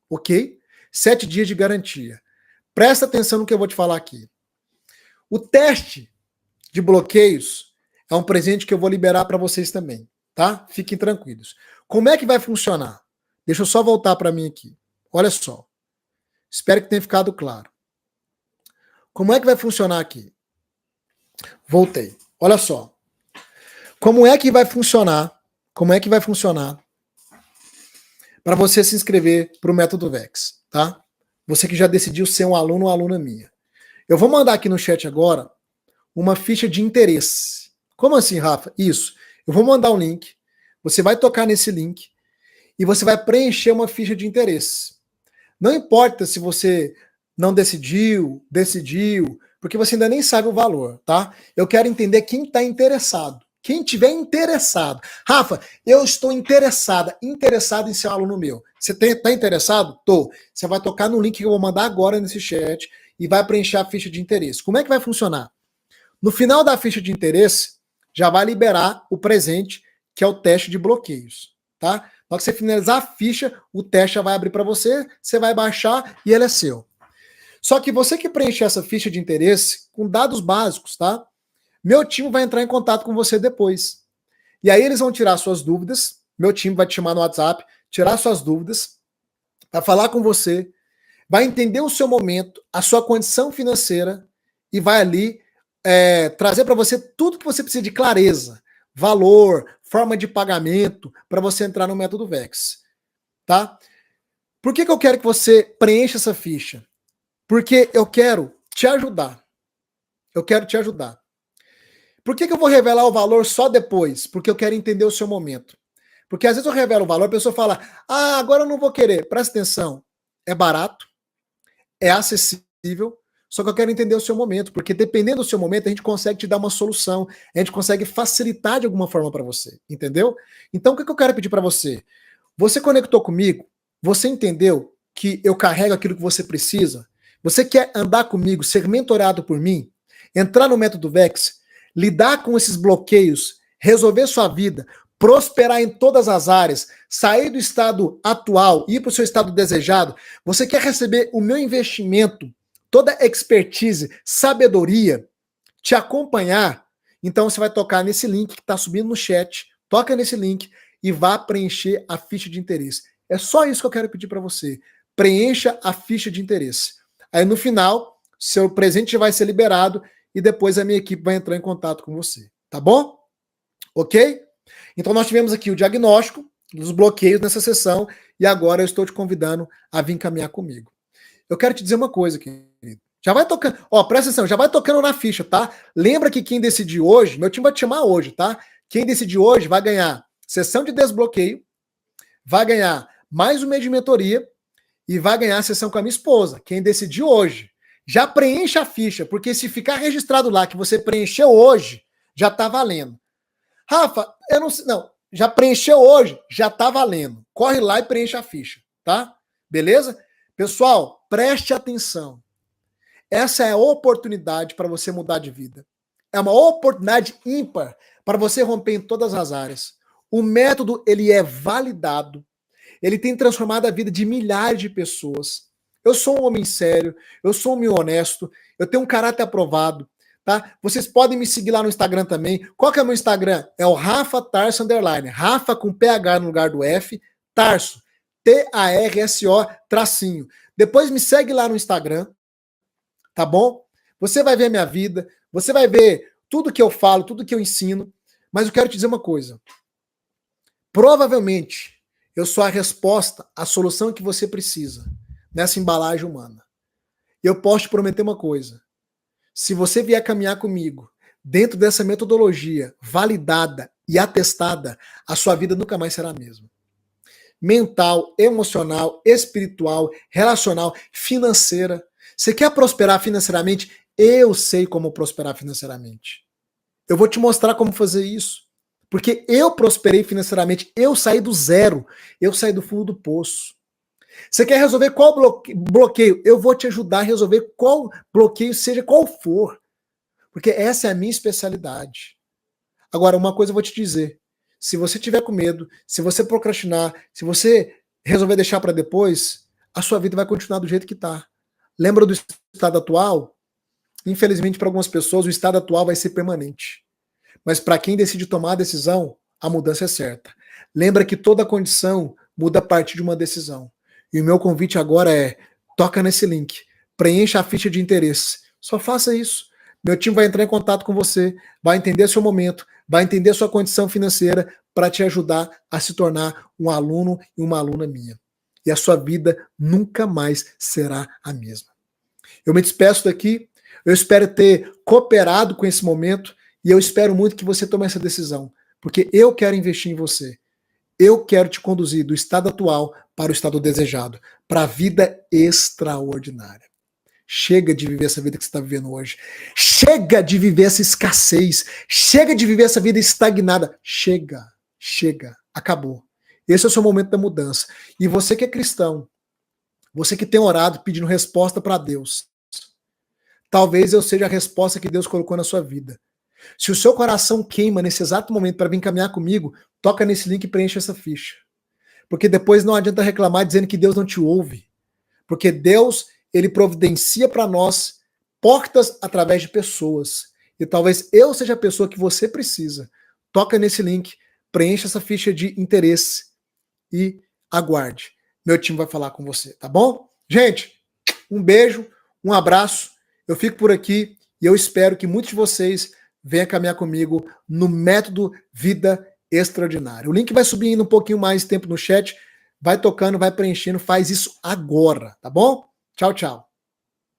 Ok? 7 dias de garantia. Presta atenção no que eu vou te falar aqui. O teste de bloqueios é um presente que eu vou liberar para vocês também, tá? Fiquem tranquilos. Como é que vai funcionar? Deixa eu só voltar para mim aqui. Olha só. Espero que tenha ficado claro. Como é que vai funcionar aqui? Voltei. Olha só. Como é que vai funcionar? Como é que vai funcionar para você se inscrever para o método VEX, tá? Você que já decidiu ser um aluno ou aluna minha. Eu vou mandar aqui no chat agora uma ficha de interesse. Como assim, Rafa? Isso. Eu vou mandar um link. Você vai tocar nesse link e você vai preencher uma ficha de interesse. Não importa se você não decidiu, porque você ainda nem sabe o valor, tá? Eu quero entender quem está interessado. Quem tiver interessado. Rafa, eu estou interessado em ser um aluno meu. Você está interessado? Tô. Você vai tocar no link que eu vou mandar agora nesse chat e vai preencher a ficha de interesse. Como é que vai funcionar? No final da ficha de interesse, já vai liberar o presente, que é o teste de bloqueios, tá? Na hora que você finalizar a ficha, o teste já vai abrir para você, você vai baixar e ele é seu. Só que você que preencher essa ficha de interesse com dados básicos, tá? Meu time vai entrar em contato com você depois. E aí eles vão tirar suas dúvidas, meu time vai te chamar no WhatsApp, tirar suas dúvidas, vai falar com você, vai entender o seu momento, a sua condição financeira e vai ali trazer para você tudo que você precisa de clareza, valor, forma de pagamento, para você entrar no método VEX. Tá? Por que eu quero que você preencha essa ficha? Porque eu quero te ajudar. Eu quero te ajudar. Por que eu vou revelar o valor só depois? Porque eu quero entender o seu momento. Porque às vezes eu revelo o valor, a pessoa fala, agora eu não vou querer. Presta atenção, é barato, é acessível, só que eu quero entender o seu momento, porque dependendo do seu momento, a gente consegue te dar uma solução, a gente consegue facilitar de alguma forma para você, entendeu? Então o que eu quero pedir para você? Você conectou comigo, você entendeu que eu carrego aquilo que você precisa? Você quer andar comigo, ser mentorado por mim, entrar no método VEX, lidar com esses bloqueios, resolver sua vida, prosperar em todas as áreas, sair do estado atual e ir para o seu estado desejado, você quer receber o meu investimento, toda expertise, sabedoria, te acompanhar, então você vai tocar nesse link que está subindo no chat, toca nesse link e vá preencher a ficha de interesse. É só isso que eu quero pedir para você. Preencha a ficha de interesse. Aí no final, seu presente vai ser liberado e depois a minha equipe vai entrar em contato com você. Tá bom? Ok? Então nós tivemos aqui o diagnóstico dos bloqueios nessa sessão e agora eu estou te convidando a vir caminhar comigo. Eu quero te dizer uma coisa, querido. Já vai tocando, ó, presta atenção, já vai tocando na ficha, tá? Lembra que quem decidir hoje, meu time vai te chamar hoje, tá? Quem decidir hoje vai ganhar sessão de desbloqueio, vai ganhar mais um mês de mentoria e vai ganhar a sessão com a minha esposa. Quem decidir hoje, já preencha a ficha, porque se ficar registrado lá que você preencheu hoje, já tá valendo. Rafa, eu não sei, não, já preencheu hoje, já tá valendo. Corre lá e preencha a ficha, tá? Beleza? Pessoal, preste atenção. Essa é a oportunidade para você mudar de vida. É uma oportunidade ímpar para você romper em todas as áreas. O método, ele é validado. Ele tem transformado a vida de milhares de pessoas. Eu sou um homem sério, eu sou um homem honesto, eu tenho um caráter aprovado, tá? Vocês podem me seguir lá no Instagram também. Qual que é o meu Instagram? É o Rafa Tarso _. Rafa com PH no lugar do F, Tarso, T-A-R-S-O, tracinho. Depois me segue lá no Instagram, tá bom? Você vai ver a minha vida, você vai ver tudo que eu falo, tudo que eu ensino, mas eu quero te dizer uma coisa. Provavelmente, eu sou a resposta, a solução que você precisa nessa embalagem humana. E eu posso te prometer uma coisa. Se você vier caminhar comigo dentro dessa metodologia validada e atestada, a sua vida nunca mais será a mesma. Mental, emocional, espiritual, relacional, financeira. Você quer prosperar financeiramente? Eu sei como prosperar financeiramente. Eu vou te mostrar como fazer isso. Porque eu prosperei financeiramente, eu saí do zero, eu saí do fundo do poço. Você quer resolver qual bloqueio? Eu vou te ajudar a resolver qual bloqueio, seja qual for. Porque essa é a minha especialidade. Agora, uma coisa eu vou te dizer. Se você tiver com medo, se você procrastinar, se você resolver deixar para depois, a sua vida vai continuar do jeito que está. Lembra do estado atual? Infelizmente, para algumas pessoas, o estado atual vai ser permanente. Mas para quem decide tomar a decisão, a mudança é certa. Lembra que toda condição muda a partir de uma decisão. E o meu convite agora é, toca nesse link, preencha a ficha de interesse. Só faça isso. Meu time vai entrar em contato com você, vai entender seu momento, vai entender sua condição financeira para te ajudar a se tornar um aluno e uma aluna minha. E a sua vida nunca mais será a mesma. Eu me despeço daqui, eu espero ter cooperado com esse momento e eu espero muito que você tome essa decisão, porque eu quero investir em você. Eu quero te conduzir do estado atual para o estado desejado, para a vida extraordinária. Chega de viver essa vida que você está vivendo hoje. Chega de viver essa escassez. Chega de viver essa vida estagnada. Chega, chega, acabou. Esse é o seu momento da mudança. E você que é cristão, você que tem orado pedindo resposta para Deus, talvez eu seja a resposta que Deus colocou na sua vida. Se o seu coração queima nesse exato momento para vir caminhar comigo, toca nesse link e preencha essa ficha. Porque depois não adianta reclamar dizendo que Deus não te ouve. Porque Deus, ele providencia para nós portas através de pessoas. E talvez eu seja a pessoa que você precisa. Toca nesse link, preencha essa ficha de interesse e aguarde. Meu time vai falar com você, tá bom? Gente, um beijo, um abraço. Eu fico por aqui e eu espero que muitos de vocês venham caminhar comigo no método Vida Extraordinária. O link vai subir ainda um pouquinho mais tempo no chat. Vai tocando, vai preenchendo, faz isso agora, tá bom? Tchau, tchau.